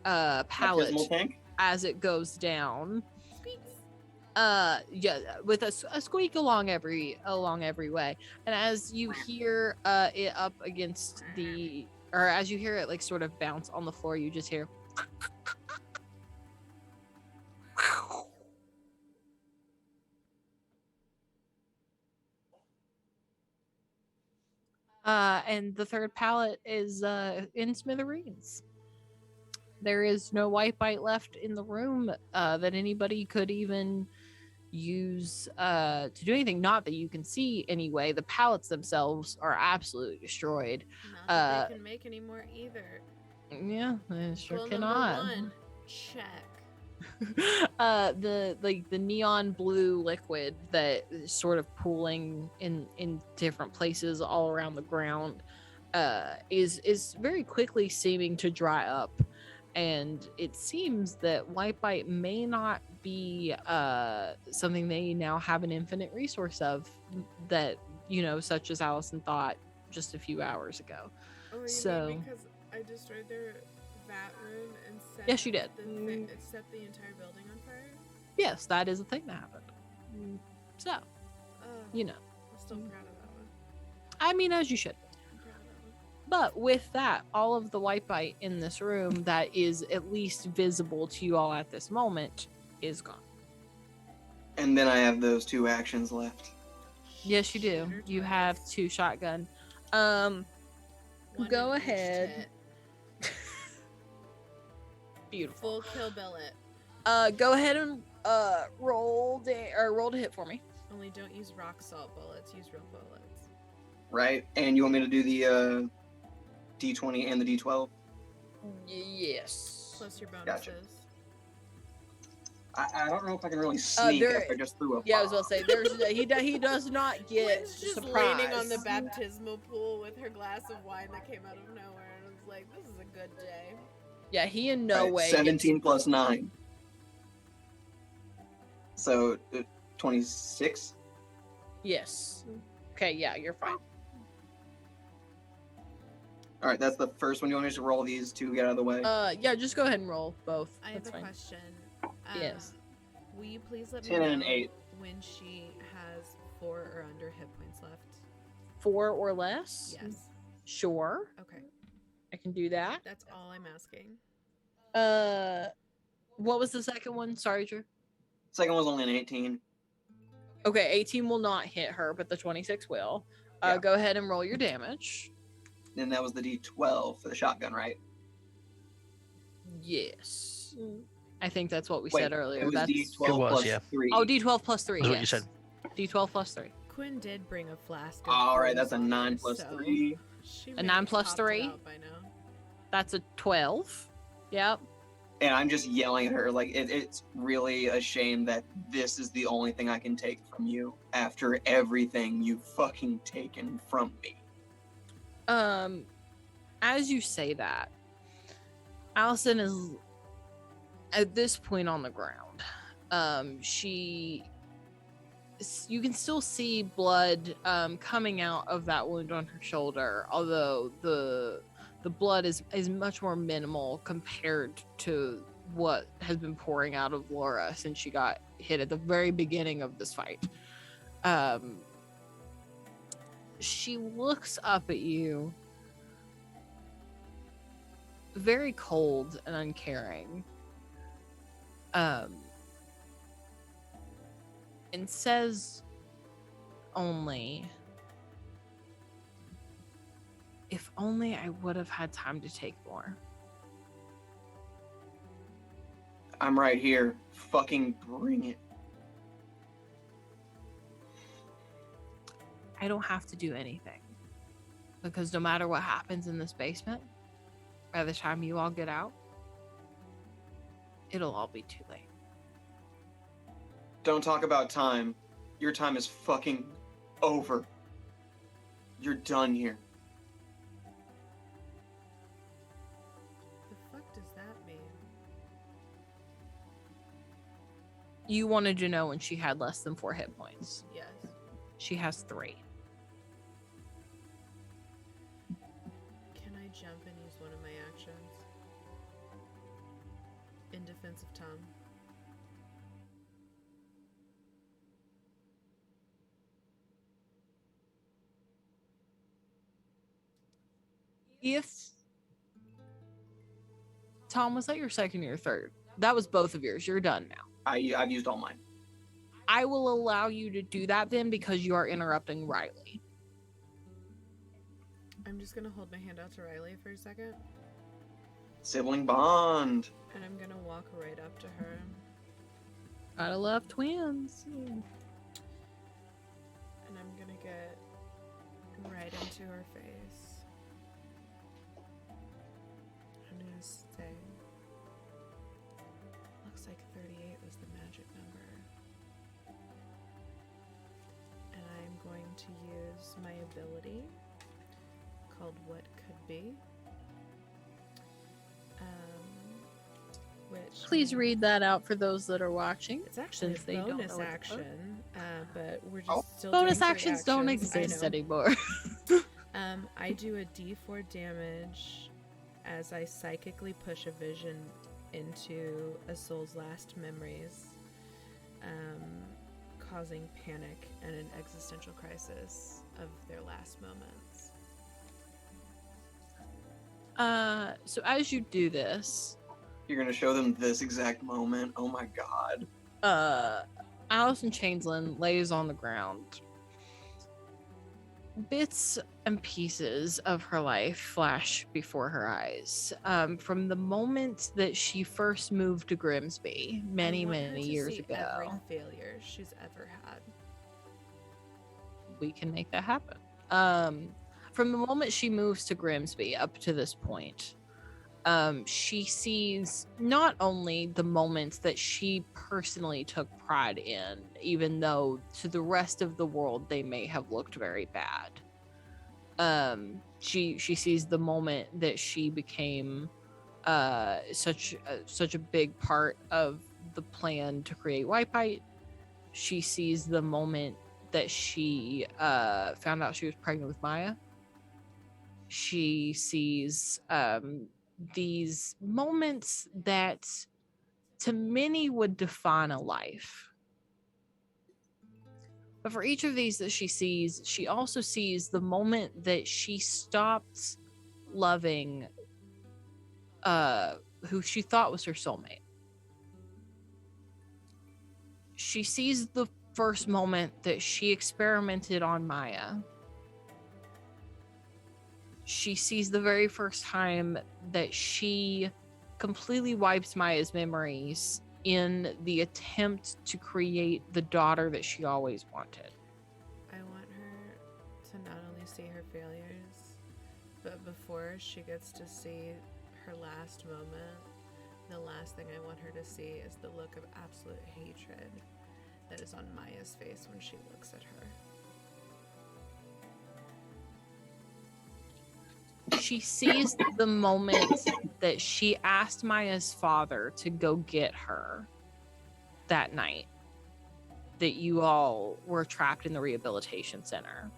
Baptismal tank. as it goes down. Squeaks. Yeah, with a squeak along every way. And as you hear it up against the, or as you hear it like sort of bounce on the floor, you just hear and the third pallet is in smithereens. There is no white bite left in the room that anybody could even use to do anything. Not that you can see anyway. The pallets themselves are absolutely destroyed. Not that they can make any more either. Yeah, they sure Goal cannot. number 1, check. The neon blue liquid that is sort of pooling in different places all around the ground is very quickly seeming to dry up, and it seems that white bite may not be something they now have an infinite resource of, that such as Allison thought just a few hours ago. Oh, you So- mean because I destroyed their vat room and set Yes, you did. it set the entire building on fire? Yes, that is a thing that happened. So Oh, you know, I'm still proud of that one. I mean, as you should. I'm proud of that one. But with that, all of the white bite in this room that is at least visible to you all at this moment is gone. And then I have those 2 actions left. Yes, you do. Shooter You twice. have 2 shotgun. One Go in each ahead. tit. Beautiful. Full kill billet. Go ahead and roll to hit for me. Only don't use rock salt bullets. Use real bullets. Right? And you want me to do the D20 and the D12? Yes. Plus your bonuses. Gotcha. I don't know if I can really sneak there- if I just threw a Yeah, I was gonna say he does not get Lynn's just surprised. leaning on the baptismal pool with her glass of wine that came out of nowhere, and was like, "This is a good day." Yeah, he in no Right, way. 17 plus 9. So 26? Yes. Okay. Yeah, you're fine. All right, that's the first one. You want me to just roll these 2 to get out of the way? Yeah, just go ahead and roll both. I have That's a fine. question. Yes. Will you please let 10 me and know an 8. when she has 4 or under hit points left? 4 or less? Yes. Sure. Okay. I can do that. That's all I'm asking. What was the second one? Sorry, Drew. Second one's only an 18. Okay, 18 will not hit her, but the 26 will. Yeah. Go ahead and roll your damage. And that was the D12 for the shotgun, right? Yes. I think that's what we Wait, said earlier. It was That's D12 It was, plus yeah. 3. Oh, D12 plus 3. That's Yes. what you said. D12 plus 3. Quinn did bring a flask. Of All right, booze that's a with 9 her, plus so 3. she A may 9 have plus topped it 3? out by now. That's a 12. Yep. And I'm just yelling at her like it's really a shame that this is the only thing I can take from you after everything you've fucking taken from me. As you say that, Allison is at this point on the ground. You can still see blood coming out of that wound on her shoulder, although the blood is much more minimal compared to what has been pouring out of Laura since she got hit at the very beginning of this fight. She looks up at you, very cold and uncaring, and says only, "If only I would have had time to take more." I'm right here. Fucking bring it. I don't have to do anything, because no matter what happens in this basement, by the time you all get out, it'll all be too late. Don't talk about time. Your time is fucking over. You're done here. The fuck does that mean? You wanted to know when she had less than 4 hit points. Yes. She has 3. Can I jump and use one of my actions? In defense of Tom. If Tom, was that your second or your third? That was both of yours. You're done now. I've used all mine. I will allow you to do that then because you are interrupting Riley. I'm just gonna hold my hand out to Riley for a second, Sibling bond. and I'm gonna walk right up to her. Gotta love twins. And I'm gonna get right into her face. I'm gonna say, looks like 38 was the magic number. And I'm going to use my ability called What Could Be. Which Please read that out for those that are watching. It's actually since a they don't know bonus what it's action, but we're just Oh. still Bonus doing 3 actions don't actions. I exist know. anymore. I do a D4 damage as I psychically push a vision into a soul's last memories, causing panic and an existential crisis of their last moments. So as you do this, You're gonna show them this exact moment. Oh my god. Allison Changeland lays on the ground. Bits and pieces of her life flash before her eyes. From the moment that she first moved to Grimsby, many, I want her many to years see ago. every failure she's ever had. We can make that happen. From the moment she moves to Grimsby up to this point, she sees not only the moments that she personally took pride in, even though to the rest of the world they may have looked very bad. She sees the moment that she became such a big part of the plan to create Whitebite. She sees the moment that she found out she was pregnant with Maya. She sees these moments that to many would define a life. But for each of these that she sees, she also sees the moment that she stopped loving who she thought was her soulmate. She sees the first moment that she experimented on Maya. She sees the very first time that she completely wipes Maya's memories in the attempt to create the daughter that she always wanted. I want her to not only see her failures, but before she gets to see her last moment, the last thing I want her to see is the look of absolute hatred that is on Maya's face when she looks at her. She sees the moment that she asked Maya's father to go get her that night that you all were trapped in the rehabilitation center.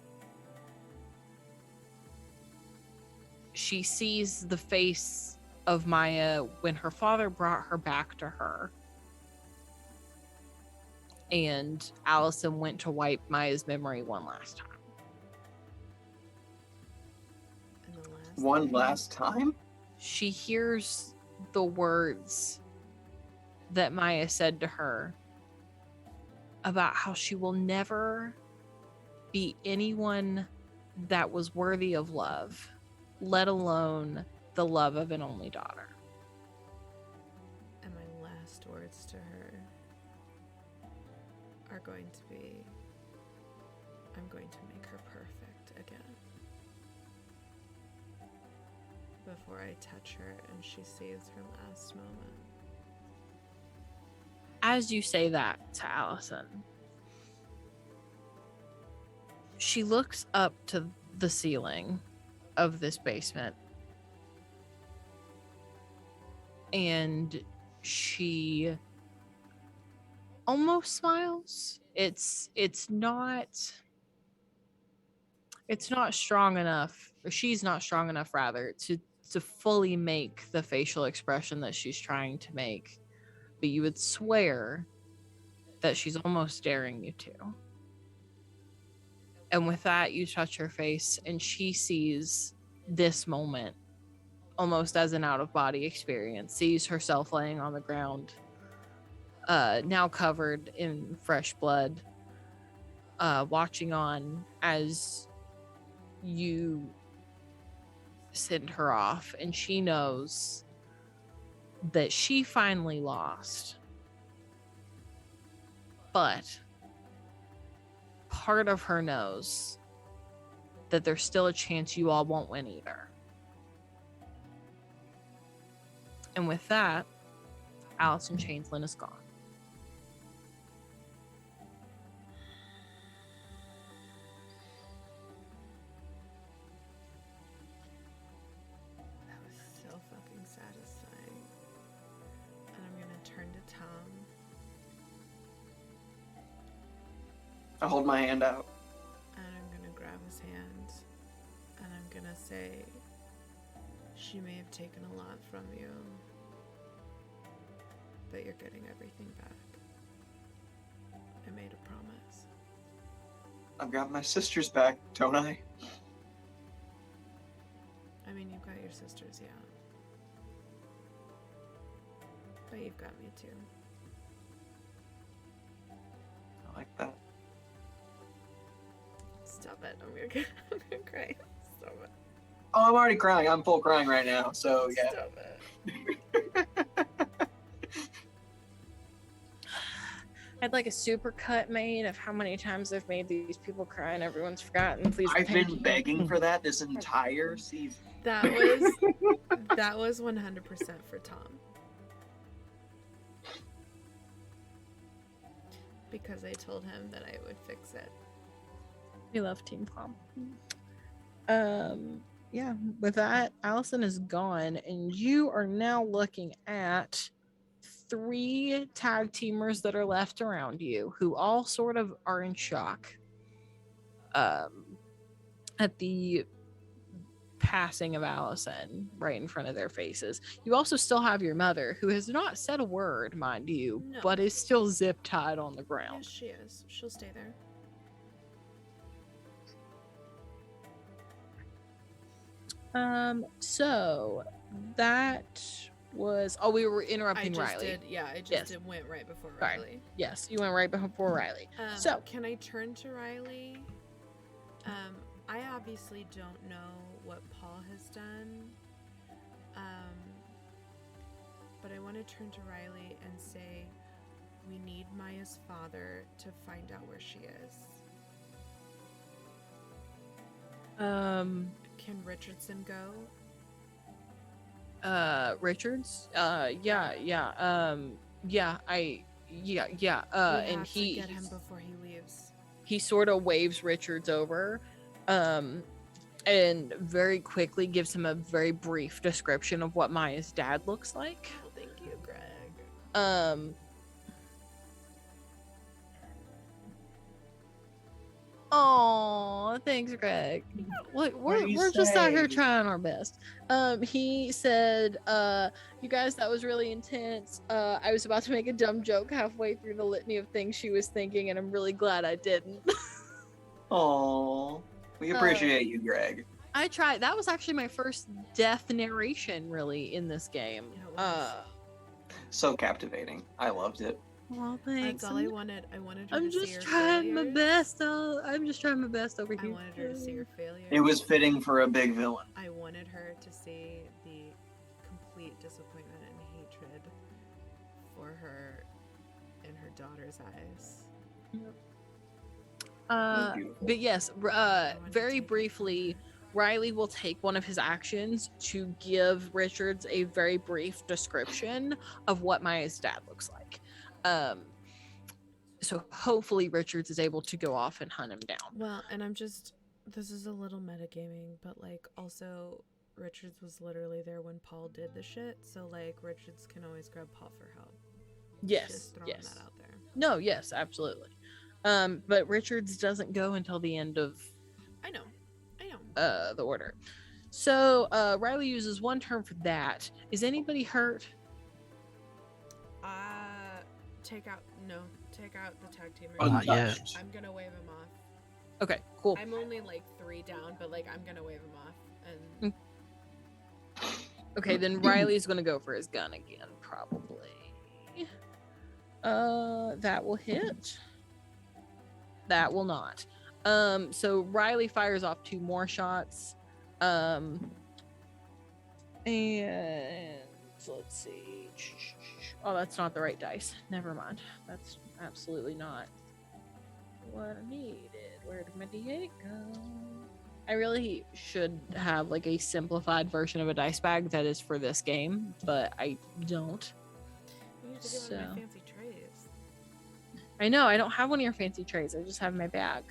She sees the face of Maya when her father brought her back to her. And Allison went to wipe Maya's memory one last time. And the last One thing- last time? She hears the words that Maya said to her about how she will never be anyone that was worthy of love, let alone the love of an only daughter. And my last words to her are going to be, I'm going to make her perfect again. Before I touch her and she sees her last moment. As you say that to Allison, she looks up to the ceiling of this basement. And she almost smiles. It's not strong enough, or she's not strong enough rather, to fully make the facial expression that she's trying to make. But you would swear that she's almost daring you to. And with that, you touch her face, and she sees this moment almost as an out-of-body experience, sees herself laying on the ground, now covered in fresh blood, watching on as you send her off, and she knows that she finally lost. But part of her knows that there's still a chance you all won't win either. And with that, Allison Changeland is gone. That was so fucking satisfying. And I'm gonna turn to Tom. I hold my hand out. And I'm gonna grab his hand. And I'm gonna say, she may have taken a lot from you, but you're getting everything back. I made a promise. I've got my sisters back, don't I? I mean, you've got your sisters, yeah. But you've got me too. I like that. Stop it. I'm gonna cry. Stop it. Oh, I'm already crying. I'm full crying right now. So yeah. Stop it. I'd like a super cut made of how many times I've made these people cry and everyone's forgotten. Please. I've thank been you. begging for that this entire season. That was 100% for Tom. Because I told him that I would fix it. We love Team Tom. Yeah, with that, Allison is gone, and you are now looking at 3 tag teamers that are left around you, who all sort of are in shock at the passing of Allison right in front of their faces. You also still have your mother, who has not said a word, mind you, No. but is still zip tied on the Yes, ground. she is. She'll stay there. So that was we were interrupting I just Riley. did. Yeah, I just Yes. went right before Sorry. Riley. Yes, you went right before Riley. So Can I turn to Riley? I obviously don't know what Paul has done. But I want to turn to Riley and say, we need Maya's father to find out where she is. Can Richardson go? Richards. We And have to get him before he leaves. he sort of waves Richards over, and very quickly gives him a very brief description of what Maya's dad looks like. Oh, thank you, Greg. Oh, thanks, Greg. Look, What do you we're just out here say? trying our best. He said, you guys, that was really intense. I was about to make a dumb joke halfway through the litany of things she was thinking, and I'm really glad I didn't. Oh, we appreciate you, Greg. I tried. That was actually my first death narration, really, in this game. It was. So captivating. I loved it. Well, thanks. That's all I wanted. I wanted her I'm to see just her trying my failures. best. I'm just trying my best over I here. wanted her to see her failures. It was fitting for a big villain. I wanted her to see the complete disappointment and hatred for her in her daughter's eyes. Beautiful. But yes, wanted to very take it. briefly, Riley will take one of his actions to give Richards a very brief description of what Maya's dad looks like. So hopefully Richards is able to go off and hunt him down. Well, and I'm just This is a little metagaming, but like also Richards was literally there when Paul did the shit, so like Richards can always grab Paul for help. Yes, Just throwing yes. that out there. No, yes, absolutely. But Richards doesn't go until the end of I know. the order. So Riley uses one turn for that. Is anybody hurt? Take out the tag teamer. Not yet. Untouched. I'm gonna wave him off. Okay, cool. I'm only like 3 down, but like I'm gonna wave him off. And Okay, then Riley's gonna go for his gun again, probably. That will hit. That will not. So Riley fires off 2 more shots. And let's see. Oh, that's not the right dice. Never mind. That's absolutely not what I needed. Where did my D8 go? I really should have like a simplified version of a dice bag that is for this game, but I don't. you need to give him my fancy trays. I know, I don't have one of your fancy trays. I just have my bag.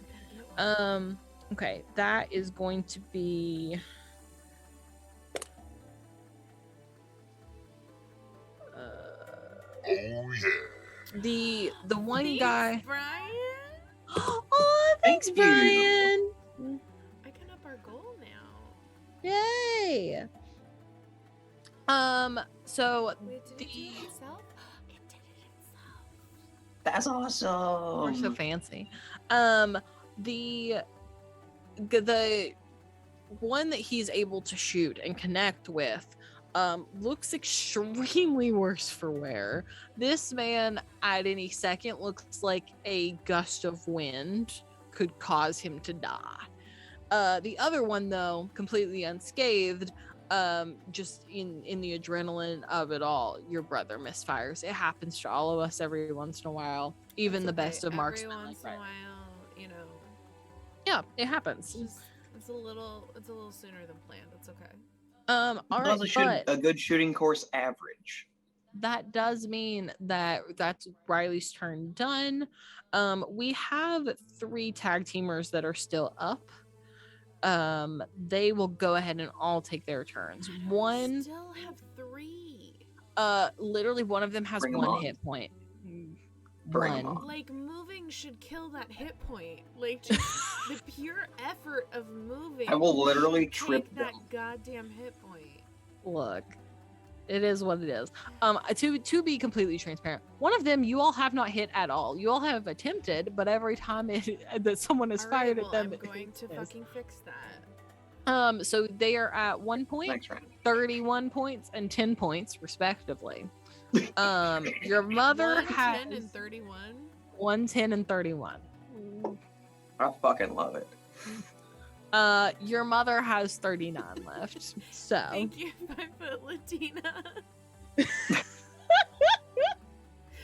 Okay, that is going to be Oh yeah. the one Thanks, guy. Brian. Oh, thanks, Thank you. Brian. I can up our goal now. Yay. So Wait, did it do the it itself? It did it itself. That's we're so awesome. fancy. The one that he's able to shoot and connect with looks extremely worse for wear. This man at any second looks like a gust of wind could cause him to die. The other one though, completely unscathed, just in the adrenaline of it all, your brother misfires. It happens to all of us every once in a while, even That's the okay. best of marksmen. Every once like in a Riley. while, you know. Yeah, it happens. It's a little sooner than planned. It's okay. All right, Also but a good shooting course average. that does mean that that's Riley's turn done. We have 3 tag teamers that are still up. They will go ahead and all take their turns. One, Still have 3. literally one of them has Bring 'em 1 on. hit point. Bring 'em One. on. Like moving should kill that hit point. Like just the pure effort of moving. I will literally should trip take that them. goddamn hit point. Look, it is what it is. To be completely transparent, one of them you all have not hit at all. You all have attempted, but every time that someone has All right, fired well, at them, I'm going to yes. fucking fix that. So they are at 1 point, Next round. 31 points, and 10 points, respectively. Your mother 1, has 10, and 31. 1, 10, and 31. I fucking love it. Your mother has 39 left. So Thank you, 5-foot Latina.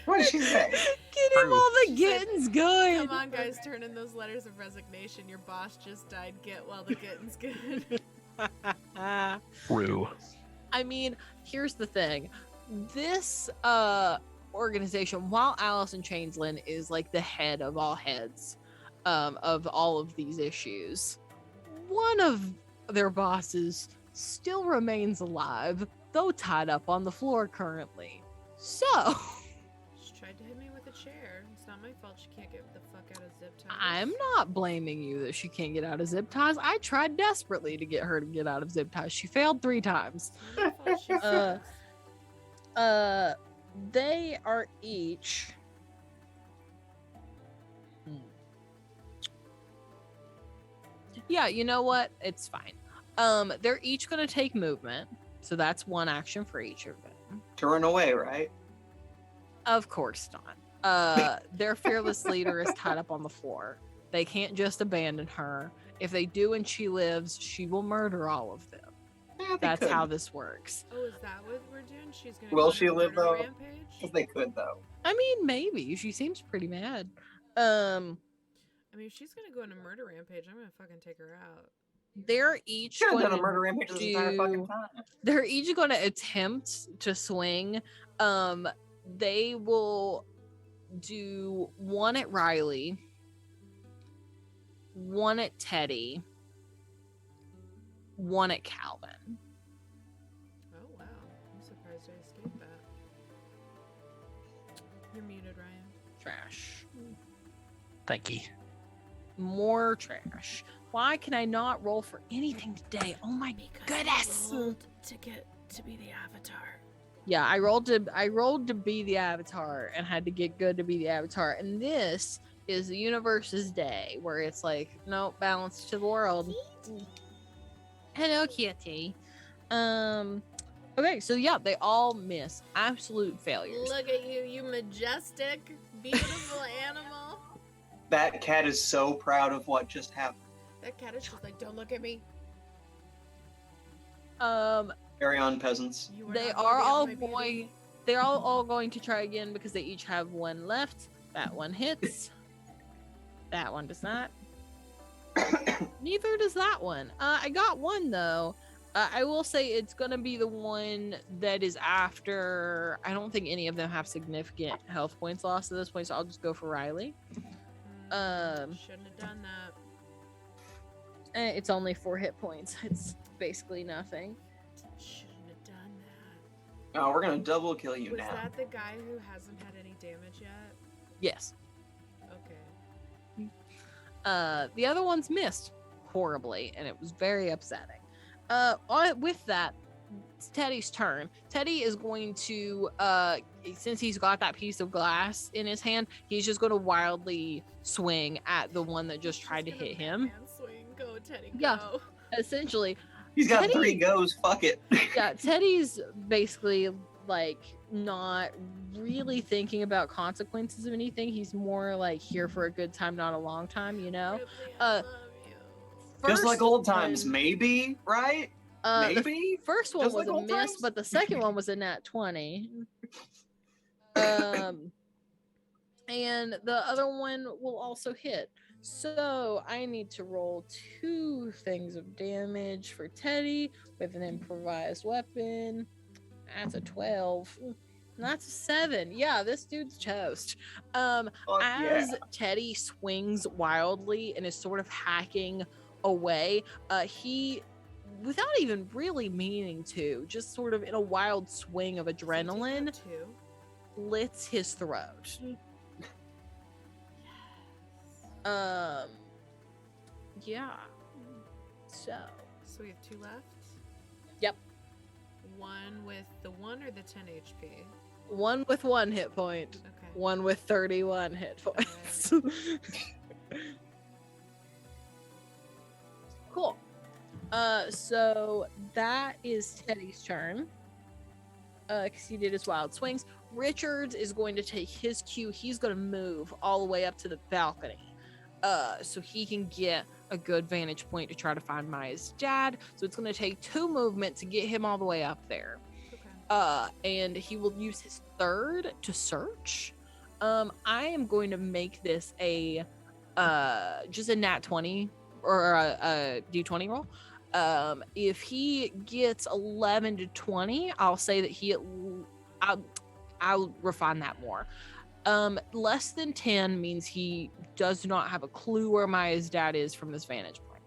What did she say? get him True. all the She said, getting's good. Come on, guys, turn in those letters of resignation. Your boss just died. Get while the getting's good. Rue. I mean, here's the thing. This organization, while Allison Changeland is like the head of all heads of all of these issues, one of their bosses still remains alive, though tied up on the floor currently. So She tried to hit me with a chair. It's not my fault she can't get the fuck out of zip ties. I'm not blaming you that she can't get out of zip ties. I tried desperately to get her to get out of zip ties. She failed 3 times. It's not my fault she Uh, sucks. They are each. Yeah, you know what? It's fine. They're each gonna take movement, so that's 1 action for each of them. To run away, right? Of course not. Their fearless leader is tied up on the floor. They can't just abandon her. If they do and she lives, she will murder all of them. Yeah, they That's could. how this works. Oh, is that what we're doing? She's gonna Will go on she a live, murder though? rampage? If they could, though. I mean, maybe. She seems pretty mad. I mean, if she's gonna go on a murder rampage, I'm gonna fucking take her out. They're each Should have going done a to murder rampage this entire fucking do- time. they're each going to attempt to swing. They will do 1 at Riley, 1 at Teddy, one at Calvin. Oh wow, I'm surprised I escaped that. You're muted, Ryan. Trash. Thank you. More trash. Why can I not roll for anything today? Oh my goodness. You rolled to get to be the avatar. Yeah, I rolled to be the avatar and had to get good to be the avatar. And this is the universe's day where it's like, no, balance to the world. Hello, kitty. Okay, so yeah, they all miss. Absolute failures. Look at you, you majestic, beautiful animal. That cat is so proud of what just happened. That cat is just like, don't look at me. Carry on, peasants. You are They not are worthy of all my beauty. going. They're all going to try again because they each have one left. That one hits. That one does not. Neither does that one. I got one though. I will say it's gonna be the one that is after. I don't think any of them have significant health points lost at this point, so I'll just go for Riley. Shouldn't have done that. It's only 4 hit points. It's basically nothing. Shouldn't have done that. Oh, we're gonna double kill you Was now. that the guy who hasn't had any damage yet? Yes. Okay. The other ones missed horribly, and it was very upsetting. With that, it's Teddy's turn. Teddy is going to, since he's got that piece of glass in his hand, he's just going to wildly swing at the one that just tried to hit him. Batman swing. Go, Teddy, go. Yeah. Essentially, He's got Teddy- 3 goes. Fuck it. yeah, Teddy's basically like not really thinking about consequences of anything. He's more like here for a good time, not a long time, you know? Ripley, I love you. Just like First old times, one- maybe, right? The Maybe? first one Just was like a old miss, times? but the second one was a nat 20. And the other one will also hit. So I need to roll 2 things of damage for Teddy with an improvised weapon. That's a 12. That's a 7. Yeah, this dude's toast. Fuck As yeah. Teddy swings wildly and is sort of hacking away, he, without even really meaning to, just sort of in a wild swing of adrenaline, Does he take out 2? slits his throat. Yeah. So So we have 2 left? Yep. One with the 1 or the 10 HP? one with 1 hit point, Okay. one with 31 hit points. Cool. So that is Teddy's turn. Because he did his wild swings. Richards is going to take his cue. He's going to move all the way up to the balcony. So he can get a good vantage point to try to find Maya's dad. So it's going to take 2 movement to get him all the way up there. Okay. And he will use his 3rd to search. I am going to make this a just a nat 20 or a d20 roll. If he gets 11 to 20, I'll say that I'll refine that more. Less than 10 means he does not have a clue where Maya's dad is from this vantage point.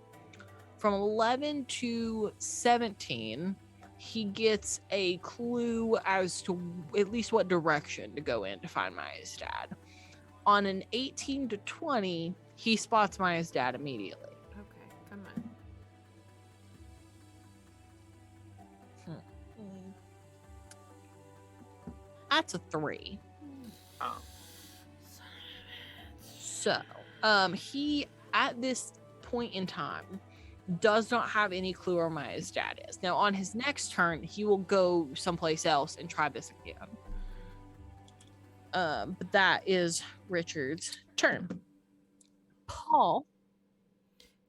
From 11 to 17, he gets a clue as to at least what direction to go in to find Maya's dad. On an 18 to 20, he spots Maya's dad immediately. Okay, come on. That's a 3. Oh. So, he at this point in time does not have any clue where Maya's dad is. Now, on his next turn, he will go someplace else and try this again. But that is Richard's turn. Paul.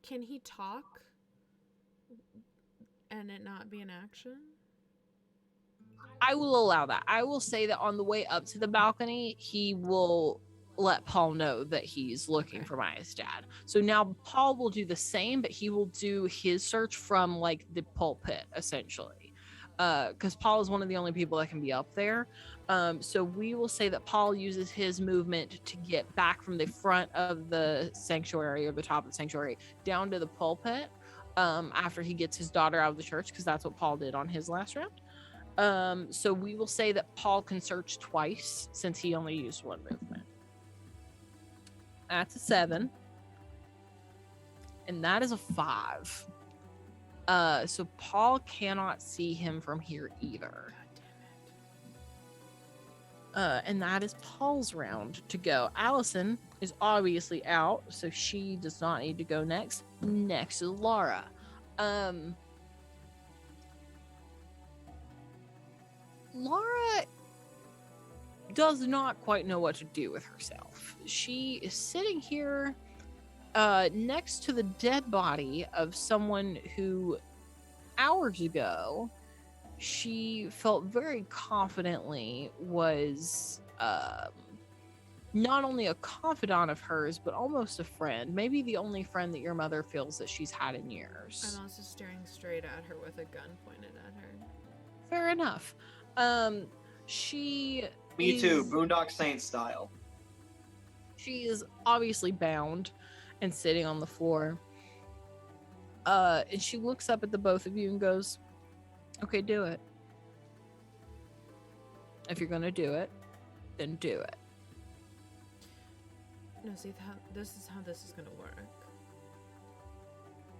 Can he talk and it not be an action? I will allow that. I will say that on the way up to the balcony, he will let Paul know that he's looking for Maya's dad. So now Paul will do the same, but he will do his search from like the pulpit, essentially. Because Paul is one of the only people that can be up there. So we will say that Paul uses his movement to get back from the front of the sanctuary or the top of the sanctuary down to the pulpit. after he gets his daughter out of the church, because that's what Paul did on his last round. So we will say that Paul can search twice since he only used one movement. That's a 7. And that is a 5. So Paul cannot see him from here either. And that is Paul's round to go. Allison is obviously out, so she does not need to go next. Next is Laura. Laura does not quite know what to do with herself. She is sitting here next to the dead body of someone who hours ago she felt very confidently was not only a confidant of hers, but almost a friend. Maybe the only friend that your mother feels that she's had in years. I'm also staring straight at her with a gun pointed at her. Fair enough. She Me too, is- Boondock Saints style. She is obviously bound and sitting on the floor. And she looks up at the both of you and goes, "Okay, do it. If you're gonna do it, then do it." No, see, this is how this is gonna work.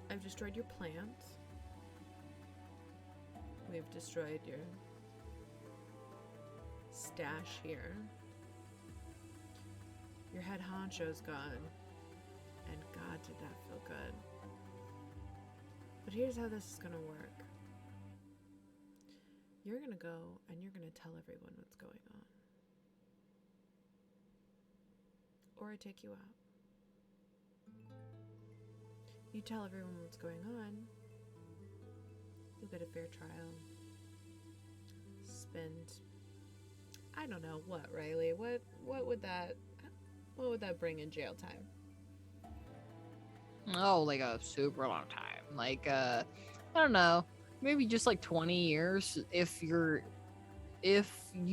I've destroyed your plant. We've destroyed your stash here. Your head honcho's gone. And God, did that feel good. But here's how this is gonna work. You're gonna go and you're gonna tell everyone what's going on. Or I take you out. You tell everyone what's going on. You'll get a fair trial. Spend, I don't know what, Riley. What would that bring in jail time? Oh, like a super long time. Like I don't know, maybe just like 20 years if you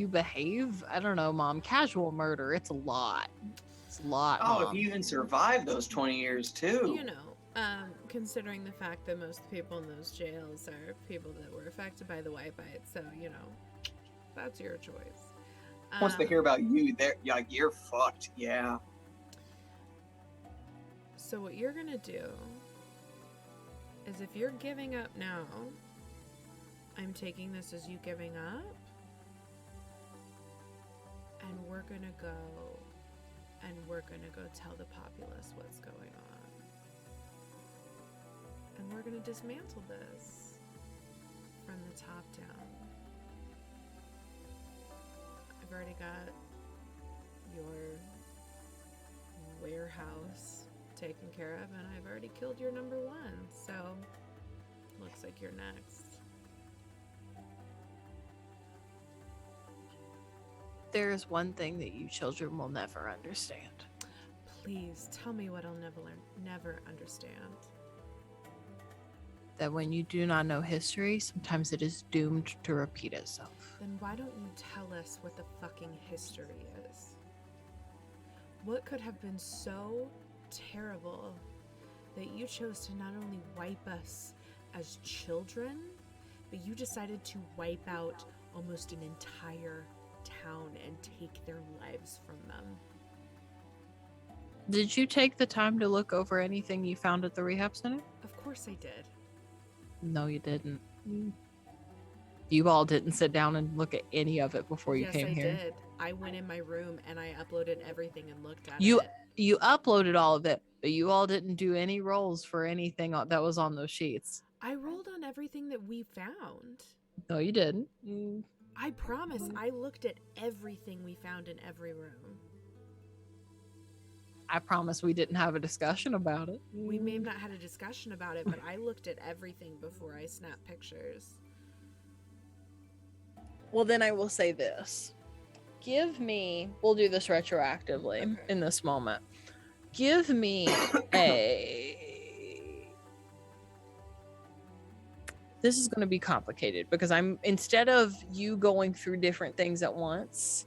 behave. I don't know, Mom. Casual murder, it's a lot. It's a lot. Oh, Mom. if you even survived those 20 years too. You know, considering the fact that most people in those jails are people that were affected by the wipeout, so you know, that's your choice. Once they hear about you, you're fucked. Yeah. So what you're gonna do is, if you're giving up now, I'm taking this as you giving up, and we're gonna go tell the populace what's going on. And we're gonna dismantle this from the top down. I've already got your warehouse taken care of, and I've already killed your number 1, so looks like you're next. There is one thing that you children will never understand. Please tell me what I'll never understand. That when you do not know history, sometimes it is doomed to repeat itself. Then why don't you tell us what the fucking history is? What could have been so terrible that you chose to not only wipe us as children, but you decided to wipe out almost an entire town and take their lives from them? Did you take the time to look over anything you found at the rehab center? Of course I did. No, you didn't. You all didn't sit down and look at any of it before you Yes, came I here. did. I went in my room and I uploaded everything and looked at You it. you uploaded all of it, but you all didn't do any rolls for anything that was on those sheets. I rolled on everything that we found. No, you didn't. I promise I looked at everything we found in every room. I promise we didn't have a discussion about it. We may have not had a discussion about it, but I looked at everything before I snapped pictures. Well, then I will say this. We'll do this retroactively Okay. in this moment. Give me this is going to be complicated because instead of you going through different things at once,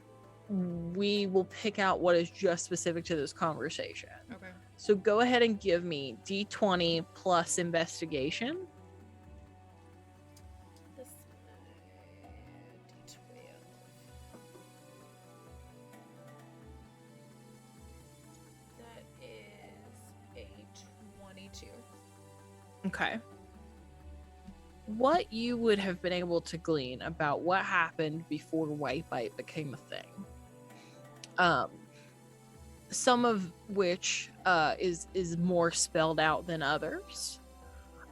we will pick out what is just specific to this conversation. Okay. So go ahead and give me D20 plus investigation. This D12. That is a 22. Okay. What you would have been able to glean about what happened before White Bite became a thing. Some of which is more spelled out than others.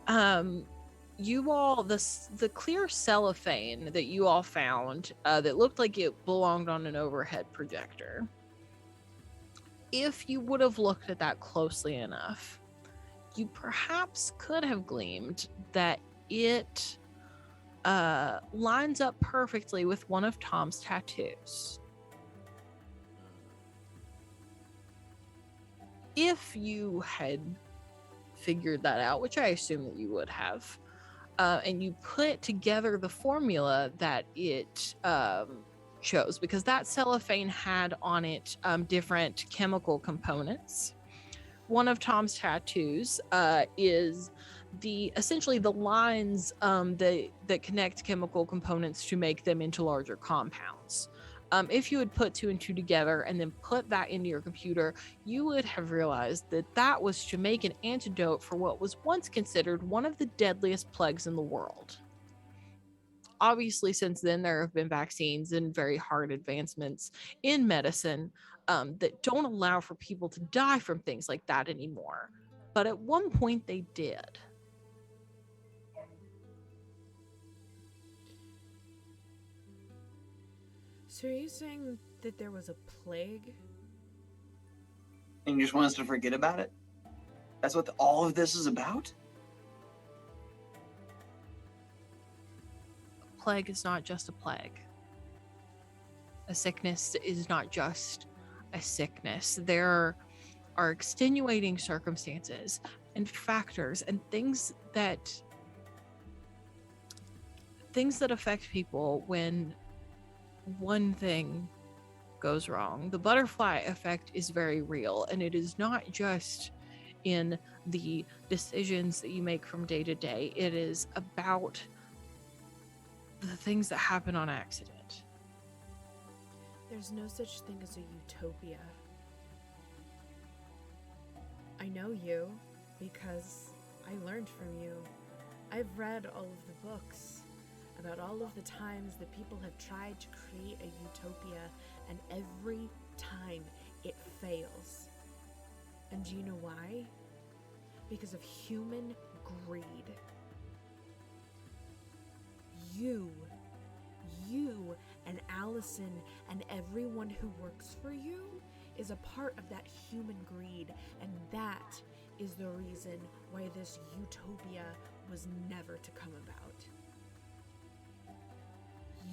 You all, the clear cellophane that you all found that looked like it belonged on an overhead projector. If you would have looked at that closely enough, you perhaps could have gleaned that it lines up perfectly with one of Tom's tattoos. If you had figured that out, which I assume that you would have, and you put together the formula that it chose, because that cellophane had on it different chemical components. One of Tom's tattoos is essentially the lines that connect chemical components to make them into larger compounds. If you had put 2 and 2 together and then put that into your computer, you would have realized that that was to make an antidote for what was once considered one of the deadliest plagues in the world. Obviously, since then, there have been vaccines and very hard advancements in medicine that don't allow for people to die from things like that anymore. But at one point, they did. So are you saying that there was a plague? And you just want us to forget about it? That's what all of this is about? Plague is not just a plague. A sickness is not just a sickness. There are extenuating circumstances and factors and things that affect people when one thing goes wrong. The butterfly effect is very real, and it is not just in the decisions that you make from day to day. It is about the things that happen on accident. There's no such thing as a utopia. I know you because I learned from you. I've read all of the books about all of the times that people have tried to create a utopia, and every time it fails. And do you know why? Because of human greed. You and Allison and everyone who works for you is a part of that human greed, and that is the reason why this utopia was never to come about.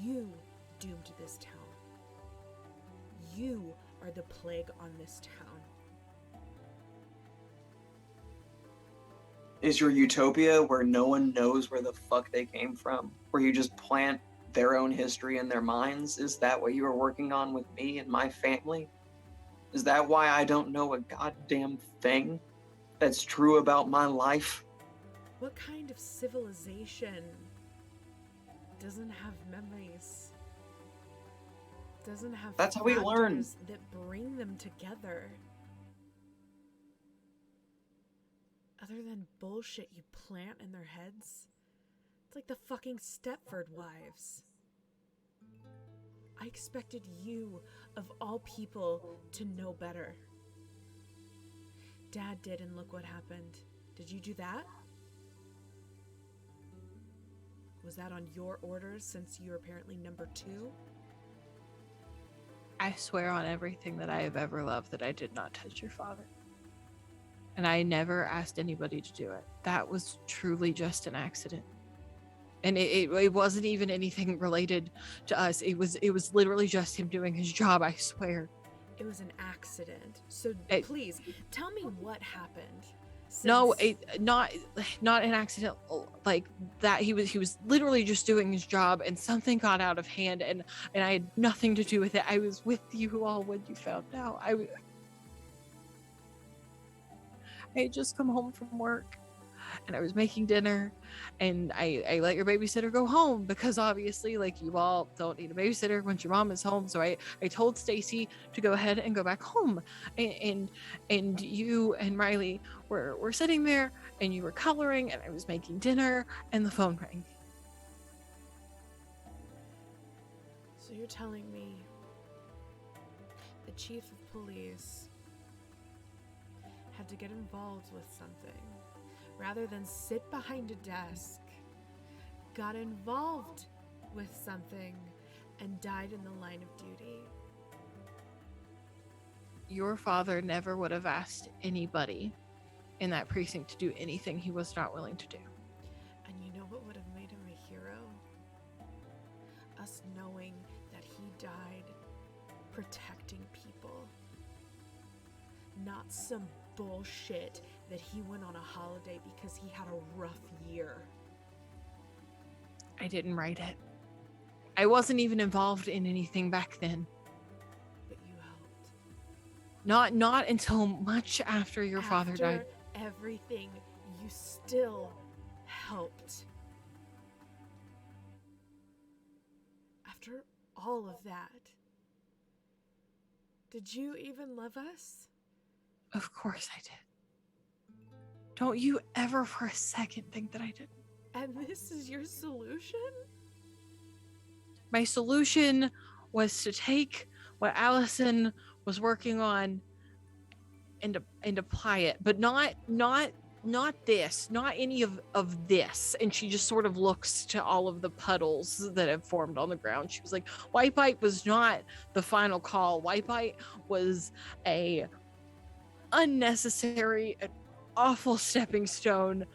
You doomed this town. You are the plague on this town. Is your utopia where no one knows where the fuck they came from? Where you just plant their own history in their minds? Is that what you are working on with me and my family? Is that why I don't know a goddamn thing that's true about my life? What kind of civilization doesn't have memories? Doesn't have That's how we learn. factors that bring them together? Other than bullshit you plant in their heads? It's like the fucking Stepford Wives. I expected you, of all people, to know better. Dad did, and look what happened. Did you do that? Was that on your orders, since you're apparently number 2? I swear on everything that I have ever loved that I did not touch your father. And I never asked anybody to do it. That was truly just an accident. And it wasn't even anything related to us. It was literally just him doing his job, I swear. It was an accident. So please, tell me what happened. No, not an accident like that. He was literally just doing his job, and something got out of hand, and I had nothing to do with it. I was with you all when you found out. I had just come home from work and I was making dinner, and I let your babysitter go home because obviously, like, you all don't need a babysitter once your mom is home. So I told Stacy to go ahead and go back home, and you and Riley were sitting there and you were coloring and I was making dinner and the phone rang. So you're telling me the chief of police had to get involved with something rather than sit behind a desk, got involved with something, and died in the line of duty? Your father never would have asked anybody in that precinct to do anything he was not willing to do. And you know what would have made him a hero? Us knowing that he died protecting people. Not some bullshit that he went on a holiday because he had a rough year. I didn't write it. I wasn't even involved in anything back then. But you helped. Not until much after your father died. After everything, you still helped. After all of that, did you even love us? Of course I did. Don't you ever for a second think that I didn't. And this is your solution? My solution was to take what Allison was working on and apply it, but not this, not any of this. And she just sort of looks to all of the puddles that have formed on the ground. She was like, White Bite was not the final call. White Bite was a unnecessary and awful stepping stone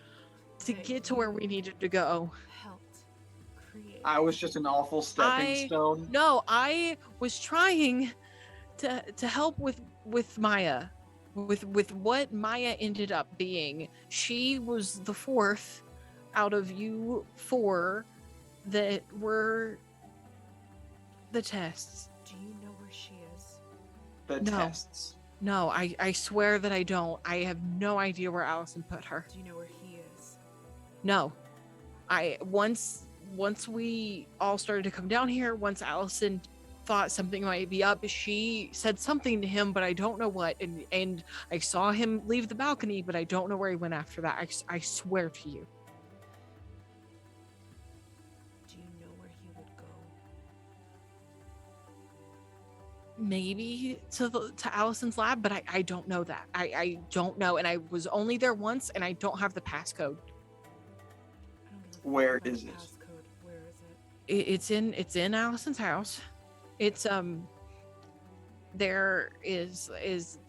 to That get to where we you needed to go. helped create. I was just an awful stepping stone. No, I was trying to help with Maya, with what Maya ended up being. She was the fourth out of you four that were the tests. Do you know where she is? The No. tests. No, I swear that I don't. I have no idea where Allison put her. Do you know where he is? No. Once we all started to come down here, once Allison thought something might be up, she said something to him, but I don't know what, and I saw him leave the balcony, but I don't know where he went after that. I swear to you. Do you know where he would go? Maybe to Allison's lab, but I don't know that. I don't know, and I was only there once, and I don't have the passcode. I don't give a Where fuck about is the it? passcode. Where is it? It's in Allison's house. It's there is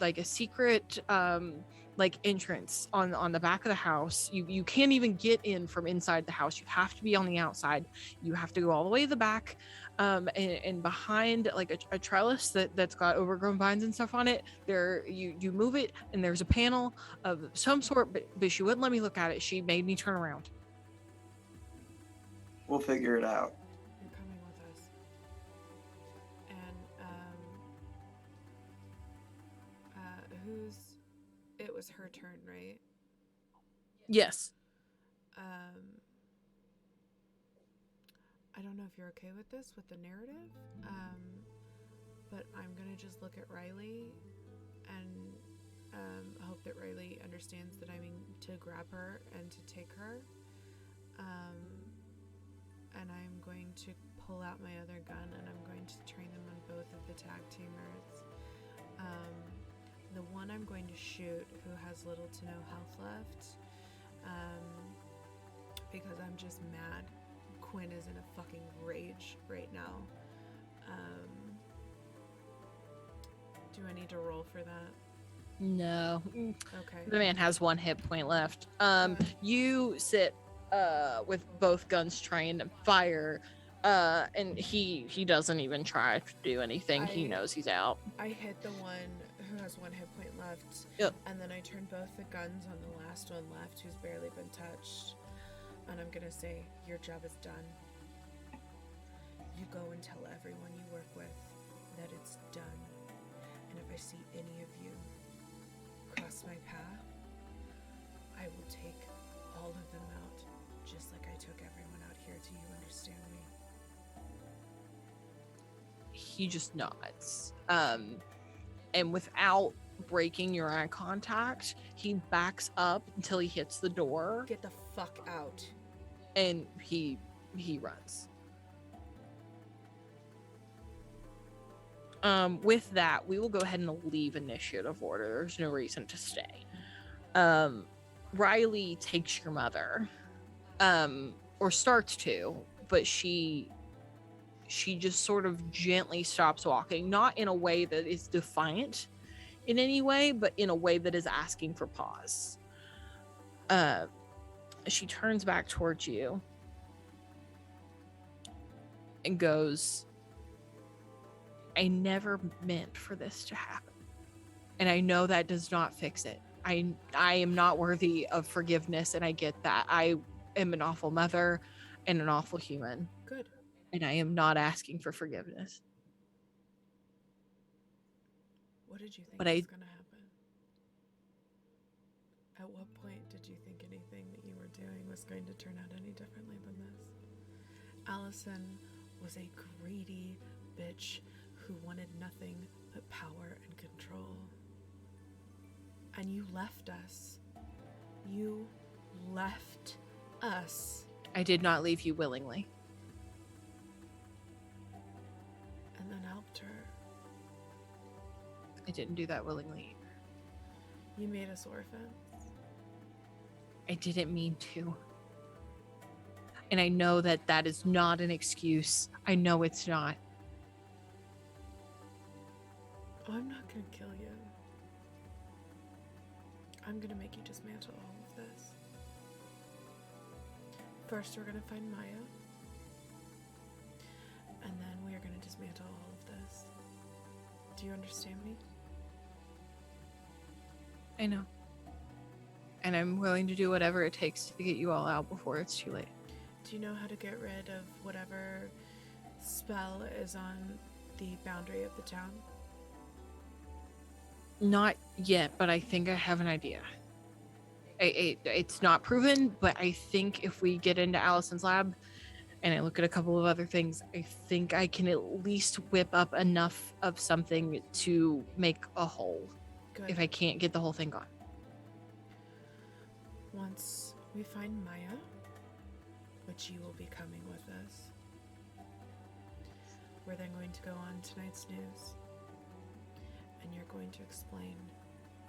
like a secret like entrance on the back of the house. You can't even get in from inside the house. You have to be on the outside. You have to go all the way to the back, and behind like a trellis that's got overgrown vines and stuff on it. There you move it, and there's a panel of some sort, but she wouldn't let me look at it. She made me turn around. We'll figure it out. You're coming with us. And it was her turn, right? Yes. I don't know if you're okay with this, with the narrative, but I'm gonna just look at Riley and hope that Riley understands that I mean to grab her and to take her. And I'm going to pull out my other gun and I'm going to train them on both of the tag teamers. The one I'm going to shoot who has little to no health left, because I'm just mad. Quinn is in a fucking rage right now. Do I need to roll for that? No. Okay. The man has 1 hit point left. You sit with both guns trained and fire, and he doesn't even try to do anything. He knows he's out. I hit the one who has 1 hit point left. Yep. And then I turn both the guns on the last one left who's barely been touched. And I'm gonna say, your job is done. You go and tell everyone you work with that it's done. And if I see any of you cross my path, took everyone out here. Do you understand me? He just nods. And without breaking your eye contact, he backs up until he hits the door, Get the fuck out. and he runs. With that, we will go ahead and leave initiative order. There's no reason to stay. Riley takes your mother, or starts to, but she just sort of gently stops walking, not in a way that is defiant in any way, but in a way that is asking for pause. She turns back towards you and goes, I never meant for this to happen. And I know that does not fix it. I am not worthy of forgiveness, and I get that. I am an awful mother and an awful human. Good. And I am not asking for forgiveness. What did you think But was I- going to happen? At what point did you think anything that you were doing was going to turn out any differently than this? Allison was a greedy bitch who wanted nothing but power and control. And you left us. You left us. I did not leave you willingly. And then helped her. I didn't do that willingly. You made us orphans. I didn't mean to. And I know that that is not an excuse. I know it's not. Oh, I'm not gonna kill you. I'm gonna make you dismantle all of this. First, we're gonna find Maya. And then we are gonna dismantle all of this. Do you understand me? I know. And I'm willing to do whatever it takes to get you all out before it's too late. Do you know how to get rid of whatever spell is on the boundary of the town? Not yet, but I think I have an idea. It's not proven, but I think if we get into Allison's lab and I look at a couple of other things, I think I can at least whip up enough of something to make a hole Good. if I can't get the whole thing gone. Once we find Maya, which you will be coming with us, we're then going to go on tonight's news. And you're going to explain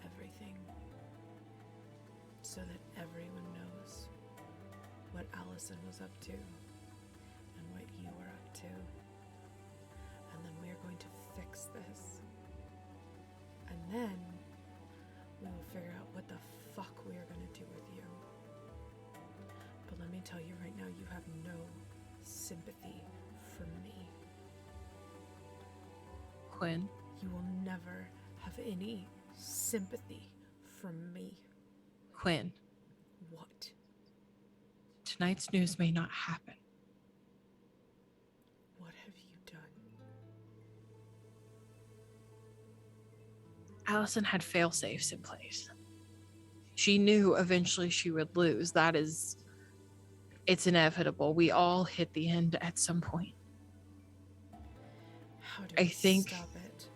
everything so that everyone knows what Allison was up to and what you were up to. And then we are going to fix this. And then we will figure out what the fuck we are going to do with you. But let me tell you right now, you have no sympathy for me. Quinn, You will never have any sympathy from me. Quinn, What? tonight's news may not happen. What have you done? Allison had fail-safes in place. She knew eventually she would lose. It's inevitable. We all hit the end at some point. How do I we think- stop it?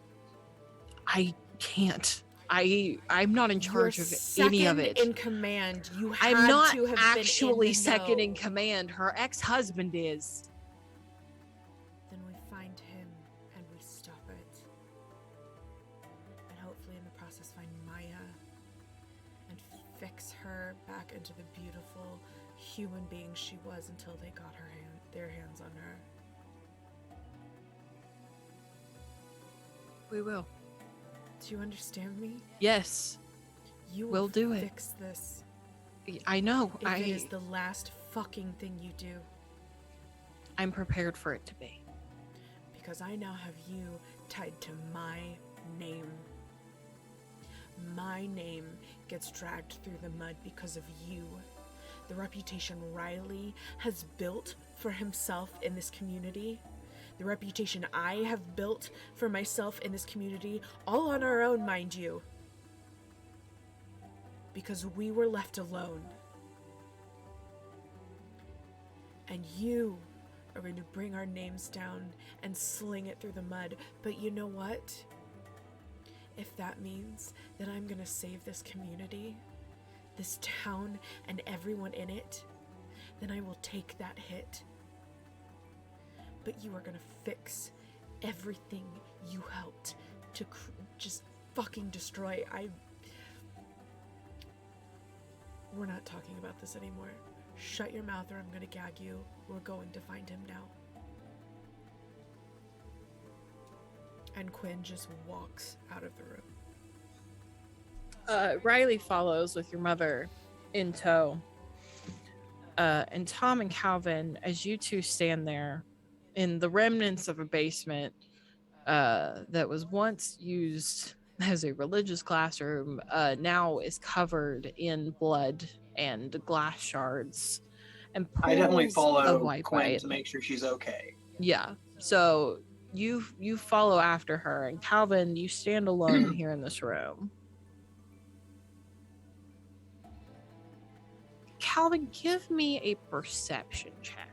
I can't. I'm not in charge You're of any of second it. in command. You I'm had not to have actually been in the second in know. command. Her ex-husband is. Then we find him and we stop it. And hopefully in the process find Maya and fix her back into the beautiful human being she was until they got their hands on her. We will. Do you understand me? Yes, You will We'll do it. fix this. I know. If it is the last fucking thing you do. I'm prepared for it to be. Because I now have you tied to my name. My name gets dragged through the mud because of you. The reputation Riley has built for himself in this community, the reputation I have built for myself in this community, all on our own, mind you. Because we were left alone. and you are going to bring our names down and sling it through the mud. But you know what? If that means that I'm going to save this community, this town, and everyone in it, then I will take that hit. But you are going to fix everything you helped to just fucking destroy. We're not talking about this anymore. Shut your mouth or I'm gonna gag you. We're going to find him now. And Quinn just walks out of the room. Riley follows with your mother in tow. And Tom and Calvin, as you two stand there in the remnants of a basement that was once used as a religious classroom, now is covered in blood and glass shards and I definitely pools of follow white Quinn light. to make sure she's okay. Yeah. So you follow after her, and Calvin, you stand alone here in this room. Calvin, give me a perception check.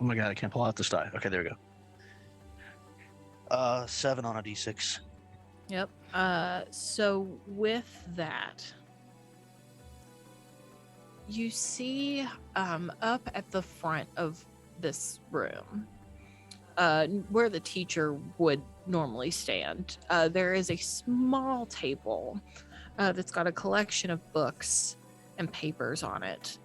Oh my god, I can't pull out this die. Okay, there we go. 7 on a d6. Yep. So with that, you see up at the front of this room, where the teacher would normally stand, there is a small table that's got a collection of books and papers on it.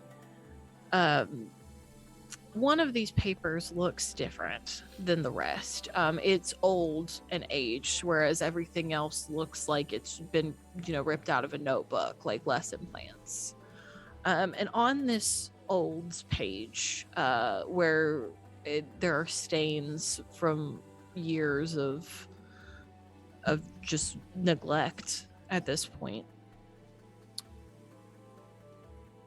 One of these papers looks different than the rest. It's old and aged, whereas everything else looks like it's been, ripped out of a notebook, like lesson plans. And on this old page, where there are stains from years of just neglect at this point,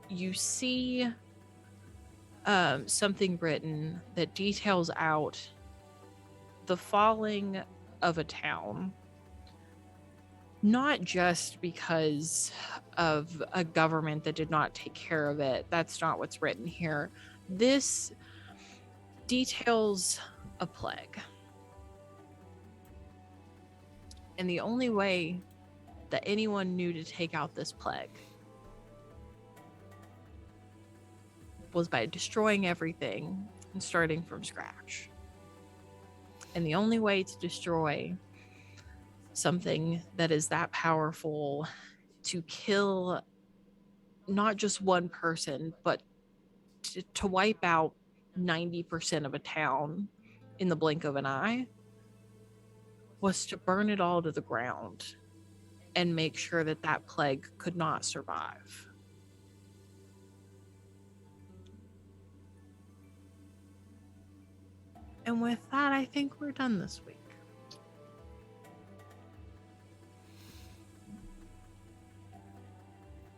you see something written that details out the falling of a town, not just because of a government that did not take care of it. That's not what's written here. This details a plague. And the only way that anyone knew to take out this plague was by destroying everything and starting from scratch. And the only way to destroy something that is that powerful, to kill not just one person, but to wipe out 90% of a town in the blink of an eye, was to burn it all to the ground and make sure that that plague could not survive. And with that, I think we're done this week.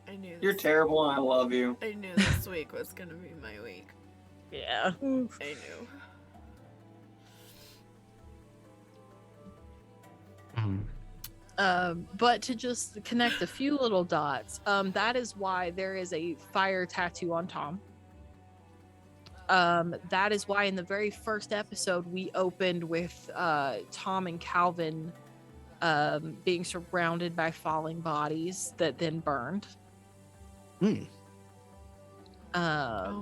I knew You're terrible and I love you. I knew this week was gonna be my week. Yeah. I knew. But to just connect a few little dots, that is why there is a fire tattoo on Tom. That is why in the very first episode we opened with Tom and Calvin being surrounded by falling bodies that then burned. Oh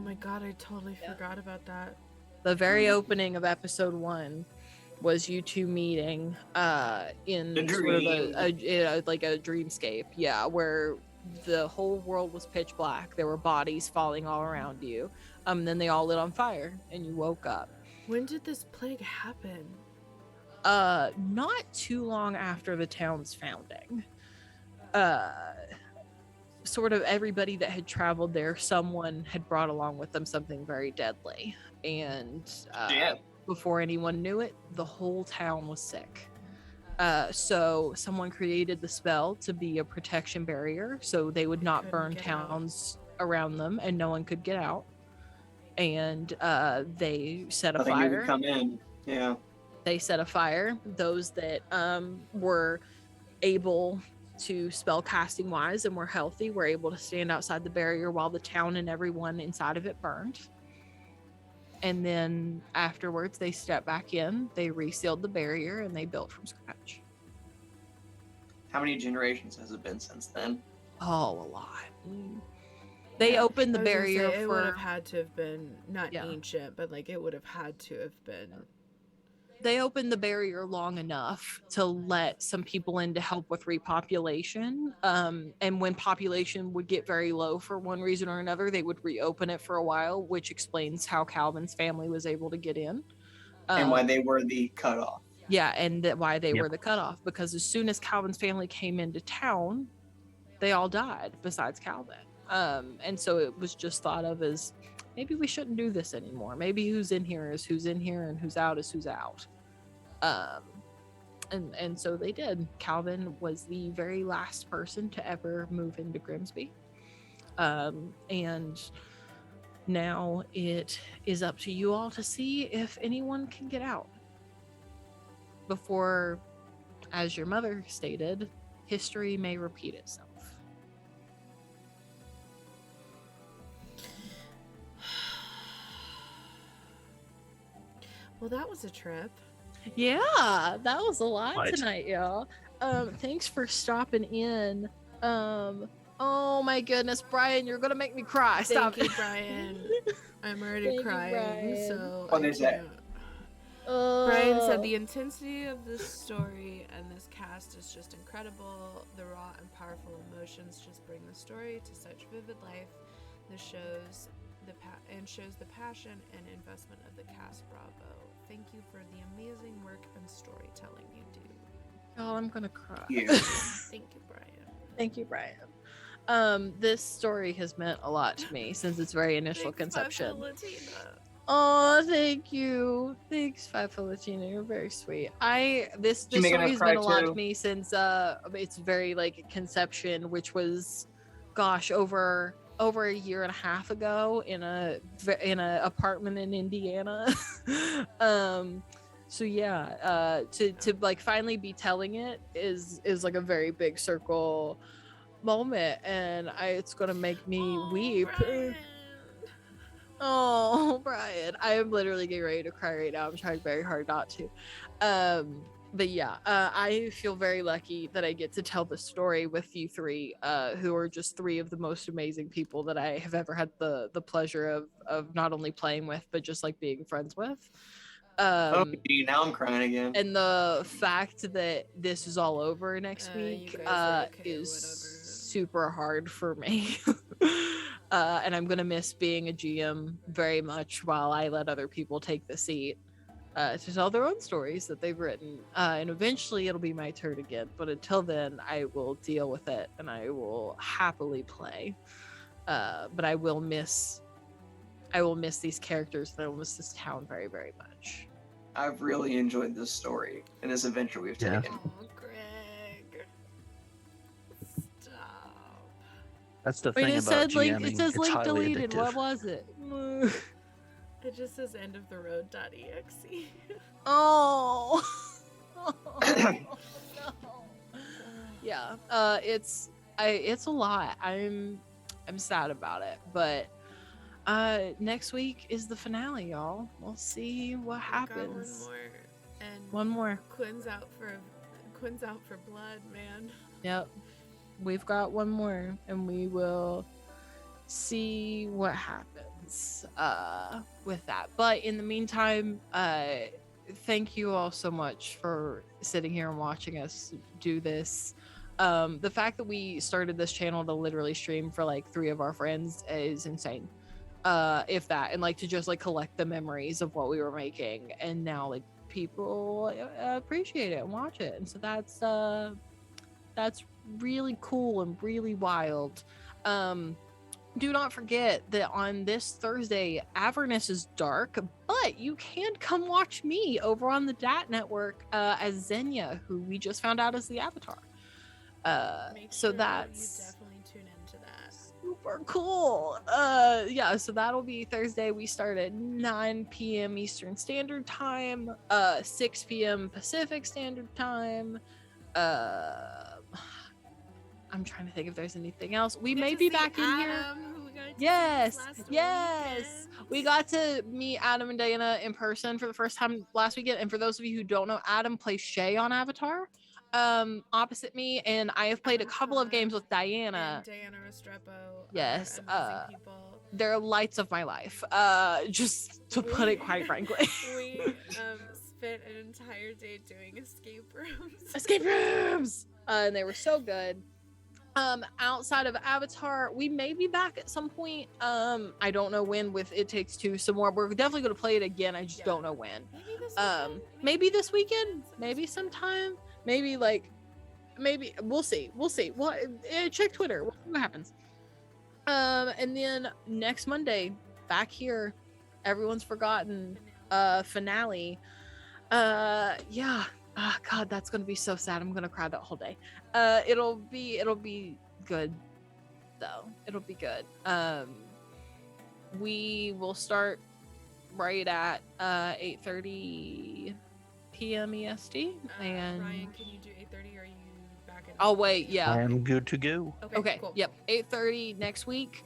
my god, I totally forgot about that. The very opening of episode 1 was you two meeting in The sort of dream. like a dreamscape, where the whole world was pitch black. There were bodies falling all around you. Then they all lit on fire and you woke up. When did this plague happen? Not too long after the town's founding. Sort of everybody that had traveled there, someone had brought along with them something very deadly. And before anyone knew it, the whole town was sick. So someone created the spell to be a protection barrier so they would not Couldn't burn get out. towns around them and no one could get out. and they set a Nothing new could fire. come in. Yeah. They set a fire. Those that were able to spell casting wise and were healthy were able to stand outside the barrier while the town and everyone inside of it burned. And then afterwards, they stepped back in, they resealed the barrier, and they built from scratch. How many generations has it been since then? Oh, a lot. They opened the I was gonna say, barrier it would have for. had to have been not Yeah. ancient, but like it would have had to have been. They opened the barrier long enough to let some people in to help with repopulation. And when population would get very low for one reason or another, they would reopen it for a while, which explains how Calvin's family was able to get in. And why they were the cutoff. Yeah, and why they Yep. were the cutoff. Because as soon as Calvin's family came into town, they all died besides Calvin. And so it was just thought of as, maybe we shouldn't do this anymore. Maybe who's in here is who's in here, and who's out is who's out. And so they did. Calvin was the very last person to ever move into Grimsby. And now it is up to you all to see if anyone can get out before, as your mother stated, history may repeat itself. Well, that was a trip. Yeah, that was a lot Right. tonight, y'all. Thanks for stopping in. Oh my goodness, Brian, you're gonna make me cry. Stop Thank you, it. Brian. I'm already Thank you, crying, Brian. so What I is that? can't. Brian said Oh. the intensity of this story and this cast is just incredible. The raw and powerful emotions just bring the story to such vivid life. This shows shows the passion and investment of the cast. Bravo! Thank you for the amazing work and storytelling you do. Oh, I'm gonna cry. Yeah. Thank you, Brian. Thank you, Brian. This story has meant a lot to me since its very initial Thanks, conception. Papa Latina. Oh, thank you. Thanks, Fifa Latina. You're very sweet. This You making story us has cry meant a lot to too? me since its very like conception, which was, gosh, over a year and a half ago in a apartment in Indiana. So yeah, to like finally be telling it is like a very big circle moment, and it's gonna make me weep. Brian. Oh, Brian, I am literally getting ready to cry right now. I'm trying very hard not to. But yeah, I feel very lucky that I get to tell the story with you three, who are just three of the most amazing people that I have ever had the pleasure of not only playing with, but just like being friends with. Oh, gee, now I'm crying again. And the fact that this is all over next You week guys are okay, is whatever. super hard for me. And I'm gonna miss being a GM very much while I let other people take the seat to tell their own stories that they've written. And eventually it'll be my turn again. But until then, I will deal with it and I will happily play. But I will miss these characters and I will miss this town very, very much. I've really enjoyed this story and this adventure we've Yeah. taken. Oh, Greg. Stop. That's the Wait, thing it about said GMing. it says it's link highly deleted. addictive. What was it? It just says end of the road.exe. Oh. No. Yeah. It's a lot. I'm sad about it, but next week is the finale, y'all. We'll see what happens. Got one more. And One more. Quinn's out for blood, man. Yep. We've got one more and we will see what happens with that. But in the meantime, thank you all so much for sitting here and watching us do this. The fact that we started this channel to literally stream for like 3 of our friends is insane. If that, and like to just like collect the memories of what we were making, and now like people appreciate it and watch it, and so that's really cool and really wild. Do not forget that on this Thursday, Avernus is dark, but you can come watch me over on the DAT network as Xenia, who we just found out is the Avatar. Make So sure that's you definitely tune into that. super cool. Yeah, so that'll be Thursday. We start at 9 p.m. Eastern Standard Time, 6 p.m. Pacific Standard Time. I'm trying to think if there's anything else. We may be back in here. Who we got to see this Yes, last yes. weekend. We got to meet Adam and Diana in person for the first time last weekend. And for those of you who don't know, Adam plays Shay on Avatar, opposite me, and I have played a couple of games with Diana. And Diana Restrepo. Yes, Amazing people. They're lights of my life. Just to put it quite frankly. We spent an entire day doing escape rooms. Escape rooms, and they were so good. Outside of Avatar, we may be back at some point. I don't know when with It Takes Two some more. We're definitely going to play it again. I just don't know when. Maybe this weekend, maybe sometime, maybe we'll see. Well, check Twitter. We'll see what happens. And then next Monday, back here, Everyone's Forgotten finale. Yeah. Oh, God, that's gonna be so sad. I'm gonna cry that whole day. It'll be good though. It'll be good. We will start right at 8:30 p.m. EST. And Ryan, can you do 8:30 or are you back in? I'll wait. Yeah. I am good to go. Okay. Cool. Yep. 8:30 next week.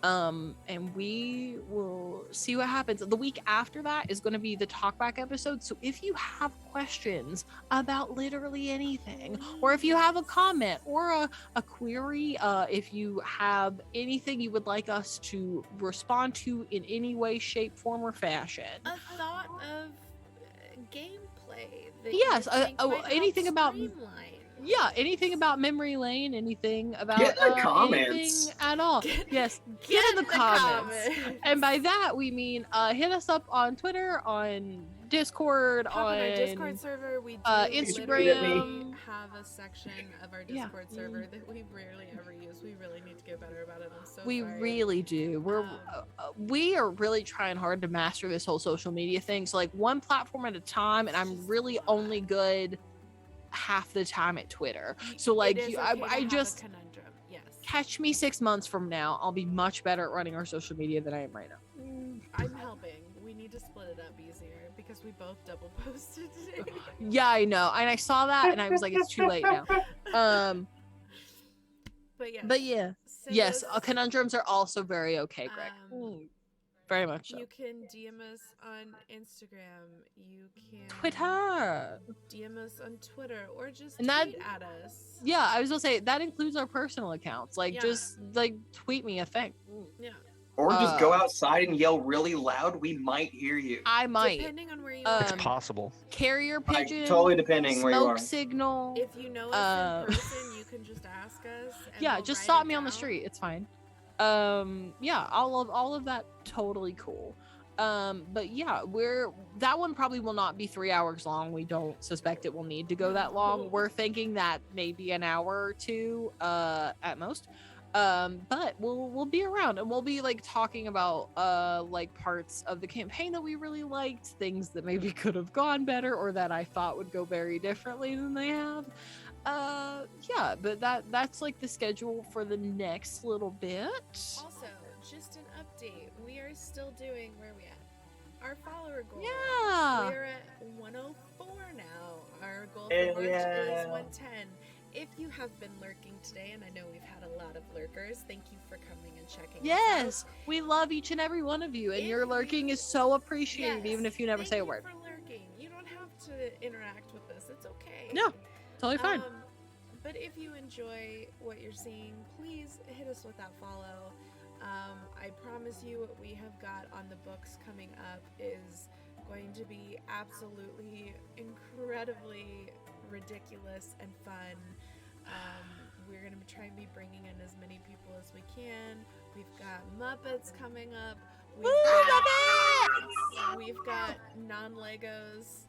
And we will see what happens. The week after that is going to be the talkback episode. So if you have questions about literally anything, or if you have a comment or a query, if you have anything you would like us to respond to in any way, shape, form, or fashion. A thought of gameplay. That Yes, you think might help anything about- streamline. Yeah, anything about memory lane, anything about Get in the anything comments. at all. Yes, get in the comments. And by that we mean hit us up on Twitter, on Discord, Hop on our on Discord server. We do Instagram. literally have a section of our Yeah. Discord server that we rarely ever use. We really need to get better about it. I'm so We sorry. really do. We are really trying hard to master this whole social media thing. So like one platform at a time, and I'm really only good half the time at Twitter. So like It is you, okay to I have a just conundrum. Yes. catch me 6 months from now. I'll be much better at running our social media than I am right now. I'm helping. We need to split it up easier because we both double posted today. Yeah, I know. And I saw that and I was like, it's too late now. But yeah. But yeah. send Yes, us, conundrums are also very okay, Greg. Very much so. You can DM us on Instagram. You can Twitter. DM us on Twitter or just And that- tweet at us. Yeah, I was gonna say that includes our personal accounts. Like Yeah. just like tweet me a thing. Yeah. Or just go outside and yell really loud. We might hear you. I might. Depending on where you Um, It's possible. Carrier pigeon. Totally depending where you smoke are. signal. If you know us Uh, in person, you can just ask us. And Yeah, we'll just write stop it me on the down. street. It's fine. Yeah, all of that totally cool. But yeah, that one probably will not be 3 hours long. We don't suspect it will need to go that long. We're thinking that maybe an hour or two at most. But we'll be around and we'll be like talking about like parts of the campaign that we really liked, things that maybe could have gone better or that I thought would go very differently than they have. Yeah, but that's like the schedule for the next little bit. Also, just an update. We are still doing where we at? Our follower goal. Yeah. We're at 104 now. Our goal for Hell March yeah. is 110. If you have been lurking today, and I know we've had a lot of lurkers, thank you for coming and checking Yes, us out. we love each and every one of you, and your If lurking you- is so appreciated, Yes, even if you never thank say a you word. for lurking. You don't have to interact with us. It's okay. No, totally fine. But if you enjoy what you're seeing, please hit us with that follow. I promise you what we have got on the books coming up is going to be absolutely incredibly ridiculous and fun. We're going to try and be bringing in as many people as we can. We've got Muppets coming up. We've got non-Legos.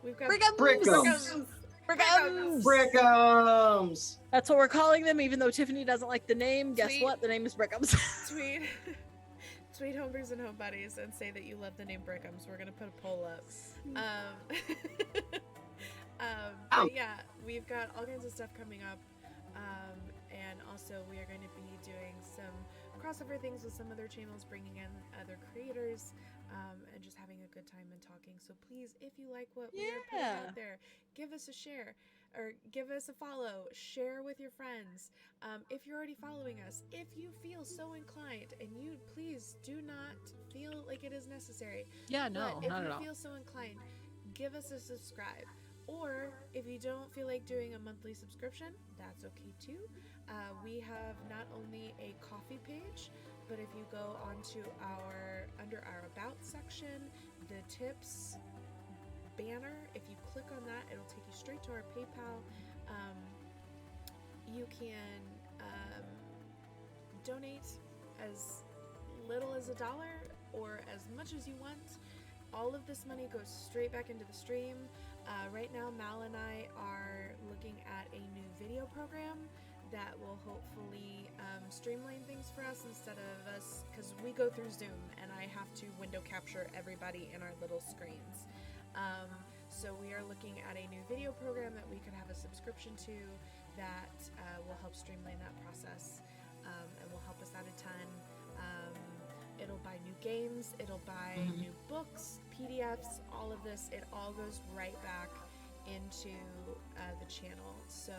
We've got Brickums. Brickums. Brickums. That's what we're calling them, even though Tiffany doesn't like the name. Guess Sweet. what? The name is Brickums. tweet homebrews and home buddies and say that you love the name Brickums. We're gonna put a poll up. But yeah, we've got all kinds of stuff coming up. And also, we are going to be doing some crossover things with some other channels, bringing in other creators, and just having a good time and talking. So please, if you like what we are putting Yeah. out there, give us a share or give us a follow, share with your friends. If you're already following us, if you feel so inclined, and you please do not feel like it is necessary, Yeah, but no, if not you at all. feel so inclined, give us a subscribe. Or if you don't feel like doing a monthly subscription, that's okay too. We have not only a coffee page, but if you go onto under our about section, the tips banner, if you click on that, it'll take you straight to our PayPal. You can donate as little as $1 or as much as you want. All of this money goes straight back into the stream. Right now, Mal and I are looking at a new video program that will hopefully streamline things for us instead of us, because we go through Zoom and I have to window capture everybody in our little screens. So we are looking at a new video program that we could have a subscription to that will help streamline that process and will help us out a ton. It'll buy new games, it'll buy new books, PDFs, all of this. It all goes right back into the channel. So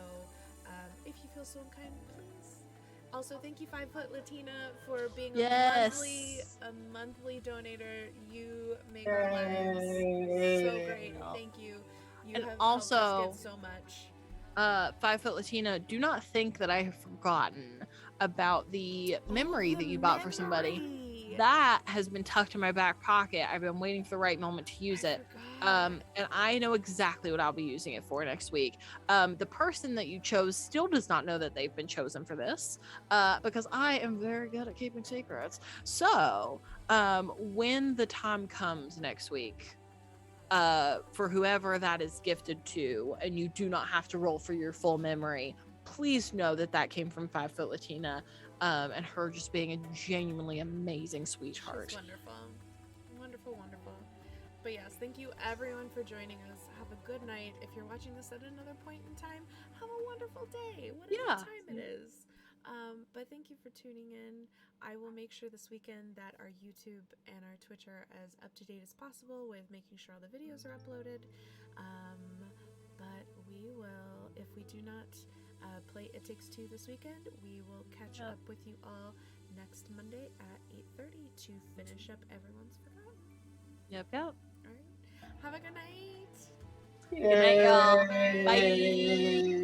if you feel so inclined, please. Also, thank you 5 Foot Latina for being Yes. a monthly donator. You make our lives so great. Thank you. You And have also, helped us get so much. 5 Foot Latina, do not think that I have forgotten about the memory that you bought for somebody. That has been tucked in my back pocket. I've been waiting for the right moment to use it. And I know exactly what I'll be using it for next week. The person that you chose still does not know that they've been chosen for this, because I am very good at keeping secrets. So when the time comes next week, for whoever that is gifted to, and you do not have to roll for your full memory, please know that that came from 5 Foot Latina, and her just being a genuinely amazing sweetheart. She's wonderful. Wonderful, wonderful. But yes, thank you everyone for joining us. Have a good night. If you're watching this at another point in time, have a wonderful day, whatever time it is. But thank you for tuning in. I will make sure this weekend that our YouTube and our Twitch are as up to date as possible with making sure all the videos are uploaded. But we will, if we do not play It Takes Two this weekend, we will catch up with you all next Monday at 8:30 to finish up Everyone's Forgotten. Yep. All right. Have a good night. Good night, y'all. Bye.